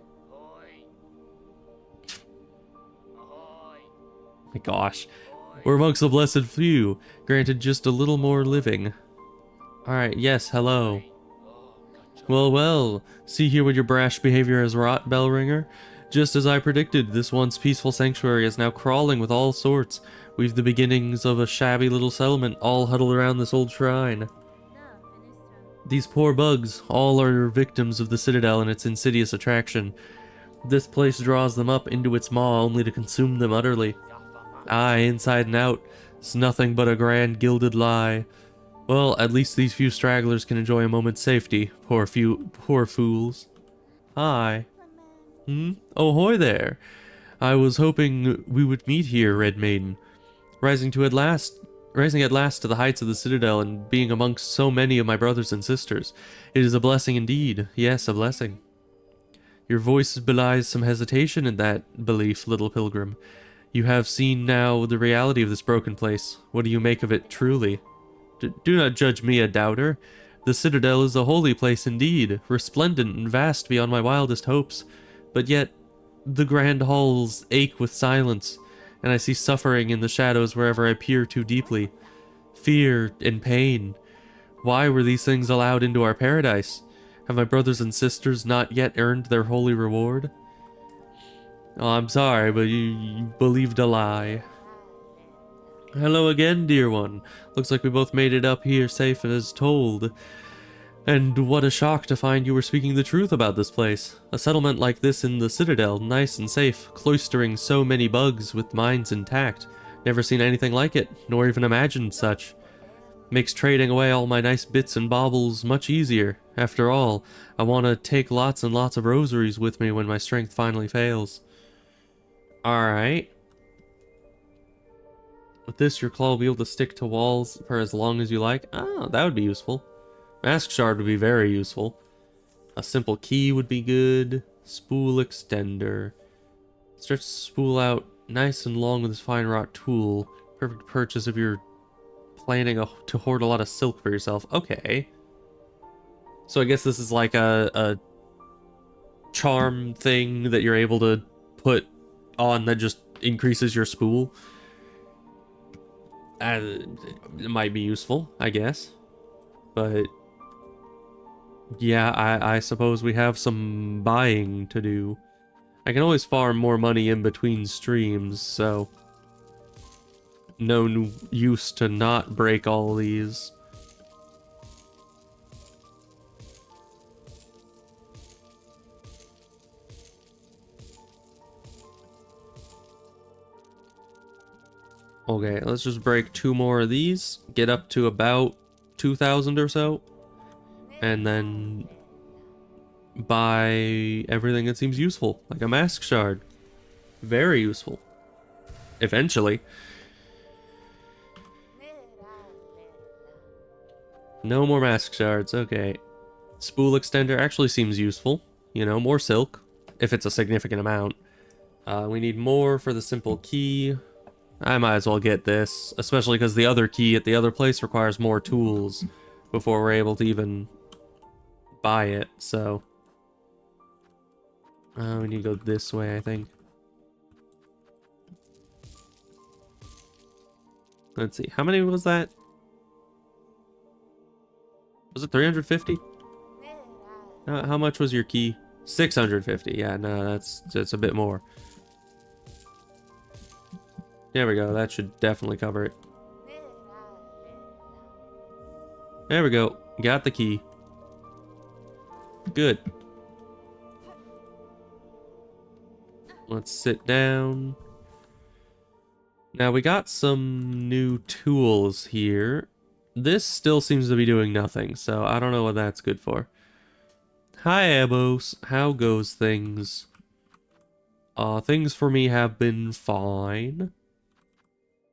Oh my gosh. We're amongst the blessed few, granted just a little more living. Alright, yes, hello. Well, well, see here what your brash behavior has wrought, Bellringer? Just as I predicted, this once peaceful sanctuary is now crawling with all sorts. We've the beginnings of a shabby little settlement all huddled around this old shrine. These poor bugs, all are victims of the Citadel and its insidious attraction. This place draws them up into its maw only to consume them utterly. Aye, inside and out, it's nothing but a grand gilded lie. Well, at least these few stragglers can enjoy a moment's safety. Poor fools. Hi. Oh, hoy there. I was hoping we would meet here, Red Maiden. Rising at last to the heights of the Citadel and being amongst so many of my brothers and sisters. It is a blessing indeed. Yes, a blessing. Your voice belies some hesitation in that belief, little pilgrim. You have seen now the reality of this broken place. What do you make of it truly? Do not judge me a doubter. The Citadel is a holy place indeed, resplendent and vast beyond my wildest hopes. But yet, the grand halls ache with silence, and I see suffering in the shadows wherever I peer too deeply. Fear and pain. Why were these things allowed into our paradise? Have my brothers and sisters not yet earned their holy reward? Oh, I'm sorry, but you believed a lie. Hello again, dear one. Looks like we both made it up here safe as told. And what a shock to find you were speaking the truth about this place. A settlement like this in the Citadel, nice and safe, cloistering so many bugs with minds intact. Never seen anything like it, nor even imagined such. Makes trading away all my nice bits and baubles much easier. After all, I want to take lots and lots of rosaries with me when my strength finally fails. Alright. With this, your claw will be able to stick to walls for as long as you like. Oh, that would be useful. Mask Shard would be very useful. A simple key would be good. Spool extender. Stretch the spool out nice and long with this fine wrought tool. Perfect purchase if you're planning to hoard a lot of silk for yourself. Okay. So I guess this is like a charm thing that you're able to put on that just increases your spool. It might be useful, I guess. But yeah, I suppose we have some buying to do. I can always farm more money in between streams, so no use to not break all these. Okay, let's just break 2 more of these, get up to about 2,000 or so, and then buy everything that seems useful, like a mask shard. Very useful. Eventually. No more mask shards, okay. Spool extender actually seems useful. You know, more silk, if it's a significant amount. We need more for the simple key. I might as well get this, especially because the other key at the other place requires more tools before we're able to even buy it, so we need to go this way, I think. Let's see, how many was that? Was it 350? How much was your key? 650. Yeah, no, that's a bit more. There we go. That should definitely cover it. There we go. Got the key. Good. Let's sit down. Now we got some new tools here. This still seems to be doing nothing, so I don't know what that's good for. Hi, Abos. How goes things? Things for me have been fine.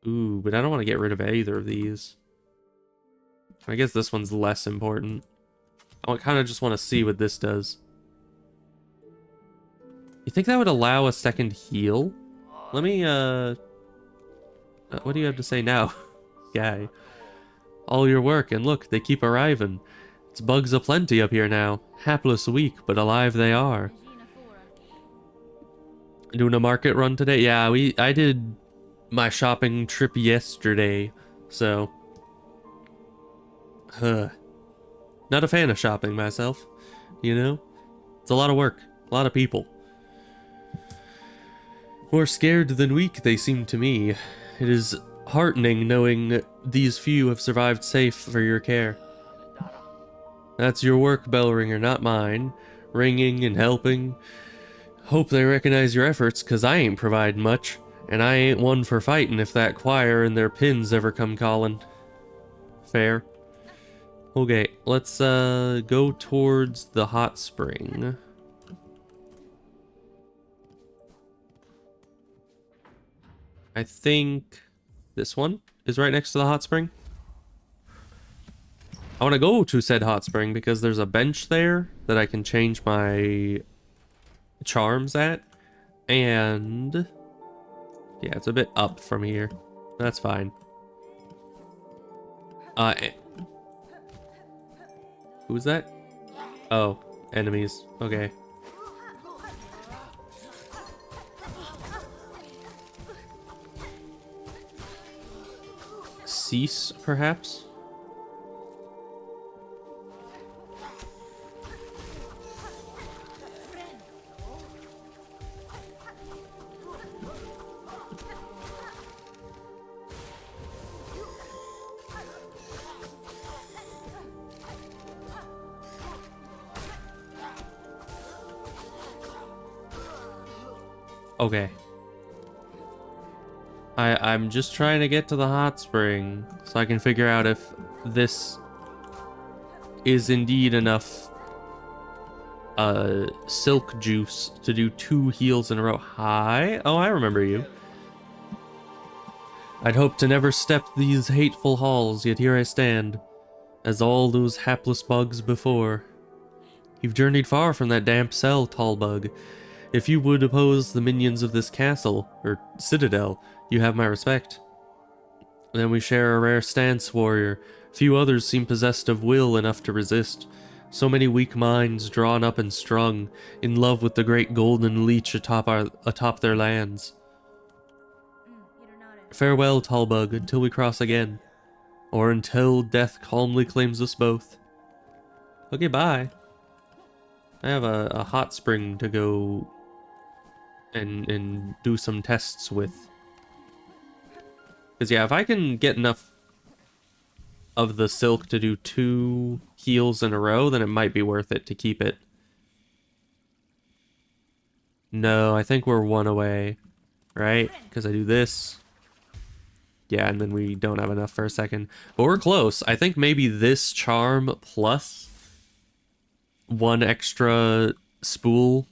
Ooh, but I don't want to get rid of either of these. I guess this one's less important. I kind of just want to see what this does. You think that would allow a second heal? Let me, what do you have to say now, guy? All your work, and look, they keep arriving. It's bugs aplenty up here now. Hapless weak, but alive they are. Doing a market run today? Yeah, I did my shopping trip yesterday, so... Not a fan of shopping myself, you know? It's a lot of work, a lot of people. More scared than weak, they seem to me. It is heartening knowing these few have survived safe for your care. That's your work, bell ringer, not mine. Ringing and helping. Hope they recognize your efforts, 'cause I ain't providing much. And I ain't one for fighting if that choir and their pins ever come calling. Fair. Okay, let's go towards the hot spring. I think this one is right next to the hot spring. I want to go to said hot spring because there's a bench there that I can change my charms at. And yeah, it's a bit up from here. That's fine. Who's that? Oh, enemies. Okay. Cease, perhaps? Okay. I'm just trying to get to the hot spring so I can figure out if this is indeed enough silk juice to do 2 heals in a row. Hi. Oh, I remember you. I'd hoped to never step these hateful halls, yet here I stand, as all those hapless bugs before. You've journeyed far from that damp cell, tall bug. If you would oppose the minions of this castle, or citadel, you have my respect. Then we share a rare stance, warrior. Few others seem possessed of will enough to resist. So many weak minds drawn up and strung, in love with the great golden leech atop their lands. Farewell, Tallbug, until we cross again. Or until death calmly claims us both. Okay, bye. I have a hot spring to go and do some tests with. Because yeah, if I can get enough of the silk to do 2 heals in a row, then it might be worth it to keep it. No, I think we're 1 away, right? Because I do this. Yeah, and then we don't have enough for a second. But we're close. I think maybe this charm plus 1 extra spool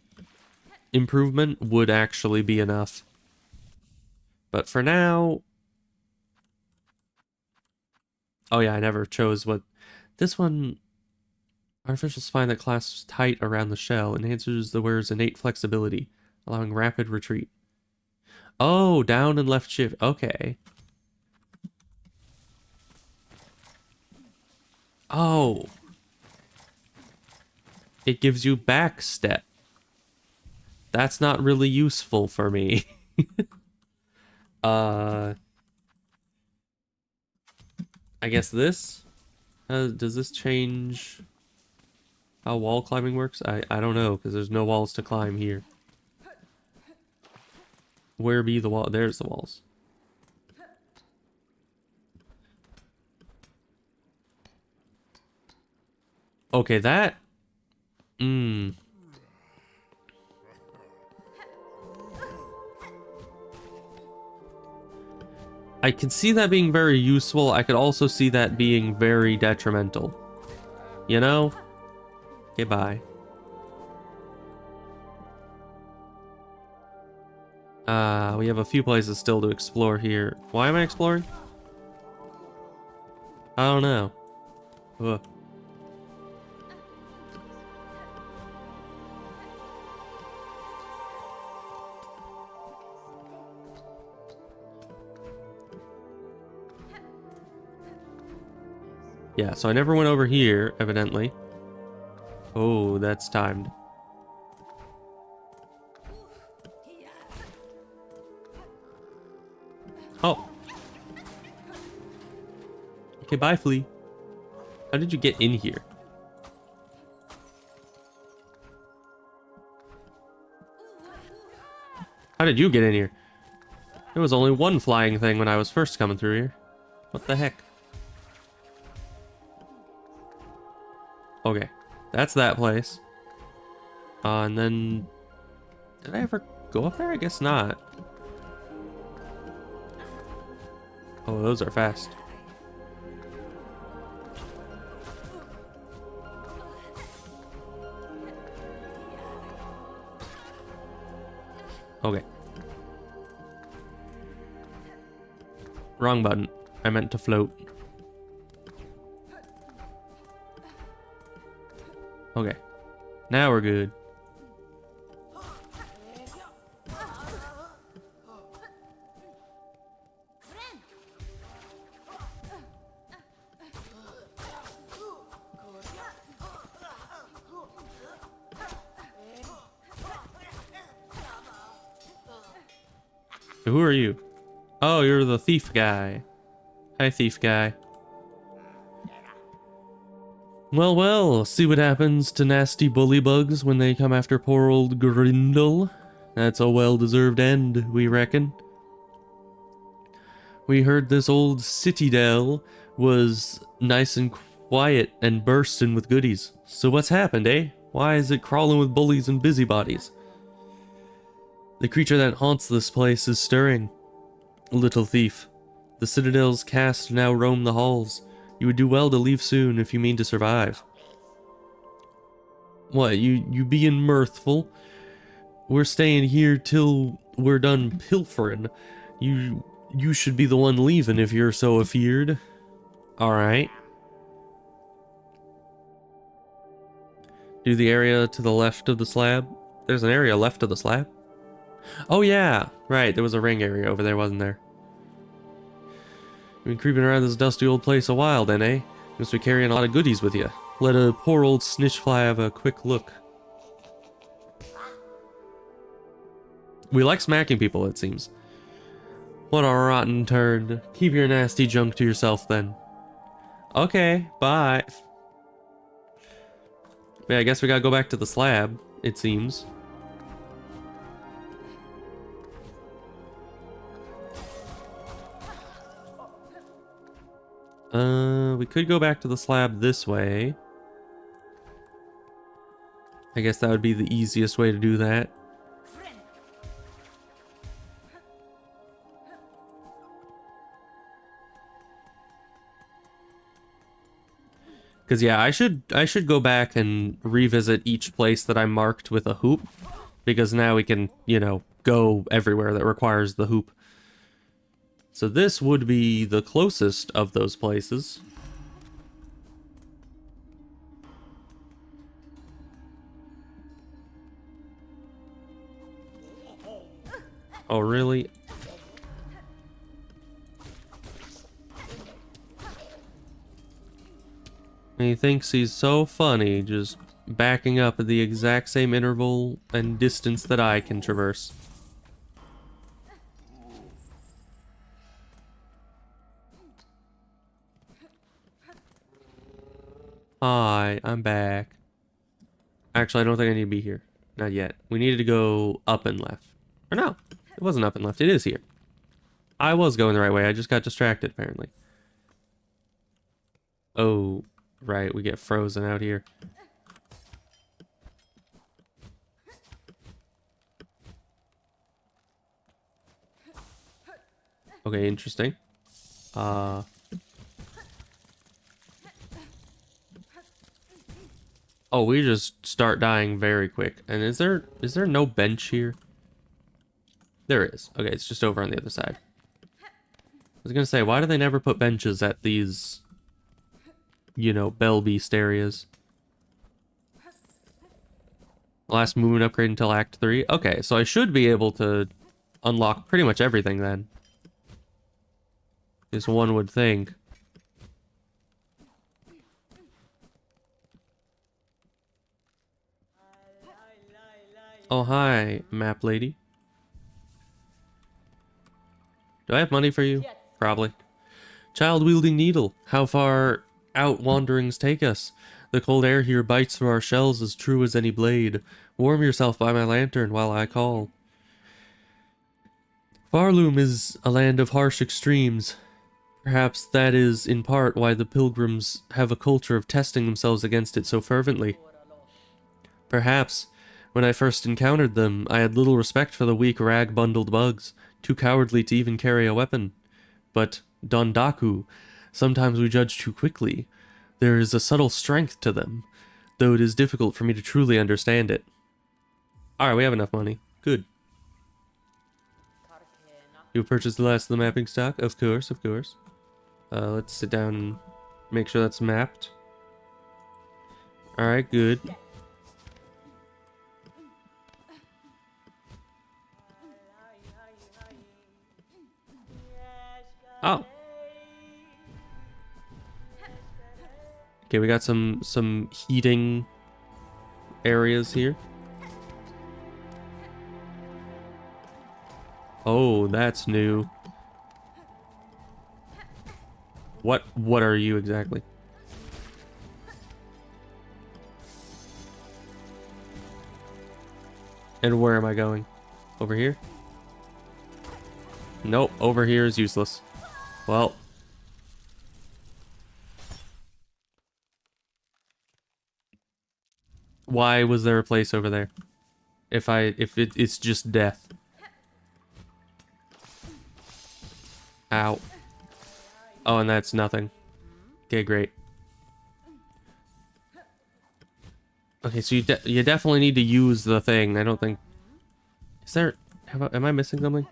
improvement would actually be enough. But for now... Oh yeah, I never chose what... This one... Artificial spine that clasps tight around the shell enhances the wearer's innate flexibility, allowing rapid retreat. Oh, down and left shift. Okay. Oh. It gives you back step. That's not really useful for me. I guess this? Does this change how wall climbing works? I don't know, because there's no walls to climb here. Where be the wall? There's the walls. Okay, that... I can see that being very useful. I could also see that being very detrimental. You know? Okay, bye. We have a few places still to explore here. Why am I exploring? I don't know. Ugh. Yeah, so I never went over here, evidently. Oh, that's timed. Oh. Okay, bye, Flea. How did you get in here? How did you get in here? There was only one flying thing when I was first coming through here. What the heck? Okay, that's that place. And then... Did I ever go up there? I guess not. Oh, those are fast. Okay. Wrong button. I meant to float. Okay. Now we're good. So who are you? Oh, you're the thief guy. Hi, thief guy. Well, well, see what happens to nasty bully bugs when they come after poor old Grindel. That's a well-deserved end, we reckon. We heard this old Citadel was nice and quiet and bursting with goodies. So what's happened, eh? Why is it crawling with bullies and busybodies? The creature that haunts this place is stirring. Little thief. The Citadel's cast now roam the halls. You would do well to leave soon if you mean to survive. What, you being mirthful? We're staying here till we're done pilfering. You should be the one leaving if you're so afeared. Alright. Do the area to the left of the slab. There's an area left of the slab? Oh yeah, right, there was a ring area over there, wasn't there? You've been creeping around this dusty old place a while then, eh? Must be carrying a lot of goodies with you. Let a poor old snitchfly have a quick look. We like smacking people, it seems. What a rotten turd. Keep your nasty junk to yourself then. Okay, bye. Yeah, I guess we gotta go back to the slab, it seems. We could go back to the slab this way. I guess that would be the easiest way to do that. Because yeah, I should go back and revisit each place that I marked with a hoop, because now we can, you know, go everywhere that requires the hoop. So this would be the closest of those places. Oh, really? He thinks he's so funny, just backing up at the exact same interval and distance that I can traverse. Hi, I'm back. Actually, I don't think I need to be here. Not yet. We needed to go up and left. Or no, it wasn't up and left. It is here. I was going the right way. I just got distracted, apparently. Oh, right. We get frozen out here. Okay, interesting. Oh, we just start dying very quick. And is there no bench here? There is. Okay, it's just over on the other side. I was gonna say, why do they never put benches at these, you know, Bell Beast areas? Last movement upgrade until Act 3. Okay, so I should be able to unlock pretty much everything then. As one would think. Oh, hi, map lady. Do I have money for you? Probably. Child-wielding needle. How far out wanderings take us? The cold air here bites through our shells as true as any blade. Warm yourself by my lantern while I call. Farloom is a land of harsh extremes. Perhaps that is, in part, why the pilgrims have a culture of testing themselves against it so fervently. Perhaps, when I first encountered them, I had little respect for the weak, rag-bundled bugs, too cowardly to even carry a weapon. But, Dondaku, sometimes we judge too quickly. There is a subtle strength to them, though it is difficult for me to truly understand it. Alright, we have enough money. Good. You purchased the last of the mapping stock? Of course, of course. Let's sit down and make sure that's mapped. Alright, good. Oh. Okay, we got some heating areas here. Oh, that's new. What are you exactly? And where am I going? Over here? Nope, over here is useless. Well. Why was there a place over there? If it's just death. Ow. Oh, and that's nothing. Okay, great. Okay, so you definitely need to use the thing. I don't think... Is there... Am I missing something?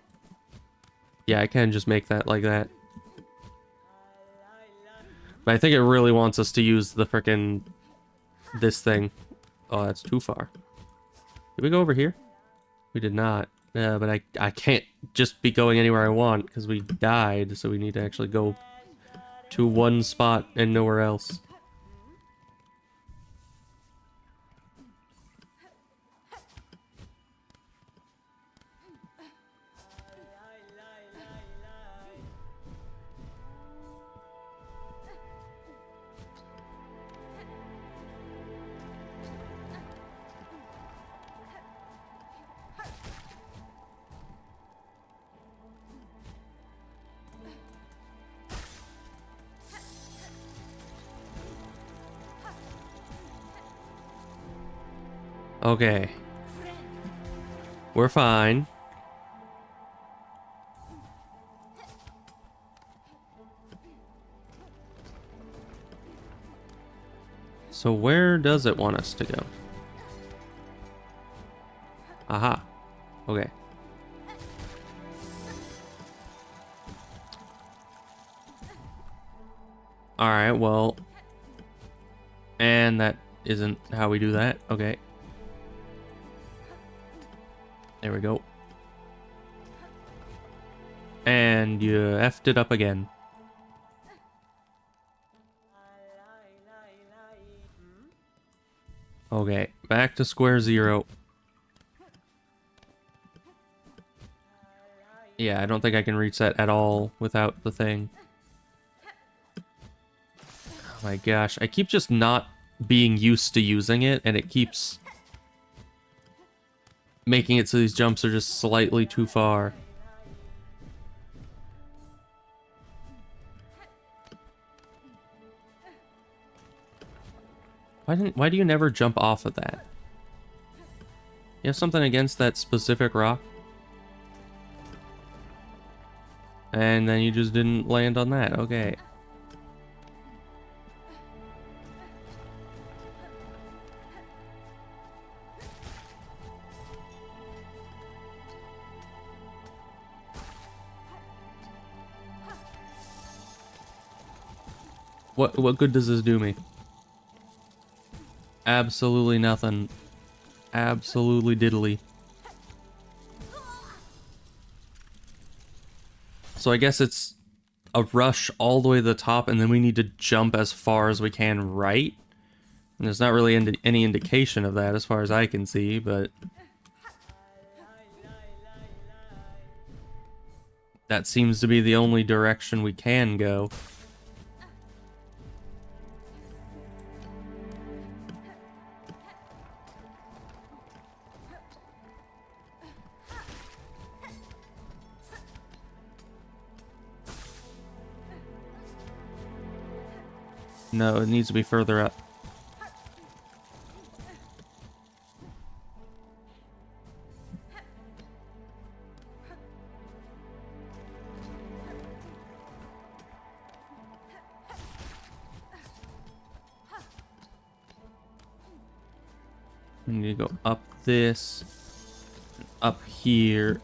Yeah, I can just make that like that. But I think it really wants us to use the frickin' this thing. Oh, that's too far. Did we go over here? We did not. But I can't just be going anywhere I want because we died, so we need to actually go to one spot and nowhere else. Okay. We're fine. So where does it want us to go? Aha. Okay. Alright, well. And that isn't how we do that. Okay. There we go. And you effed it up again. Okay, back to square zero. Yeah, I don't think I can reach that at all without the thing. Oh my gosh, I keep just not being used to using it, and it keeps making it so these jumps are just slightly too far. Why do you never jump off of that? You have something against that specific rock? And then you just didn't land on that. Okay. What good does this do me? Absolutely nothing. Absolutely diddly. So I guess it's a rush all the way to the top, and then we need to jump as far as we can right. And there's not really any indication of that as far as I can see, but that seems to be the only direction we can go. No, it needs to be further up. We need to go up this, up here,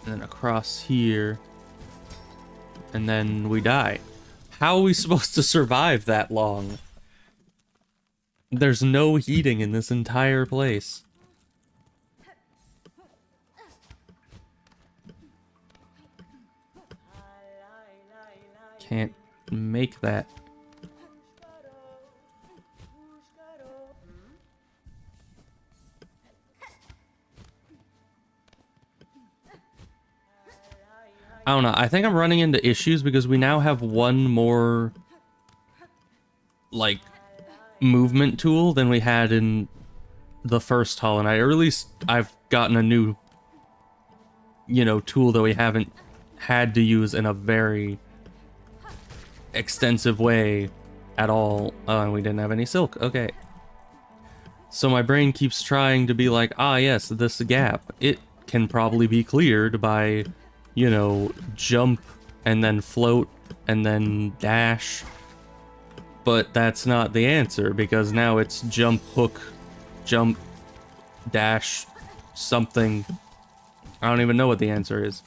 and then across here, and then we die. How are we supposed to survive that long? There's no heating in this entire place. Can't make that. I don't know. I think I'm running into issues because we now have one more, like, movement tool than we had in the first Hollow Knight. Or at least I've gotten a new, you know, tool that we haven't had to use in a very extensive way at all. Oh, and we didn't have any silk. Okay. So my brain keeps trying to be like, ah, yes, this gap. It can probably be cleared by, you know, jump and then float and then dash. But that's not the answer, because now it's jump, hook, jump, dash, something. I don't even know what the answer is.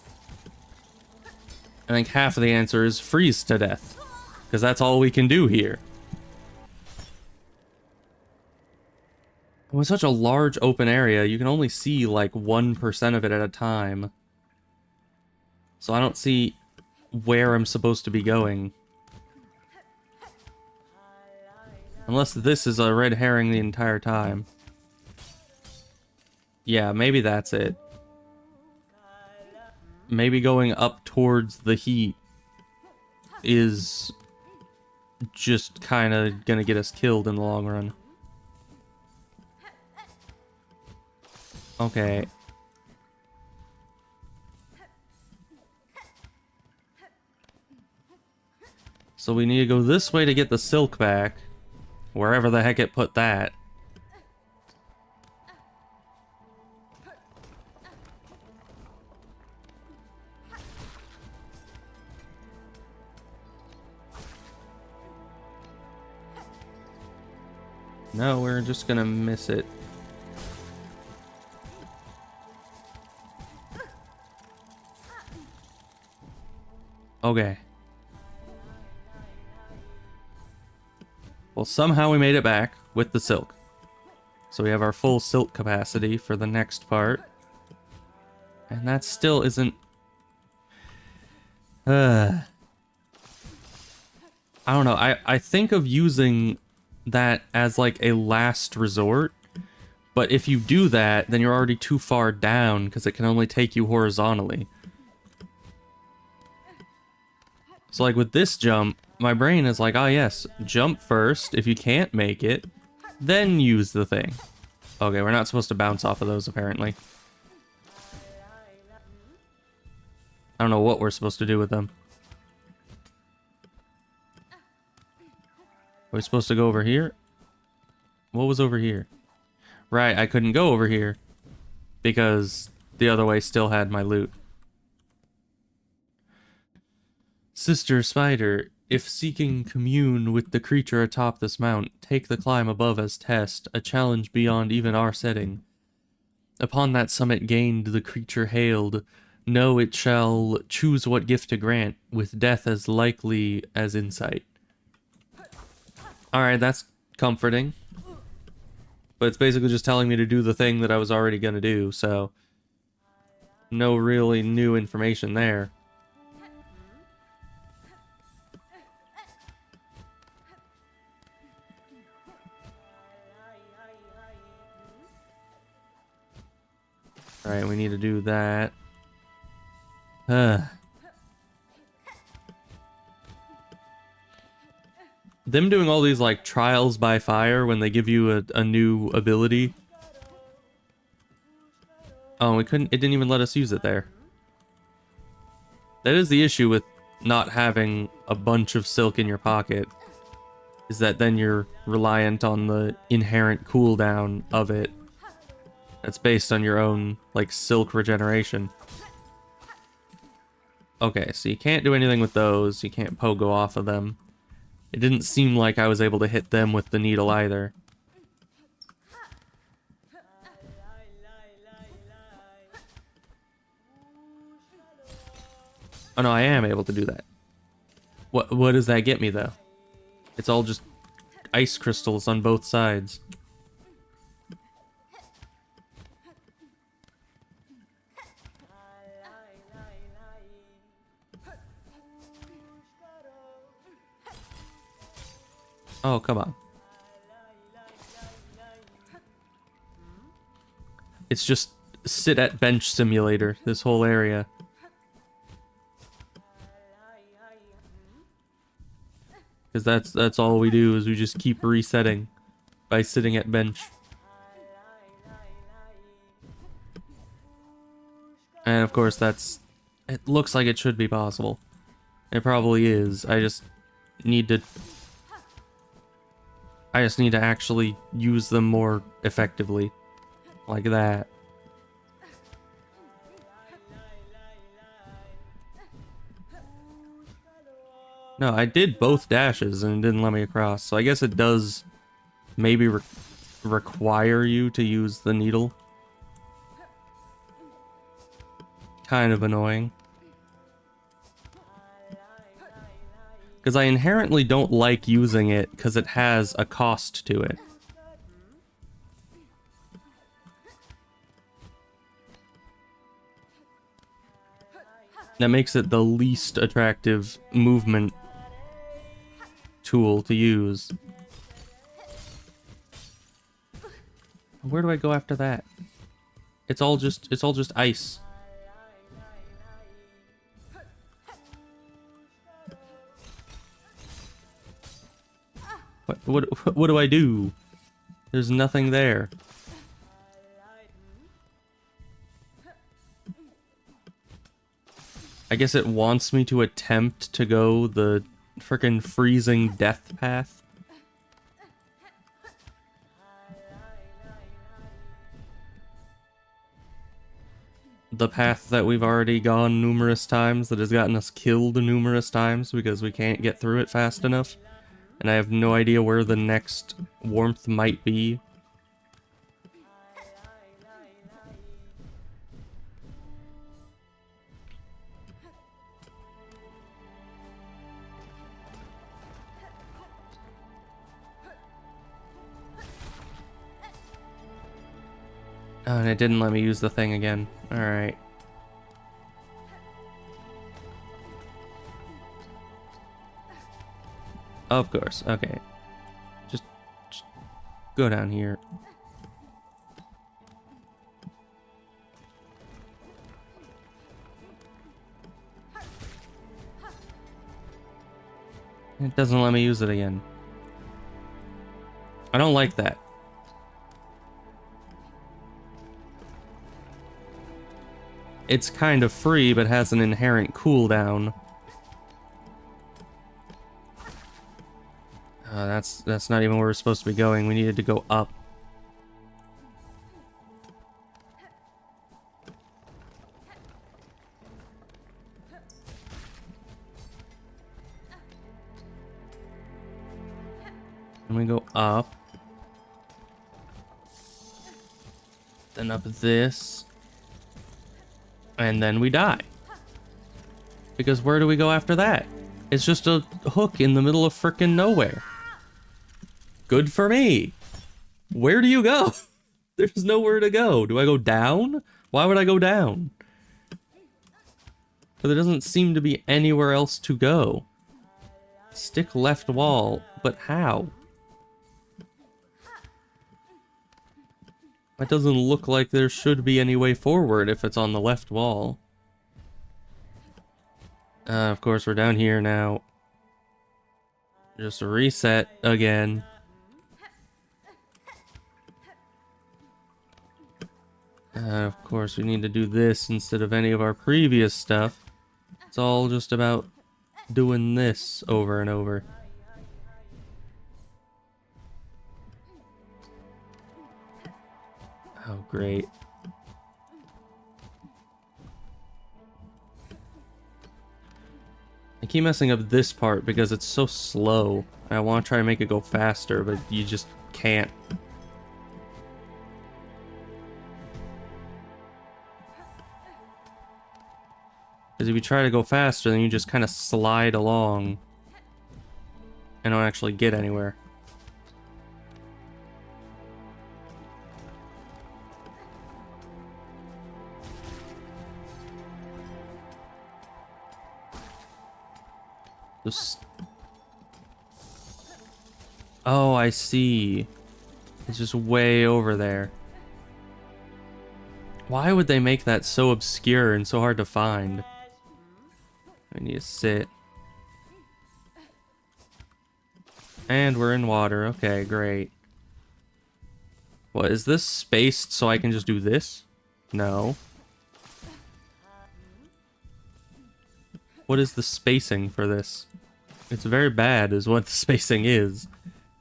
I think half of the answer is freeze to death, because that's all we can do here. With such a large open area, you can only see like 1% of it at a time. So I don't see where I'm supposed to be going. Unless this is a red herring the entire time. Yeah, maybe that's it. Maybe going up towards the heat is just kind of gonna get us killed in the long run. Okay. So we need to go this way to get the silk back. Wherever the heck it put that. No, we're just gonna miss it. Okay. Well, somehow we made it back with the silk. So we have our full silk capacity for the next part. And that still isn't... I don't know. I think of using that as like a last resort. But if you do that, then you're already too far down because it can only take you horizontally. So like with this jump, my brain is like, ah yes, jump first. If you can't make it, then use the thing. Okay, we're not supposed to bounce off of those apparently. I don't know what we're supposed to do with them. Are we supposed to go over here? What was over here? Right, I couldn't go over here because the other way still had my loot. Sister Spider, if seeking commune with the creature atop this mount, take the climb above as test, a challenge beyond even our setting. Upon that summit gained, the creature hailed, know it shall choose what gift to grant, with death as likely as insight. Alright, that's comforting. But it's basically just telling me to do the thing that I was already gonna do, so... no really new information there. Alright, we need to do that. Them doing all these, like, trials by fire when they give you a new ability. Oh, it didn't even let us use it there. That is the issue with not having a bunch of silk in your pocket. Is that then you're reliant on the inherent cooldown of it. That's based on your own, like, silk regeneration. Okay, so you can't do anything with those. You can't pogo off of them. It didn't seem like I was able to hit them with the needle either. Oh no, I am able to do that. What does that get me, though? It's all just ice crystals on both sides. Oh, come on. It's just sit at bench simulator, this whole area. Because that's all we do, is we just keep resetting by sitting at bench. And of course it looks like it should be possible. It probably is. I just need to actually use them more effectively. Like that. No, I did both dashes and it didn't let me across. So I guess it does maybe require you to use the needle. Kind of annoying. Because I inherently don't like using it because it has a cost to it. That makes it the least attractive movement tool to use. Where do I go after that? It's all just ice. What do I do? There's nothing there. I guess it wants me to attempt to go the frickin' freezing death path. The path that we've already gone numerous times, that has gotten us killed numerous times because we can't get through it fast enough. And I have no idea where the next warmth might be. Oh, and it didn't let me use the thing again. Alright. Of course, okay. Just go down here. It doesn't let me use it again. I don't like that. It's kind of free, but has an inherent cooldown. That's not even where we're supposed to be going. We needed to go up. And we go up. Then up this. And then we die. Because where do we go after that? It's just a hook in the middle of frickin' nowhere. Good for me. Where do you go? There's nowhere to go. Do I go down? Why would I go down? But there doesn't seem to be anywhere else to go. Stick left wall, but how? That doesn't look like there should be any way forward if it's on the left wall. Of course, we're down here now. Just reset again. Of course, we need to do this instead of any of our previous stuff. It's all just about doing this over and over. Oh, great. I keep messing up this part because it's so slow. I want to try and make it go faster, but you just can't. Because if you try to go faster, then you just kind of slide along and don't actually get anywhere. Just... Oh, I see. It's just way over there. Why would they make that so obscure and so hard to find? I need to sit. And we're in water. Okay, great. What, is this spaced so I can just do this? No. What is the spacing for this? It's very bad is what the spacing is.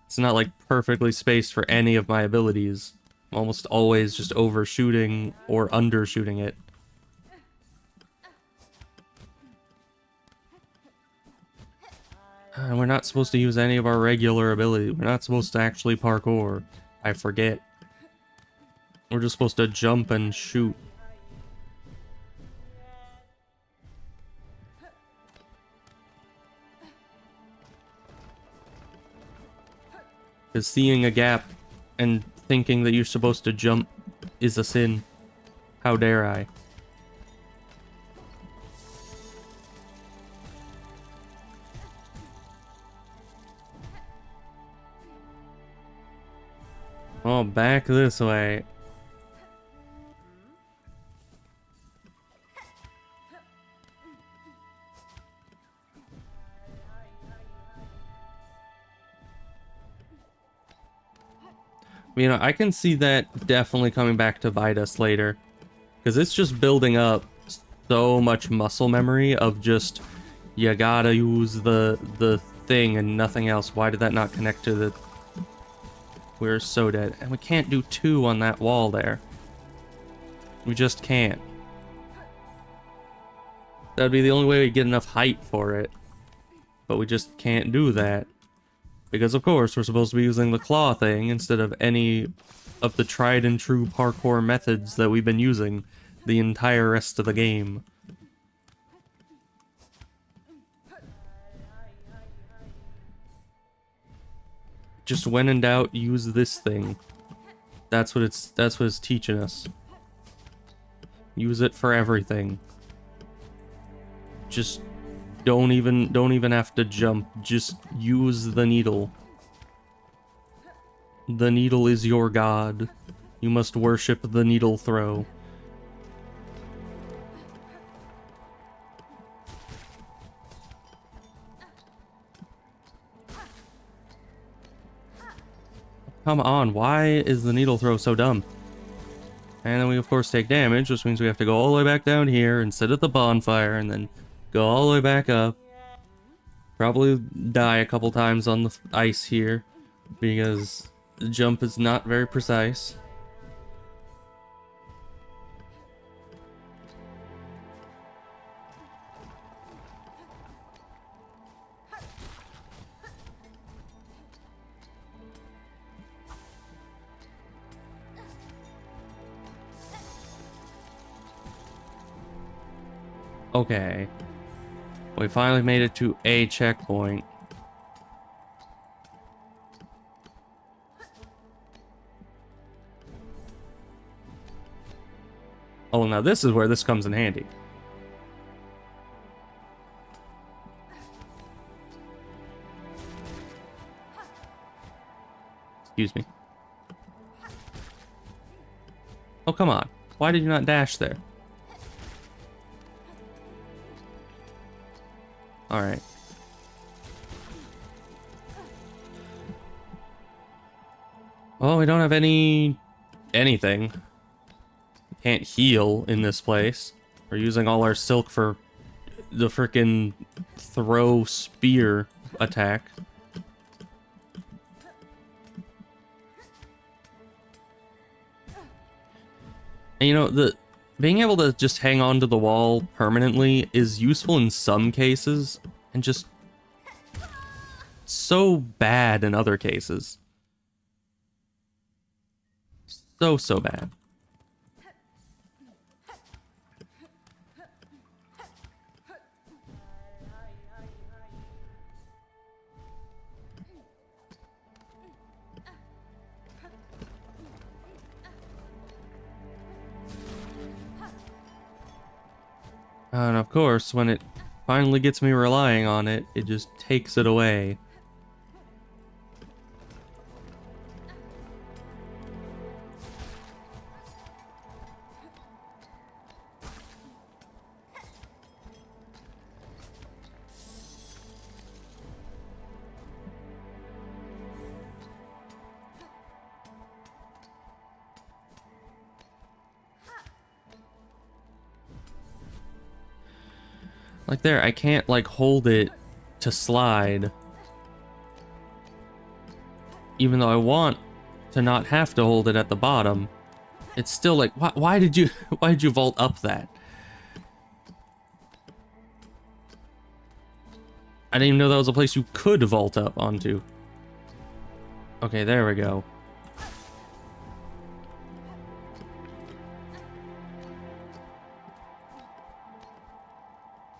It's not like perfectly spaced for any of my abilities. I'm almost always just overshooting or undershooting it. And we're not supposed to use any of our regular abilities. We're not supposed to actually parkour. I forget. We're just supposed to jump and shoot. Because seeing a gap and thinking that you're supposed to jump is a sin. How dare I? Oh, back this way. You know, I can see that definitely coming back to bite us later. Because it's just building up so much muscle memory of just, you gotta use the thing and nothing else. Why did that not connect to the... We're so dead. And we can't do 2 on that wall there. We just can't. That'd be the only way we get enough height for it. But we just can't do that. Because of course we're supposed to be using the claw thing instead of any of the tried and true parkour methods that we've been using the entire rest of the game. Just when in doubt, use this thing. That's what it's teaching us. Use it for everything. Just don't even have to jump. Just use the needle. The needle is your god. You must worship the needle throw. Come on, why is the needle throw so dumb? And then we of course take damage, which means we have to go all the way back down here and sit at the bonfire and then go all the way back up. Probably die a couple times on the ice here because the jump is not very precise. Okay. We finally made it to a checkpoint. Oh, now this is where this comes in handy. Excuse me. Oh, come on. Why did you not dash there? Alright. Well, we don't have anything. Can't heal in this place. We're using all our silk for the frickin' throw spear attack. And you know, being able to just hang on to the wall permanently is useful in some cases, and just so bad in other cases. So bad. And of course, when it finally gets me relying on it, it just takes it away. Like there, I can't like hold it to slide. Even though I want to not have to hold it at the bottom. It's still like, why did you vault up that? I didn't even know that was a place you could vault up onto. Okay, there we go.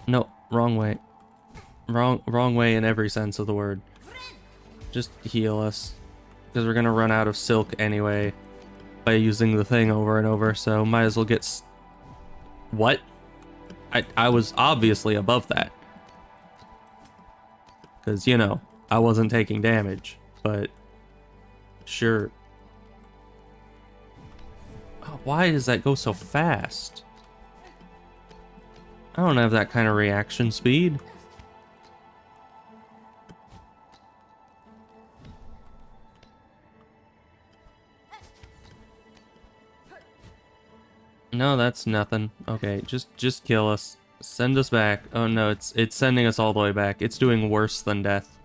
No, wrong way. Wrong way in every sense of the word. Just heal us. Because we're gonna run out of silk anyway by using the thing over and over, so might as well get what? I was obviously above that. Because, you know, I wasn't taking damage, but sure. Oh, why does that go so fast? I don't have that kind of reaction speed. No, that's nothing. Okay, just kill us. Send us back. Oh no, it's sending us all the way back. It's doing worse than death.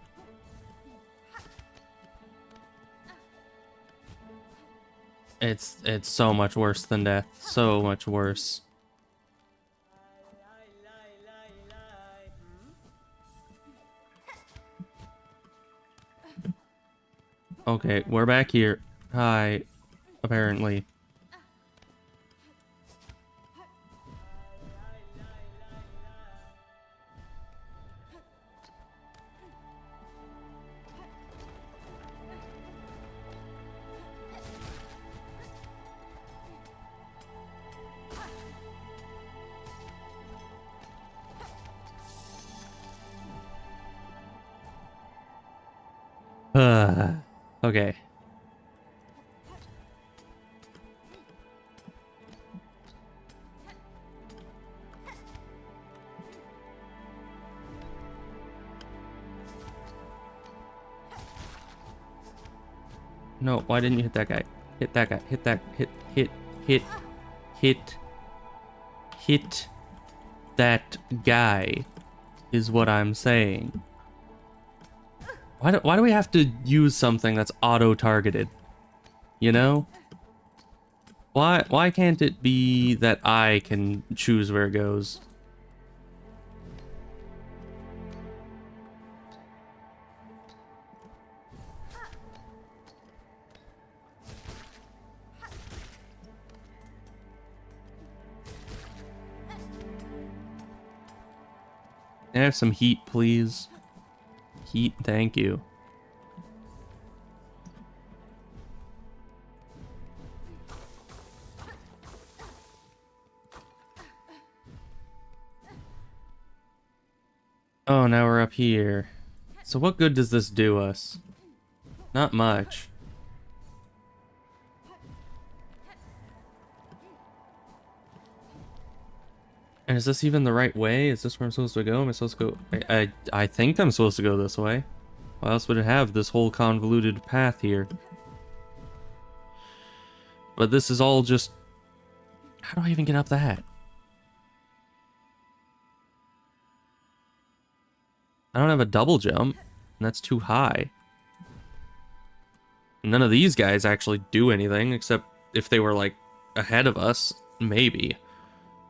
It's so much worse than death. So much worse. Okay, we're back here. Hi, apparently. Okay. No, why didn't you hit that guy? Hit that guy. Hit that. Hit that guy is what I'm saying. Why do we have to use something that's auto-targeted? You know? Why can't it be that I can choose where it goes? Can I have some heat, please? Heat, thank you. Oh, now we're up here. So what good does this do us? Not much. And is this even the right way? Is this where I'm supposed to go? Am I supposed to go? I think I'm supposed to go this way. Why else would it have this whole convoluted path here? But this is all just... How do I even get up that? I don't have a double jump, and that's too high. None of these guys actually do anything, except if they were, like, ahead of us, maybe.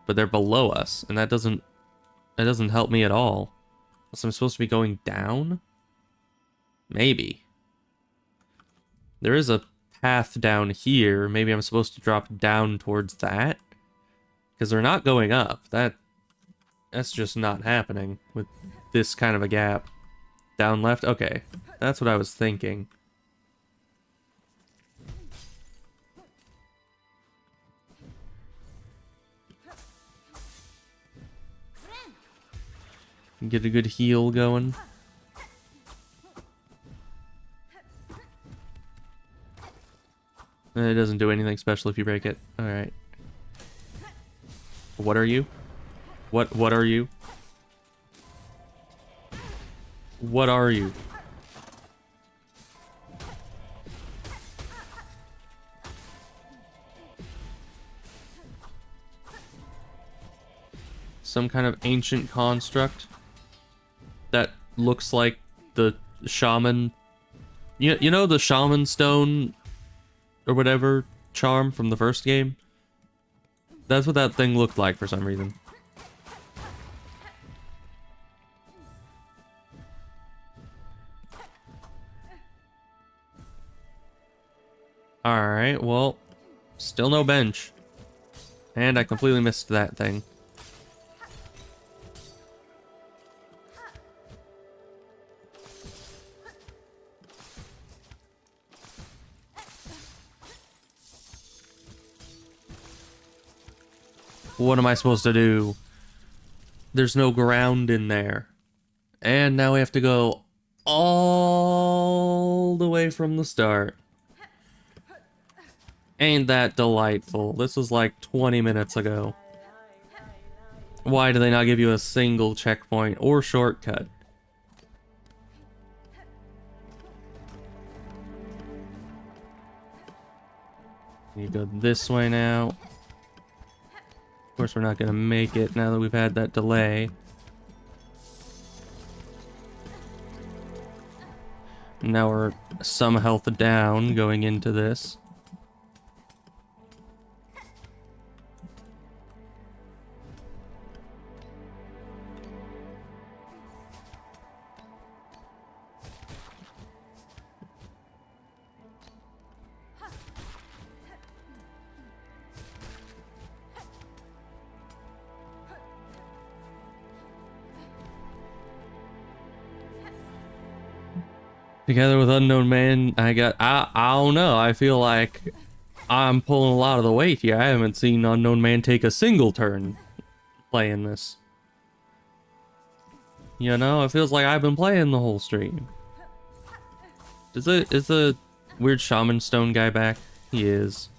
But they're below us, and that doesn't help me at all. Unless I'm supposed to be going down? Maybe. There is a path down here. Maybe I'm supposed to drop down towards that? Because they're not going up. That's just not happening with this kind of a gap. Down left? Okay. That's what I was thinking. Get a good heal going. It doesn't do anything special if you break it. Alright. What are you? What are you? What are you? Some kind of ancient construct that looks like the shaman. You know the shaman stone or whatever charm from the first game? That's what that thing looked like for some reason. Alright, well, still no bench. And I completely missed that thing. What am I supposed to do? There's no ground in there. And now we have to go all the way from the start. Ain't that delightful? This was like 20 minutes ago. Why do they not give you a single checkpoint or shortcut? You go this way now. Of course, we're not gonna make it now that we've had that delay. Now we're some health down going into this. Together with Unknown Man, I don't know, I feel like I'm pulling a lot of the weight here. I haven't seen Unknown Man take a single turn playing this. You know, it feels like I've been playing the whole stream. Is the weird shaman stone guy back? He is.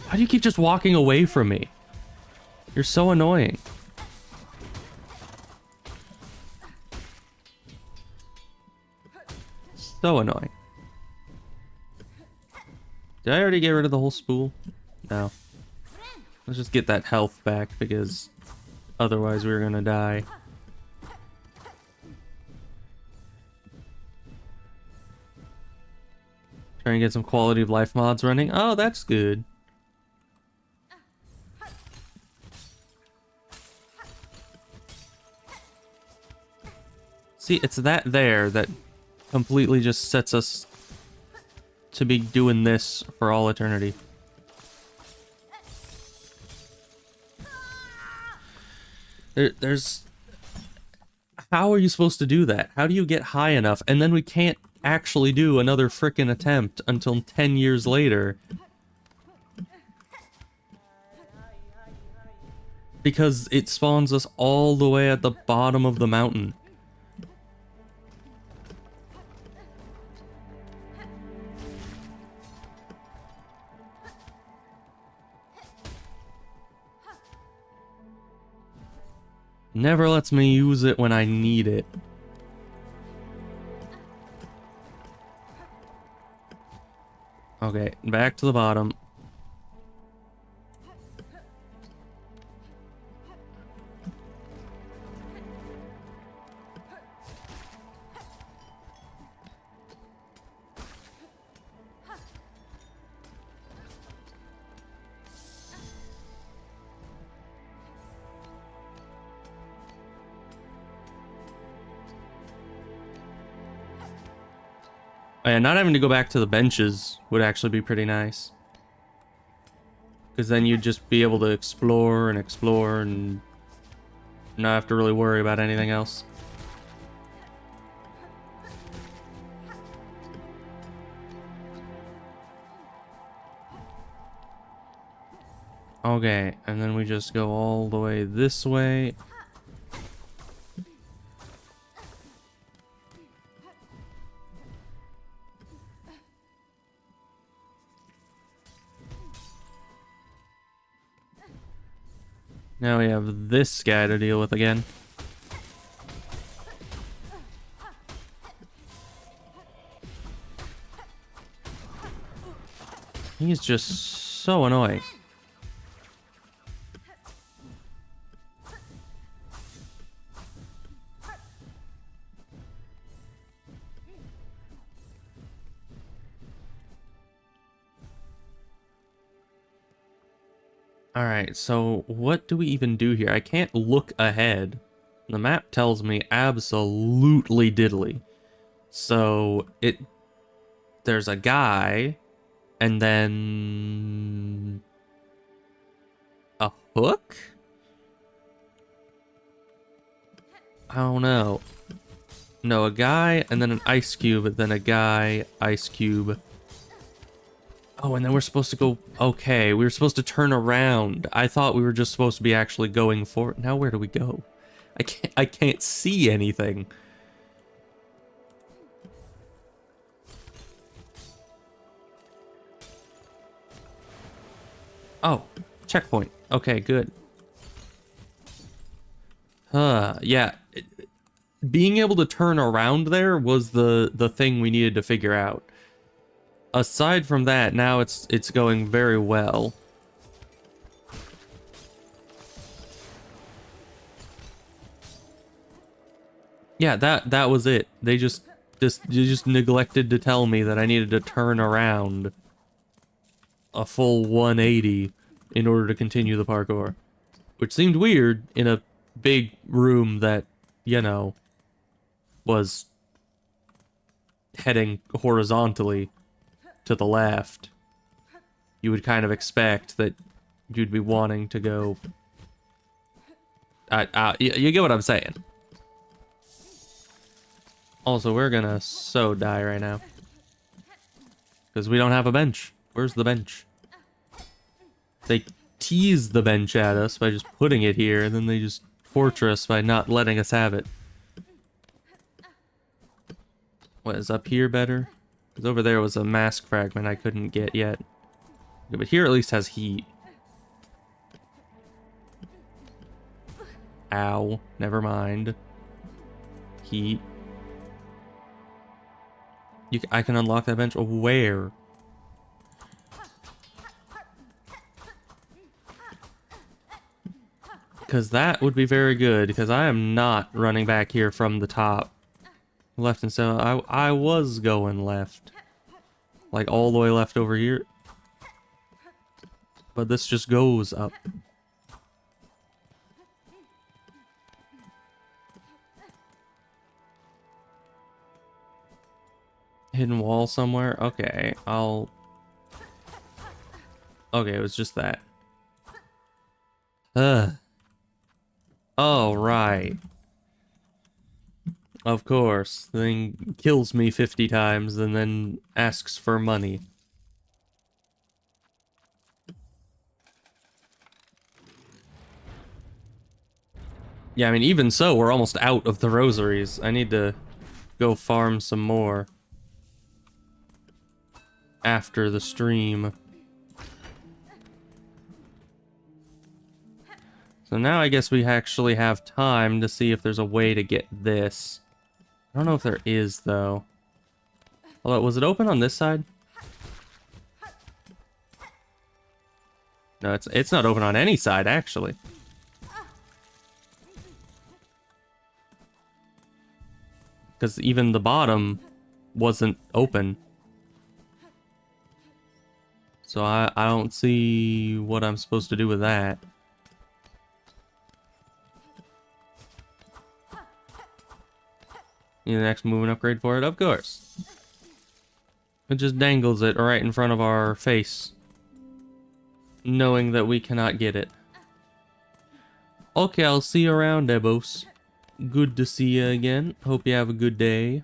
Why do you keep just walking away from me? You're so annoying. So annoying. Did I already get rid of the whole spool? No. Let's just get that health back because otherwise we're gonna die. Trying to get some quality of life mods running. Oh, that's good. See, it's that there that completely just sets us to be doing this for all eternity. There's... How are you supposed to do that? How do you get high enough? And then we can't actually do another frickin' attempt until 10 years later. Because it spawns us all the way at the bottom of the mountain. Never lets me use it when I need it. Okay, back to the bottom. And not having to go back to the benches would actually be pretty nice. Because then you'd just be able to explore and not have to really worry about anything else. Okay, and then we just go all the way this way. Now we have this guy to deal with again. He's just so annoying. Alright, so what do we even do here? I can't look ahead. The map tells me absolutely diddly. So there's a guy, and then a hook? I don't know. No, a guy, and then an ice cube, and then a guy, ice cube. Oh, and then we're supposed to go... Okay, we were supposed to turn around. I thought we were just supposed to be actually going for it. Now where do we go? I can't see anything. Oh, checkpoint. Okay, good. Yeah. Being able to turn around there was the thing we needed to figure out. Aside from that, now it's going very well. Yeah, that was it. They just neglected to tell me that I needed to turn around a full 180 in order to continue the parkour. Which seemed weird in a big room that, you know, was heading horizontally to the left. You would kind of expect that you'd be wanting to go... you get what I'm saying. Also, we're gonna so die right now. Because we don't have a bench. Where's the bench? They tease the bench at us by just putting it here, and then they just torture us by not letting us have it. What, is up here better? Because over there was a mask fragment I couldn't get yet. Okay, but here at least has heat. Ow. Never mind. Heat. I can unlock that bench. Where? Because that would be very good, because I am not running back here from the top. Left and so I was going left. Like all the way left over here. But this just goes up. Hidden wall somewhere? Okay, Okay, it was just that. Oh, right. Of course. The thing kills me 50 times and then asks for money. Yeah, I mean, even so, we're almost out of the rosaries. I need to go farm some more after the stream. So now I guess we actually have time to see if there's a way to get this. I don't know if there is, though. Although, was it open on this side? No, it's not open on any side, actually. Because even the bottom wasn't open. So I don't see what I'm supposed to do with that. Need the next movement upgrade for it? Of course. It just dangles it right in front of our face, knowing that we cannot get it. Okay, I'll see you around, Ebos. Good to see you again. Hope you have a good day.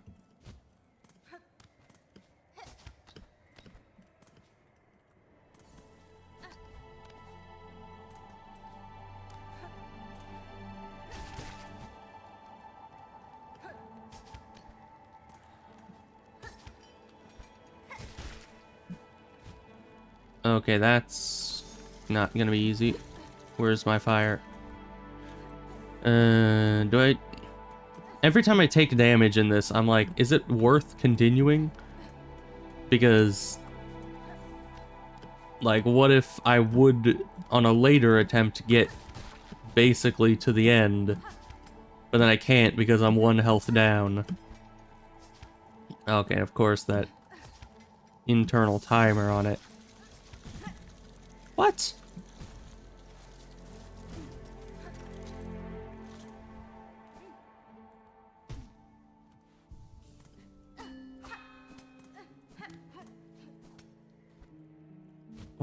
Okay, that's not gonna be easy. Where's my fire? Do I... Every time I take damage in this, I'm like, is it worth continuing? Because... Like, what if I would, on a later attempt, get basically to the end, but then I can't because I'm 1 health down? Okay, of course, that internal timer on it. What?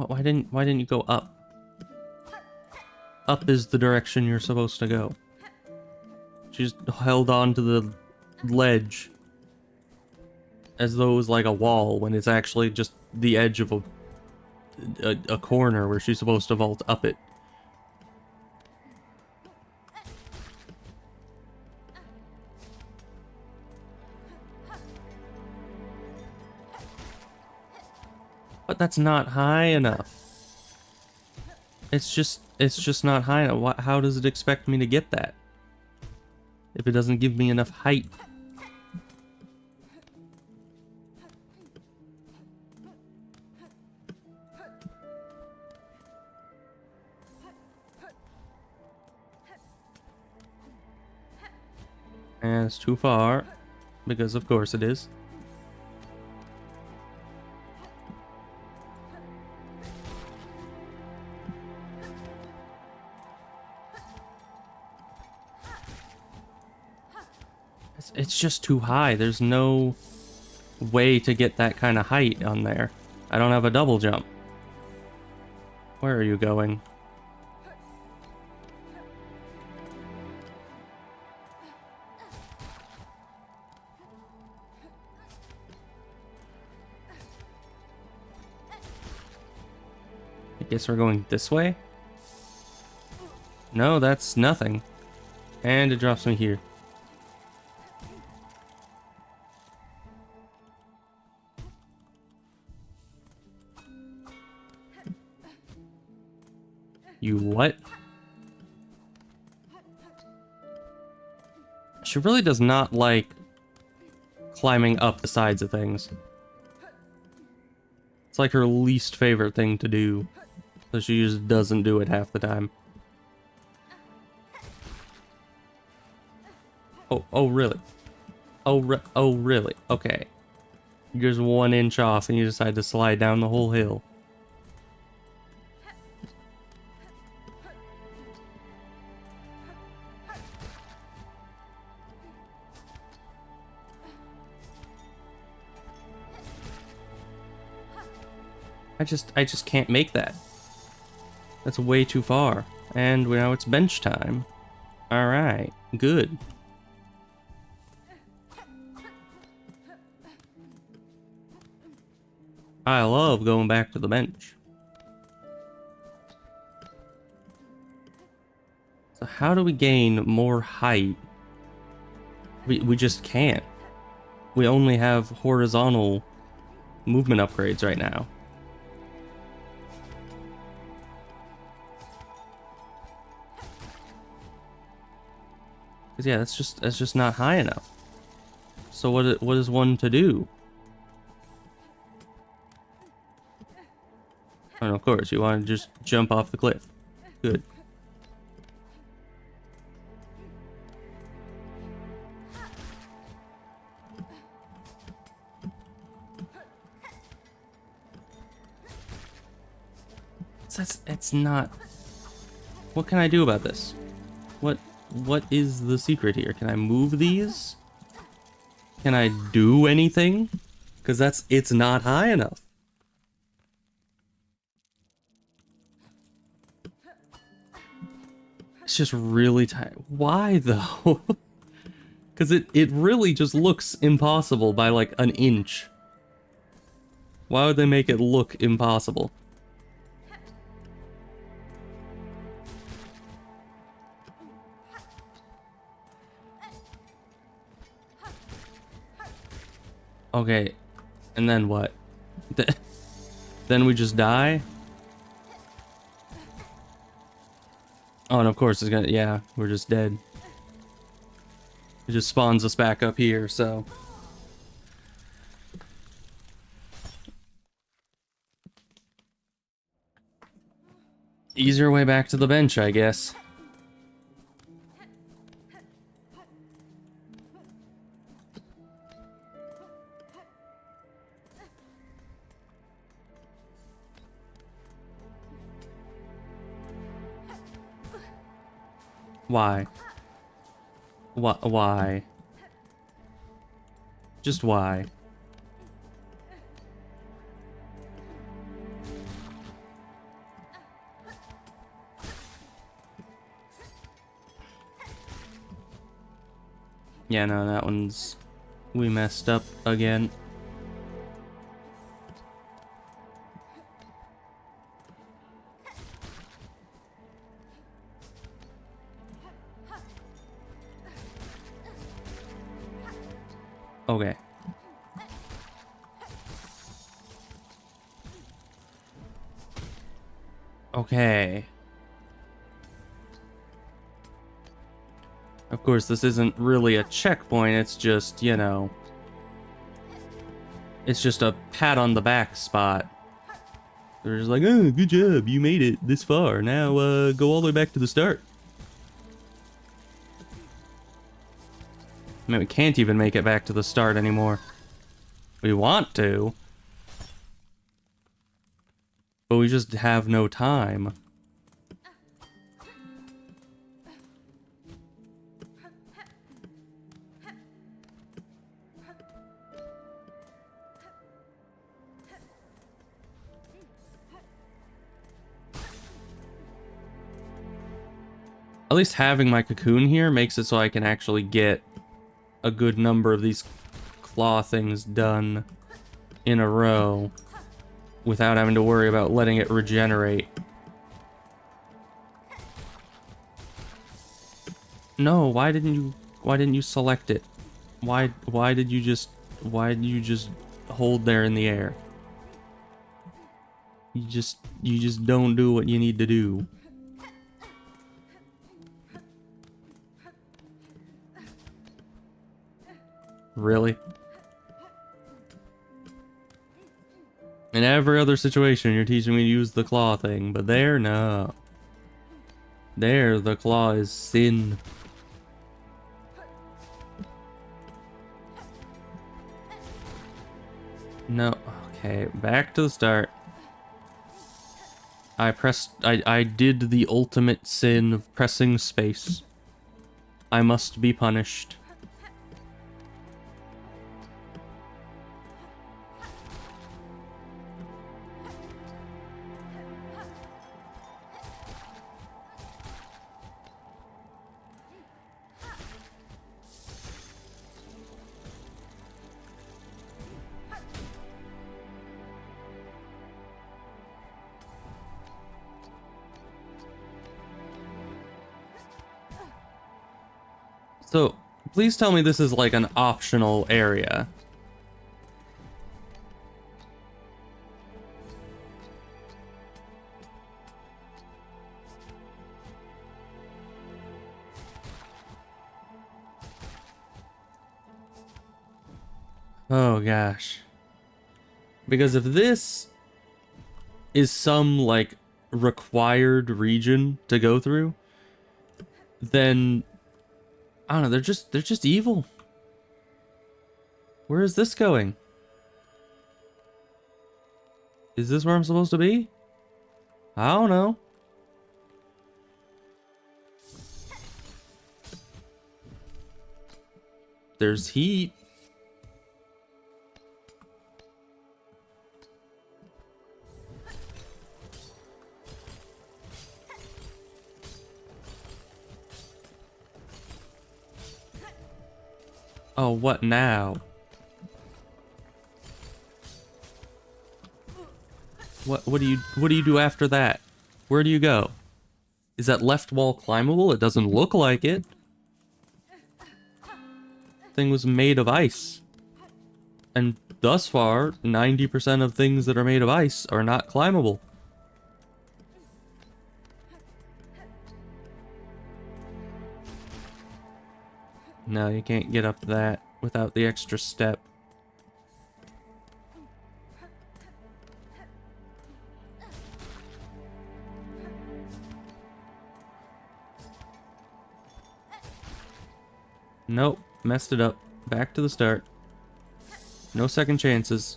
Why didn't you go up? Up is the direction you're supposed to go. She just held on to the ledge as though it was like a wall when it's actually just the edge of a corner where she's supposed to vault up it. But that's not high enough. It's just not high enough. How does it expect me to get that if it doesn't give me enough height? And it's too far, because of course it is. It's just too high. There's no way to get that kind of height on there. I don't have a double jump. Where are you going? I guess we're going this way? No, that's nothing. And it drops me here. You what? She really does not like climbing up the sides of things. It's like her least favorite thing to do. So she just doesn't do it half the time. Oh really? Oh really? Okay. You're just 1 inch off and you decide to slide down the whole hill. I just can't make that. That's way too far. And now it's bench time. Alright, good. I love going back to the bench. So how do we gain more height? We just can't. We only have horizontal movement upgrades right now. Cause yeah, that's just not high enough. So what is one to do? And of course, you want to just jump off the cliff. Good. It's not. What can I do about this? What is the secret here? Can I move these? Can I do anything? Because it's not high enough. It's just really tight. Why though? Because it really just looks impossible by like an inch. Why would they make it look impossible? Okay, and then what? Then we just die? Oh, and of course it's gonna, yeah, we're just dead. It just spawns us back up here, so. Easier way back to the bench, I guess. Why? Why? Just why? Yeah, no, that one's... We messed up again. Okay. Okay. Of course, this isn't really a checkpoint, it's just, you know... It's just a pat on the back spot. They're just like, oh, good job, you made it this far. Now, go all the way back to the start. I mean, we can't even make it back to the start anymore. We want to. But we just have no time. At least having my cocoon here makes it so I can actually get a good number of these claw things done in a row without having to worry about letting it regenerate. No, why didn't you select it? Why did you just hold there in the air? You just don't do what you need to do. Really? In every other situation, you're teaching me to use the claw thing, but there, no. There, the claw is sin. No, okay, back to the start. I did the ultimate sin of pressing space. I must be punished. So, please tell me this is like an optional area. Oh gosh. Because if this is some like required region to go through, then I don't know, they're just evil. Where is this going? Is this where I'm supposed to be? I don't know. There's heat. Oh, what now? What do you do after that? Where do you go? Is that left wall climbable? It doesn't look like it. Thing was made of ice. And thus far, 90% of things that are made of ice are not climbable. No, you can't get up that without the extra step. Nope, messed it up. Back to the start. No second chances.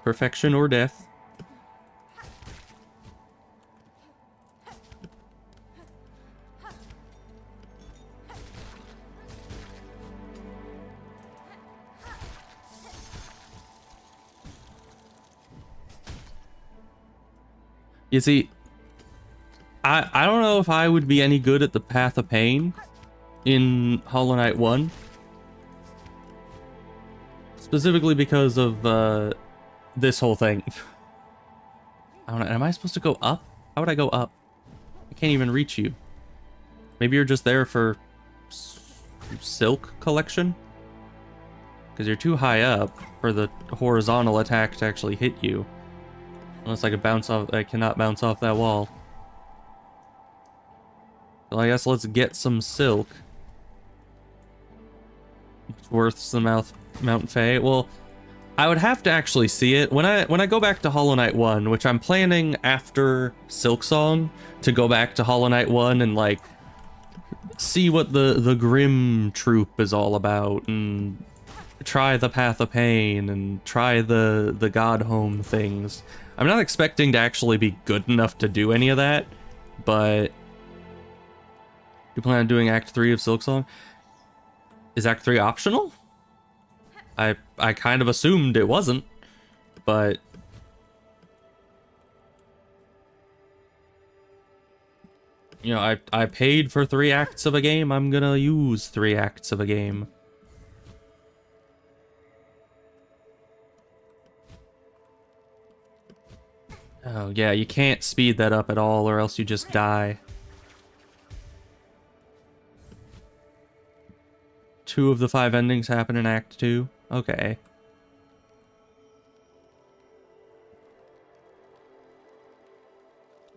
Perfection or death. You see, I don't know if I would be any good at the Path of Pain in Hollow Knight 1. Specifically because of this whole thing. I don't know, am I supposed to go up? How would I go up? I can't even reach you. Maybe you're just there for silk collection? Because you're too high up for the horizontal attack to actually hit you. Unless I could bounce off, I cannot bounce off that wall. Well, I guess let's get some silk. It's worth some Mount Fae. Well, I would have to actually see it when I go back to Hollow Knight 1, which I'm planning after Silksong to go back to Hollow Knight 1 and like see what the Grim Troop is all about and try the Path of Pain and try the God Home things. I'm not expecting to actually be good enough to do any of that, but you plan on doing Act 3 of Silksong? Is Act 3 optional? I kind of assumed it wasn't, but you know, I paid for 3 acts of a game. I'm gonna use 3 acts of a game. Oh yeah, you can't speed that up at all or else you just die. 2 of the 5 endings happen in Act 2. Okay.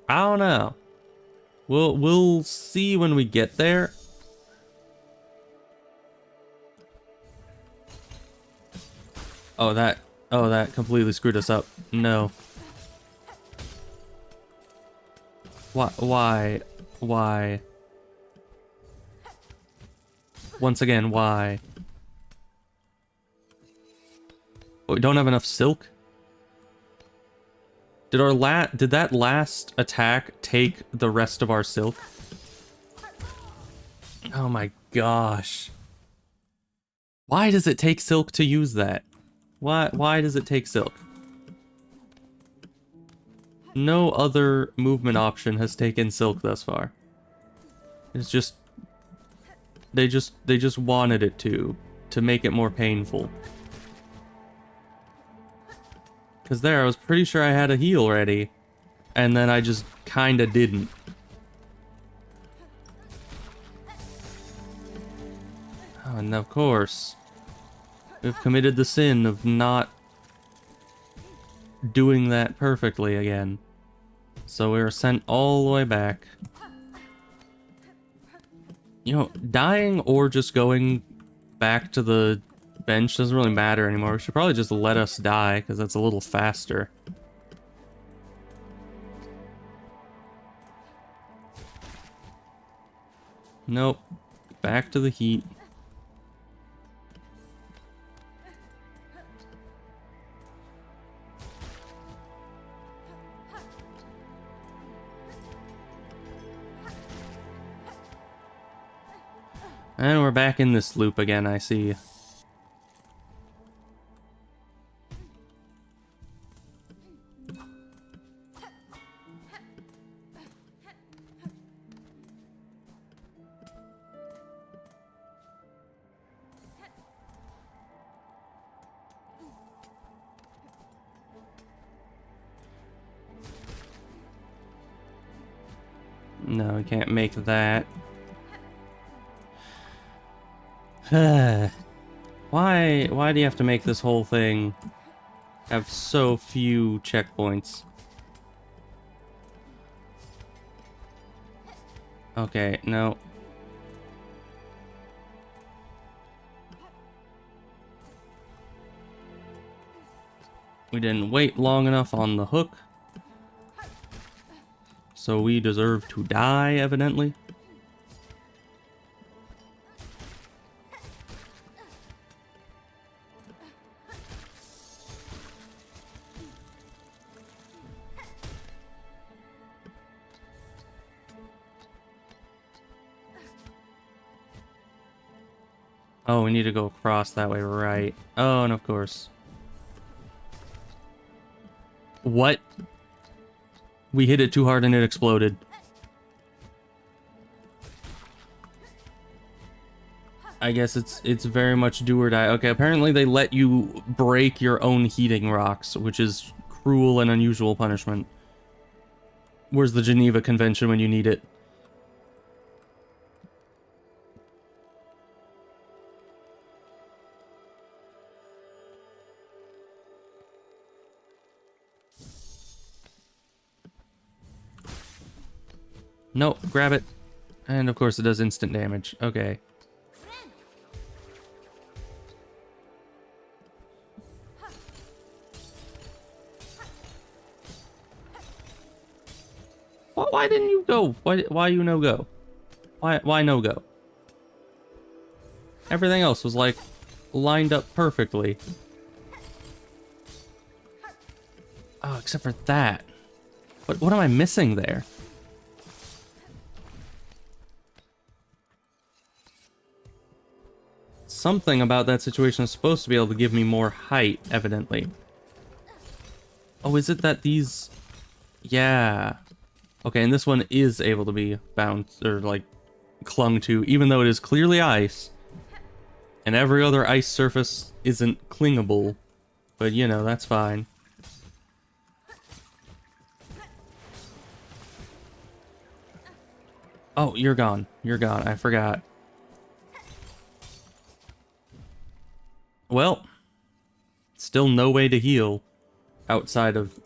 I don't know. We'll see when we get there. Oh, that completely screwed us up. No. Why? Why? Once again, why? Oh, we don't have enough silk? Did that last attack take the rest of our silk? Oh my gosh. Why does it take silk to use that? Why does it take silk? No other movement option has taken silk thus far. It's just they just wanted it to make it more painful. Cause there I was pretty sure I had a heal ready, and then I just kinda didn't. And of course, we've committed the sin of not doing that perfectly again. So we were sent all the way back. You know, dying or just going back to the bench doesn't really matter anymore. We should probably just let us die, because that's a little faster. Nope. Back to the heat. And we're back in this loop again, I see. No, we can't make that. Why do you have to make this whole thing have so few checkpoints? Okay, no. We didn't wait long enough on the hook. So we deserve to die, evidently. Oh, we need to go across that way, right. Oh, and of course. What? We hit it too hard and it exploded. I guess it's very much do or die. Okay, apparently they let you break your own heating rocks, which is cruel and unusual punishment. Where's the Geneva Convention when you need it? Nope, grab it. And of course it does instant damage. Okay. Why didn't you go? Why you no go? Why no go? Everything else was like lined up perfectly. Oh, except for that. What am I missing there? Something about that situation is supposed to be able to give me more height, evidently. Oh, is it that these... Yeah. Okay, and this one is able to be bounced, or like, clung to, even though it is clearly ice. And every other ice surface isn't clingable. But, you know, that's fine. Oh, you're gone. You're gone. I forgot. Well, still no way to heal outside of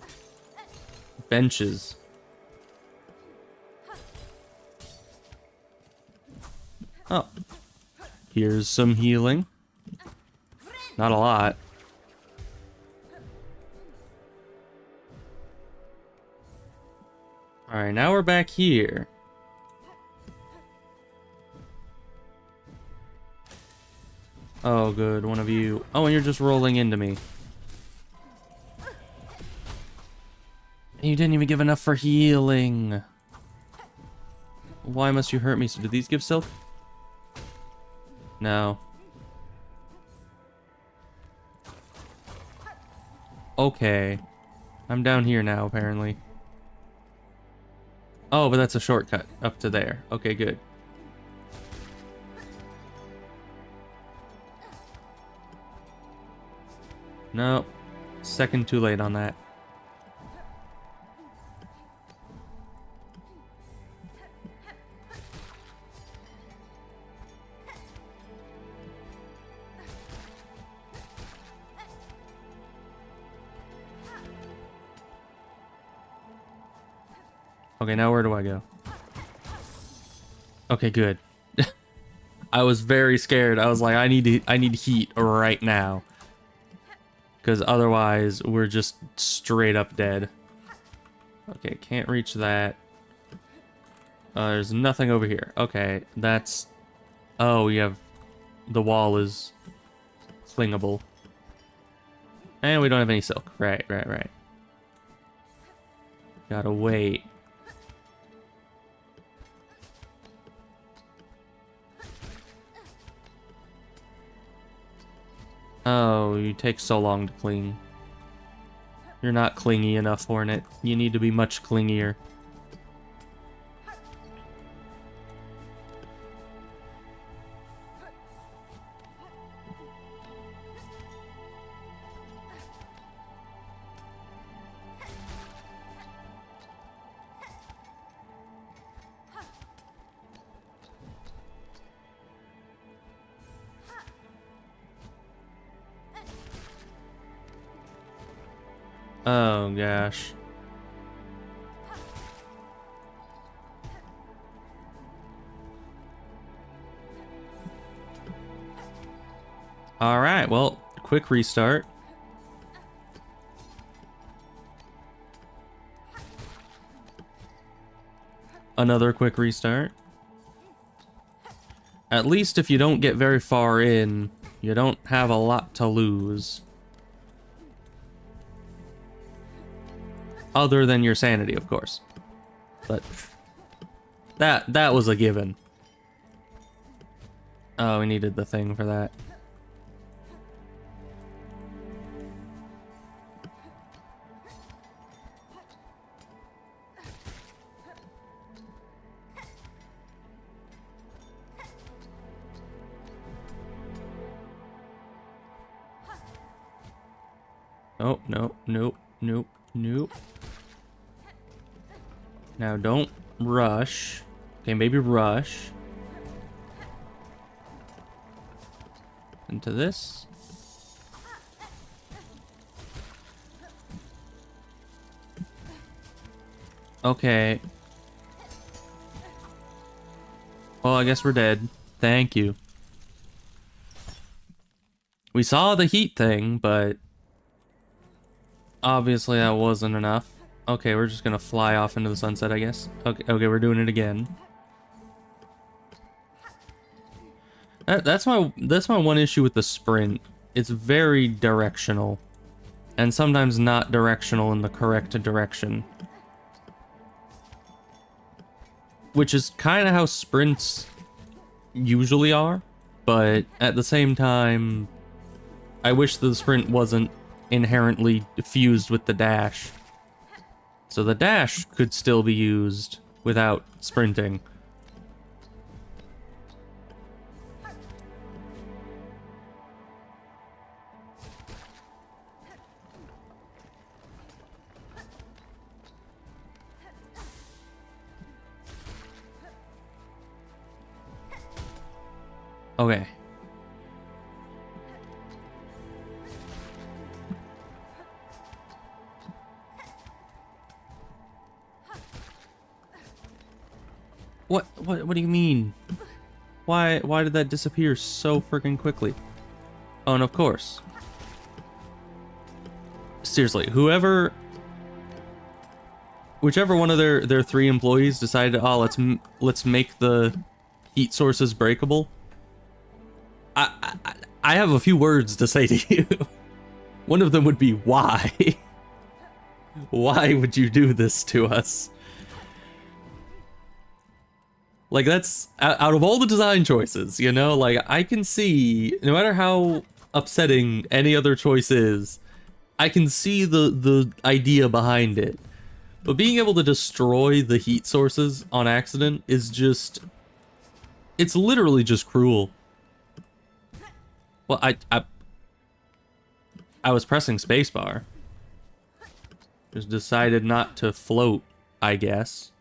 benches. Oh. Here's some healing. Not a lot. Alright, now we're back here. Oh, good. One of you. Oh, and you're just rolling into me. You didn't even give enough for healing. Why must you hurt me? So do these give silk? No. Okay. I'm down here now, apparently. Oh, but that's a shortcut up to there. Okay, good. No. Second too late on that. Okay, now where do I go? Okay, good. I was very scared. I was like, I need heat right now. Because otherwise, we're just straight up dead. Okay, can't reach that. There's nothing over here. Okay, that's... Oh, we have... The wall is clingable. And we don't have any silk. Right. Gotta wait. Oh, you take so long to cling. You're not clingy enough, Hornet. You need to be much clingier. Oh, gosh. Alright, well, quick restart. Another quick restart. At least if you don't get very far in, you don't have a lot to lose. Other than your sanity, of course. But that was a given. Oh, we needed the thing for that. Oh, nope. Now don't rush. Okay, maybe rush. Into this. Okay. Well, I guess we're dead. Thank you. We saw the heat thing, but obviously that wasn't enough. Okay, we're just gonna fly off into the sunset, I guess. Okay, we're doing it again. That's my one issue with the sprint. It's very directional, and sometimes not directional in the correct direction. Which is kind of how sprints usually are, but at the same time, I wish the sprint wasn't inherently fused with the dash. So the dash could still be used without sprinting. Okay. What do you mean? Why did that disappear so freaking quickly? Oh, and of course. Seriously, whichever one of their 3 employees decided, oh, let's make the heat sources breakable. I have a few words to say to you. One of them would be why? Why would you do this to us? Like, that's out of all the design choices, you know, like I can see, no matter how upsetting any other choice is, I can see the idea behind it. But being able to destroy the heat sources on accident is just, it's literally just cruel. Well, I was pressing spacebar. Just decided not to float, I guess.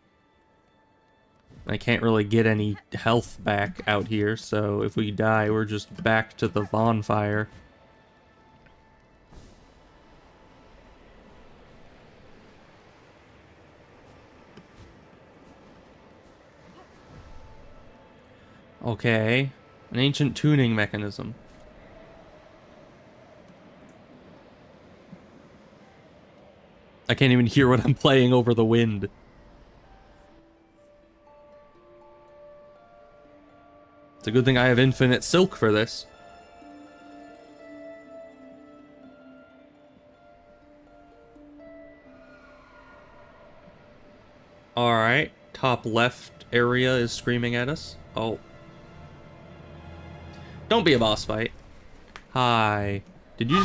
I can't really get any health back out here, so if we die, we're just back to the bonfire. Okay. An ancient tuning mechanism. I can't even hear what I'm playing over the wind. It's a good thing I have infinite silk for this. Alright. Top left area is screaming at us. Oh. Don't be a boss fight. Hi. Did you...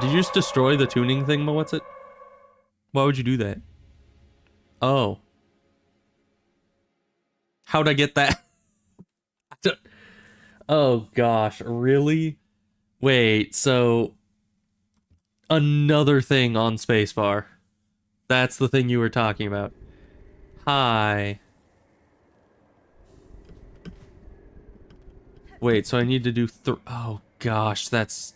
Did you just destroy the tuning thing, what's it? Why would you do that? Oh. How'd I get that? Oh gosh, really? Wait, so... Another thing on spacebar. That's the thing you were talking about. Hi. Wait, so I need to do oh gosh, that's...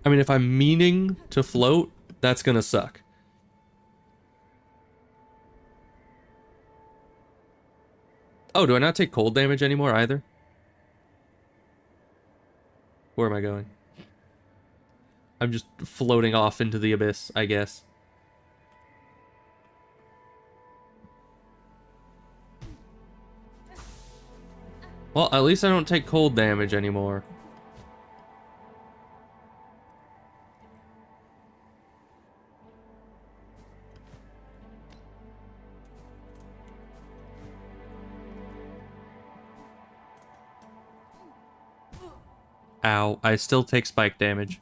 I mean, if I'm meaning to float, that's gonna suck. Oh, do I not take cold damage anymore either? Where am I going? I'm just floating off into the abyss, I guess. Well, at least I don't take cold damage anymore. Ow, I still take spike damage.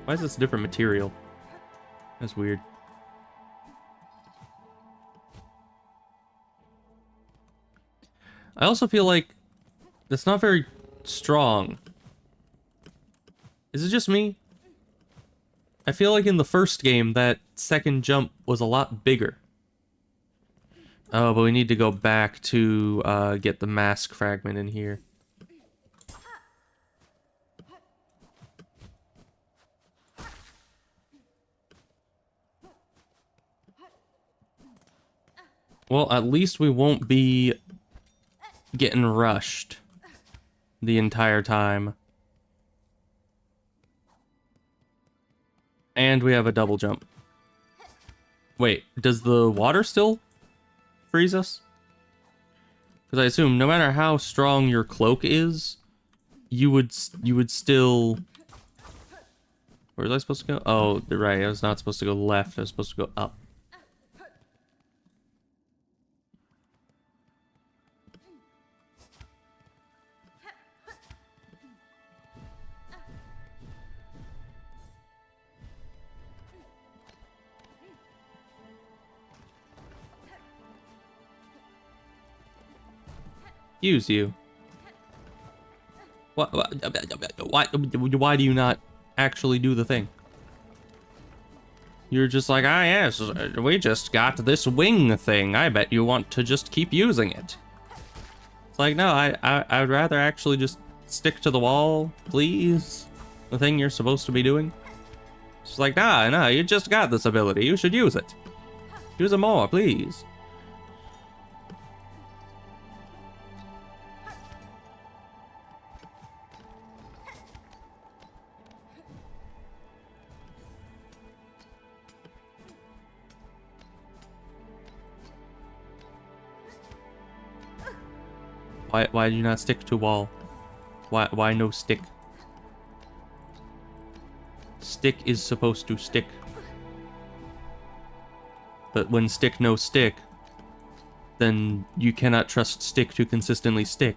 Why is this a different material? That's weird. I also feel like it's not very strong. Is it just me? I feel like in the first game, that second jump was a lot bigger. Oh, but we need to go back to get the mask fragment in here. Well, at least we won't be getting rushed the entire time. And we have a double jump. Wait, does the water still freeze us? Because I assume no matter how strong your cloak is, you would still... Where was I supposed to go? Oh, right, I was not supposed to go left, I was supposed to go up. Use you. Why do you not actually do the thing? You're just like, ah yes, we just got this wing thing. I bet you want to just keep using it. It's like, no, I'd rather actually just stick to the wall, please. The thing you're supposed to be doing. It's like, nah, you just got this ability. You should use it. Use it more, please. Why do you not stick to wall? Why no stick? Stick is supposed to stick. But when stick no stick, then you cannot trust stick to consistently stick.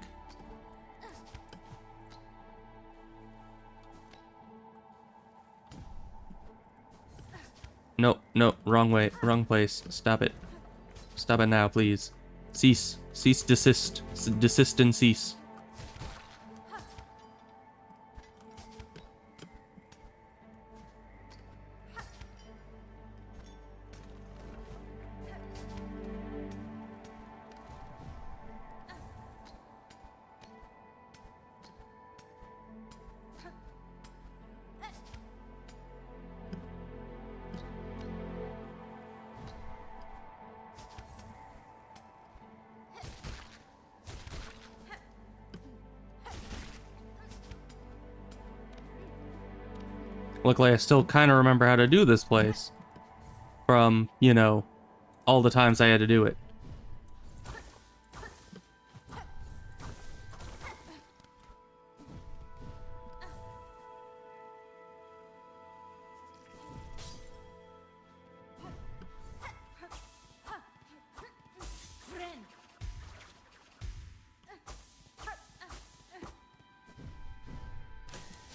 No, wrong way, wrong place. Stop it. Stop it now, please. Cease. Cease, desist. Desist and cease. Luckily, I still kind of remember how to do this place from, you know, all the times I had to do it.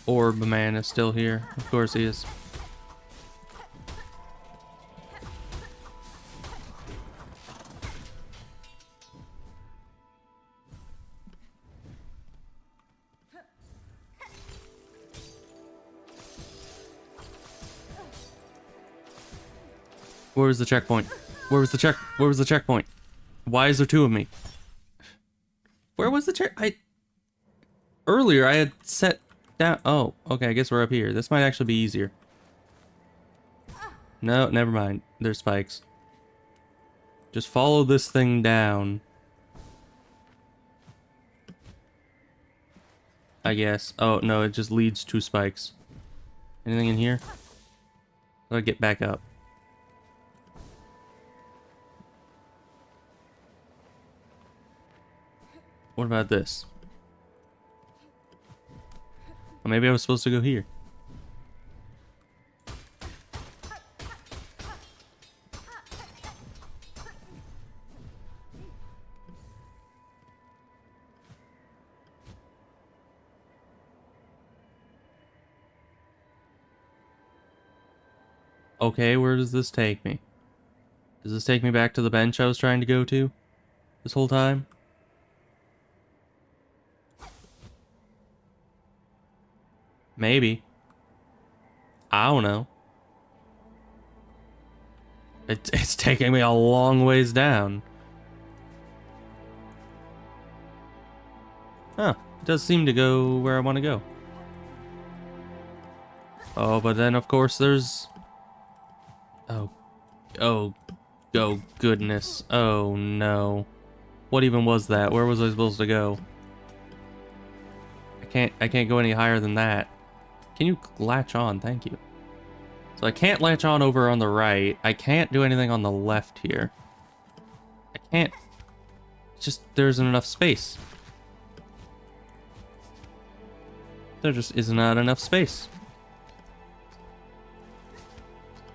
Orb man is still here. Of course he is. Where was the checkpoint? Where was the checkpoint? Why is there two of me? Where was the earlier I had set down. Oh, okay, I guess we're up here. This might actually be easier. No, never mind. There's spikes. Just follow this thing down. I guess. Oh, no, it just leads to spikes. Anything in here? I'll get back up. What about this? Well, maybe I was supposed to go here. Okay, where does this take me? Does this take me back to the bench I was trying to go to this whole time? Maybe. I don't know. It's taking me a long ways down. Huh. It does seem to go where I want to go. Oh, but then of course there's... Oh goodness. Oh no. What even was that? Where was I supposed to go? I can't go any higher than that. Can you latch on? Thank you. So I can't latch on over on the right. I can't do anything on the left here. I can't... It's just there isn't enough space. There just is not enough space.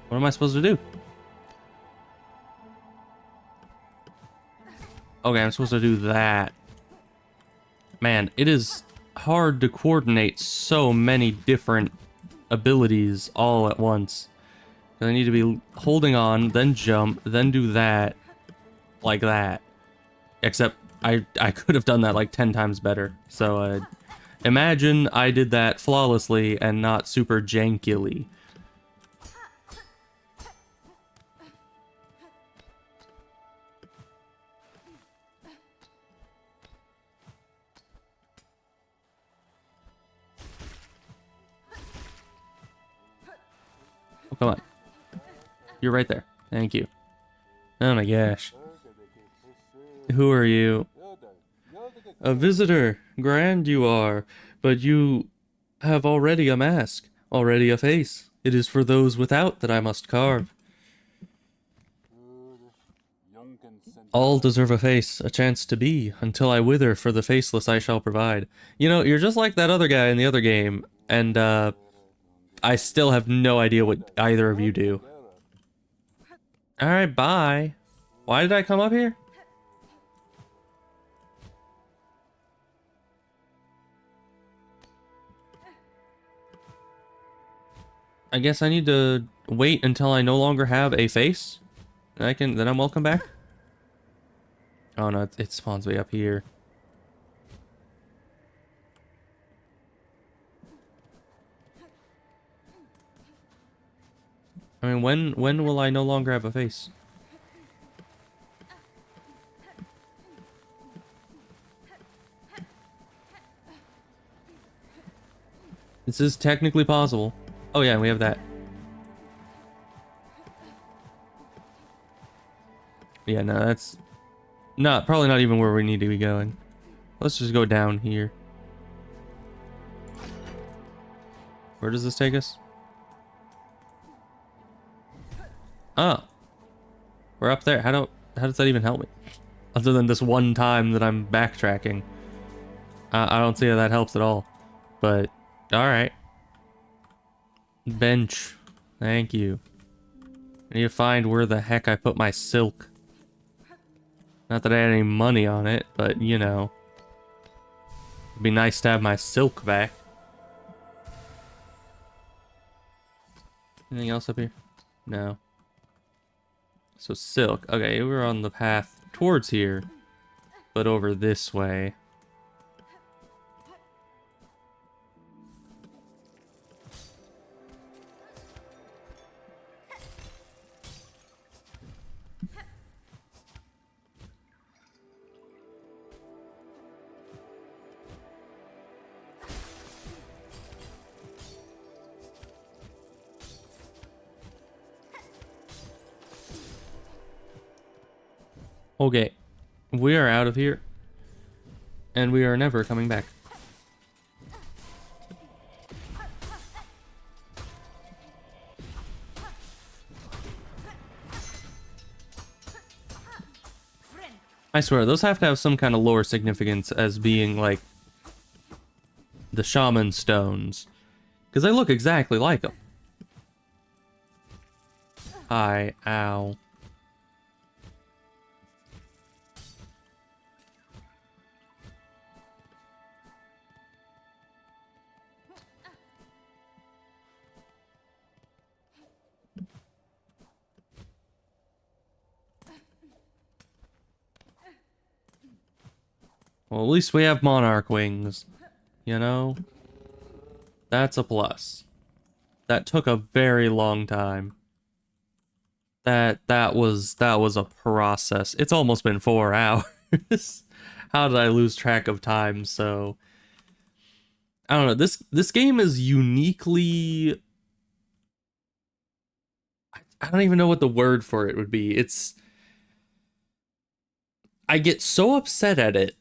What am I supposed to do? Okay, I'm supposed to do that. Man, it is hard to coordinate so many different abilities all at once. I need to be holding on, then jump, then do that, like that. Except I could have done that like 10 times better. So imagine I did that flawlessly and not super jankily. Oh, come on. You're right there. Thank you. Oh my gosh. Who are you? A visitor. Grand you are, but you have already a mask, already a face. It is for those without that I must carve. All deserve a face, a chance to be, until I wither for the faceless I shall provide. You know, you're just like that other guy in the other game, and I still have no idea what either of you do. Alright, bye. Why did I come up here? I guess I need to wait until I no longer have a face. Then I'm welcome back. Oh no, it spawns way up here. I mean, when will I no longer have a face? This is technically possible. Oh yeah, we have that. Yeah, no, that's probably not even where we need to be going. Let's just go down here. Where does this take us? Oh, we're up there. How does that even help me? Other than this one time that I'm backtracking. I don't see how that helps at all. But, alright. Bench. Thank you. I need to find where the heck I put my silk. Not that I had any money on it, but, you know. It'd be nice to have my silk back. Anything else up here? No. So silk. Okay, we're on the path towards here, but over this way. Okay, we are out of here, and we are never coming back. I swear, those have to have some kind of lore significance as being, like, the shaman stones. Because they look exactly like them. Hi, ow. Well, at least we have monarch wings. You know? That's a plus. That took a very long time. That was a process. It's almost been 4 hours. How did I lose track of time? So I don't know. This game is uniquely, I don't even know what the word for it would be. I get so upset at it.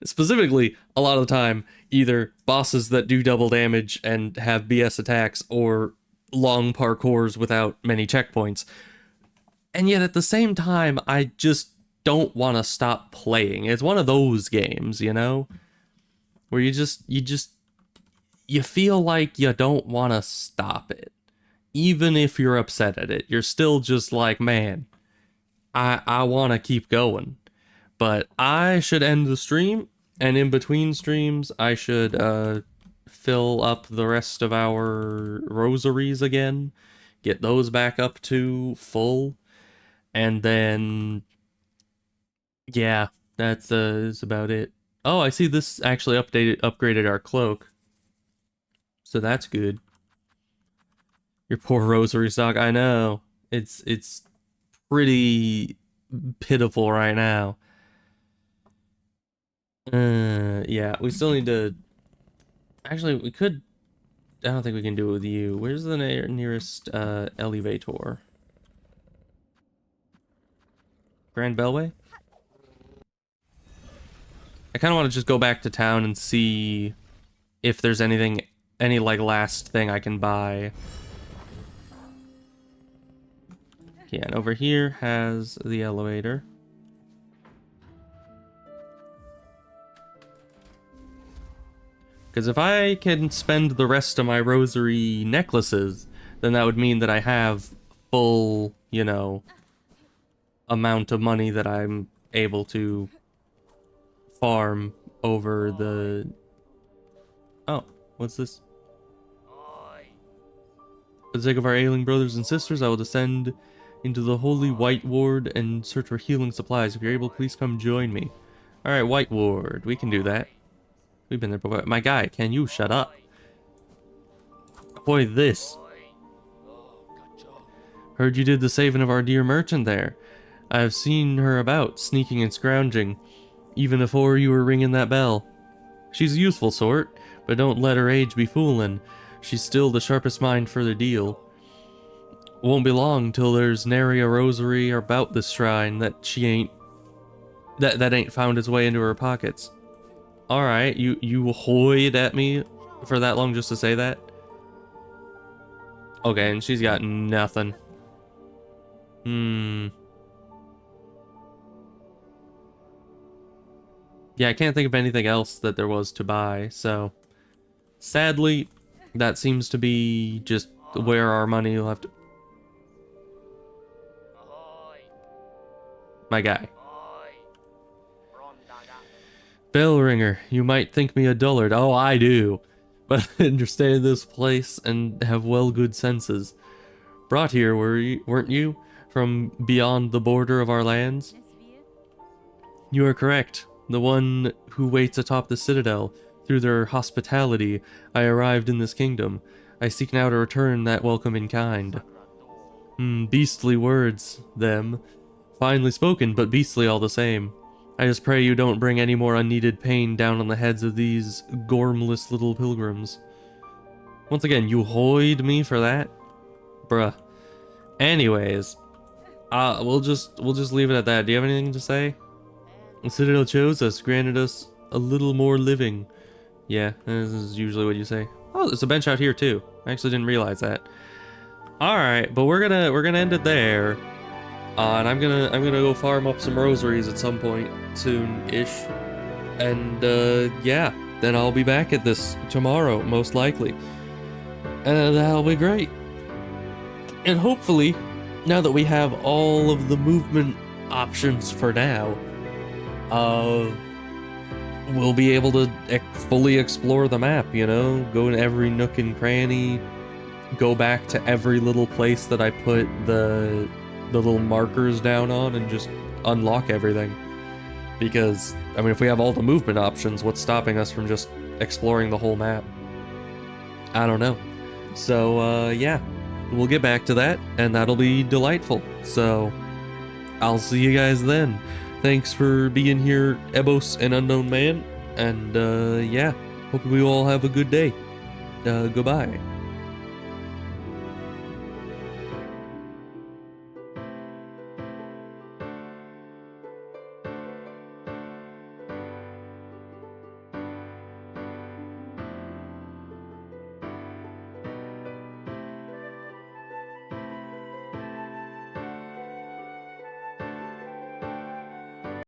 Specifically, a lot of the time, either bosses that do double damage and have BS attacks, or long parkours without many checkpoints. And yet at the same time, I just don't want to stop playing. It's one of those games, you know? Where you feel like you don't want to stop it. Even if you're upset at it, you're still just like, man, I want to keep going. But I should end the stream, and in between streams, I should fill up the rest of our rosaries again, get those back up to full, and then, yeah, that's about it. Oh, I see this actually upgraded our cloak, so that's good. Your poor rosary stock, I know. It's pretty pitiful right now. Yeah, we still need to... Actually, we could... I don't think we can do it with you. Where's the nearest elevator? Grand Bellway? I kind of want to just go back to town and see if there's any like last thing I can buy. Okay, and over here has the elevator. Because if I can spend the rest of my rosary necklaces, then that would mean that I have full, you know, amount of money that I'm able to farm over the... Oh, what's this? For the sake of our ailing brothers and sisters, I will descend into the holy White Ward and search for healing supplies. If you're able, please come join me. Alright, White Ward, we can do that. We've been there before. My guy, can you shut up? Boy, this. Heard you did the saving of our dear merchant there. I have seen her about, sneaking and scrounging, even afore you were ringing that bell. She's a useful sort, but don't let her age be foolin'. She's still the sharpest mind for the deal. Won't be long till there's nary a rosary about this shrine that she ain't... that ain't found its way into her pockets. Alright, you hoyed at me for that long just to say that? Okay, and she's got nothing. Hmm. Yeah, I can't think of anything else that there was to buy, so sadly, that seems to be just where our money will have to... My guy. Bell ringer, you might think me a dullard. Oh, I do. But I understand this place and have well good senses. Brought here, weren't you? From beyond the border of our lands? You are correct. The one who waits atop the Citadel. Through their hospitality, I arrived in this kingdom. I seek now to return that welcome in kind. Beastly words, them. Finely spoken, but beastly all the same. I just pray you don't bring any more unneeded pain down on the heads of these gormless little pilgrims. Once again, you hoyed me for that? Bruh. Anyways, we'll just leave it at that. Do you have anything to say? The Citadel chose us, granted us a little more living. Yeah, this is usually what you say. Oh, there's a bench out here too. I actually didn't realize that. All right, but we're gonna end it there. And I'm gonna go farm up some rosaries at some point soon-ish. And yeah, then I'll be back at this tomorrow, most likely. And that'll be great. And hopefully, now that we have all of the movement options for now, we'll be able to fully explore the map, you know? Go in every nook and cranny, go back to every little place that I put the little markers down on and just unlock everything. Because, I mean, if we have all the movement options, what's stopping us from just exploring the whole map? I don't know. So, yeah, we'll get back to that, and that'll be delightful. So, I'll see you guys then. Thanks for being here, Ebos and Unknown Man, and, yeah, hope we all have a good day. Goodbye.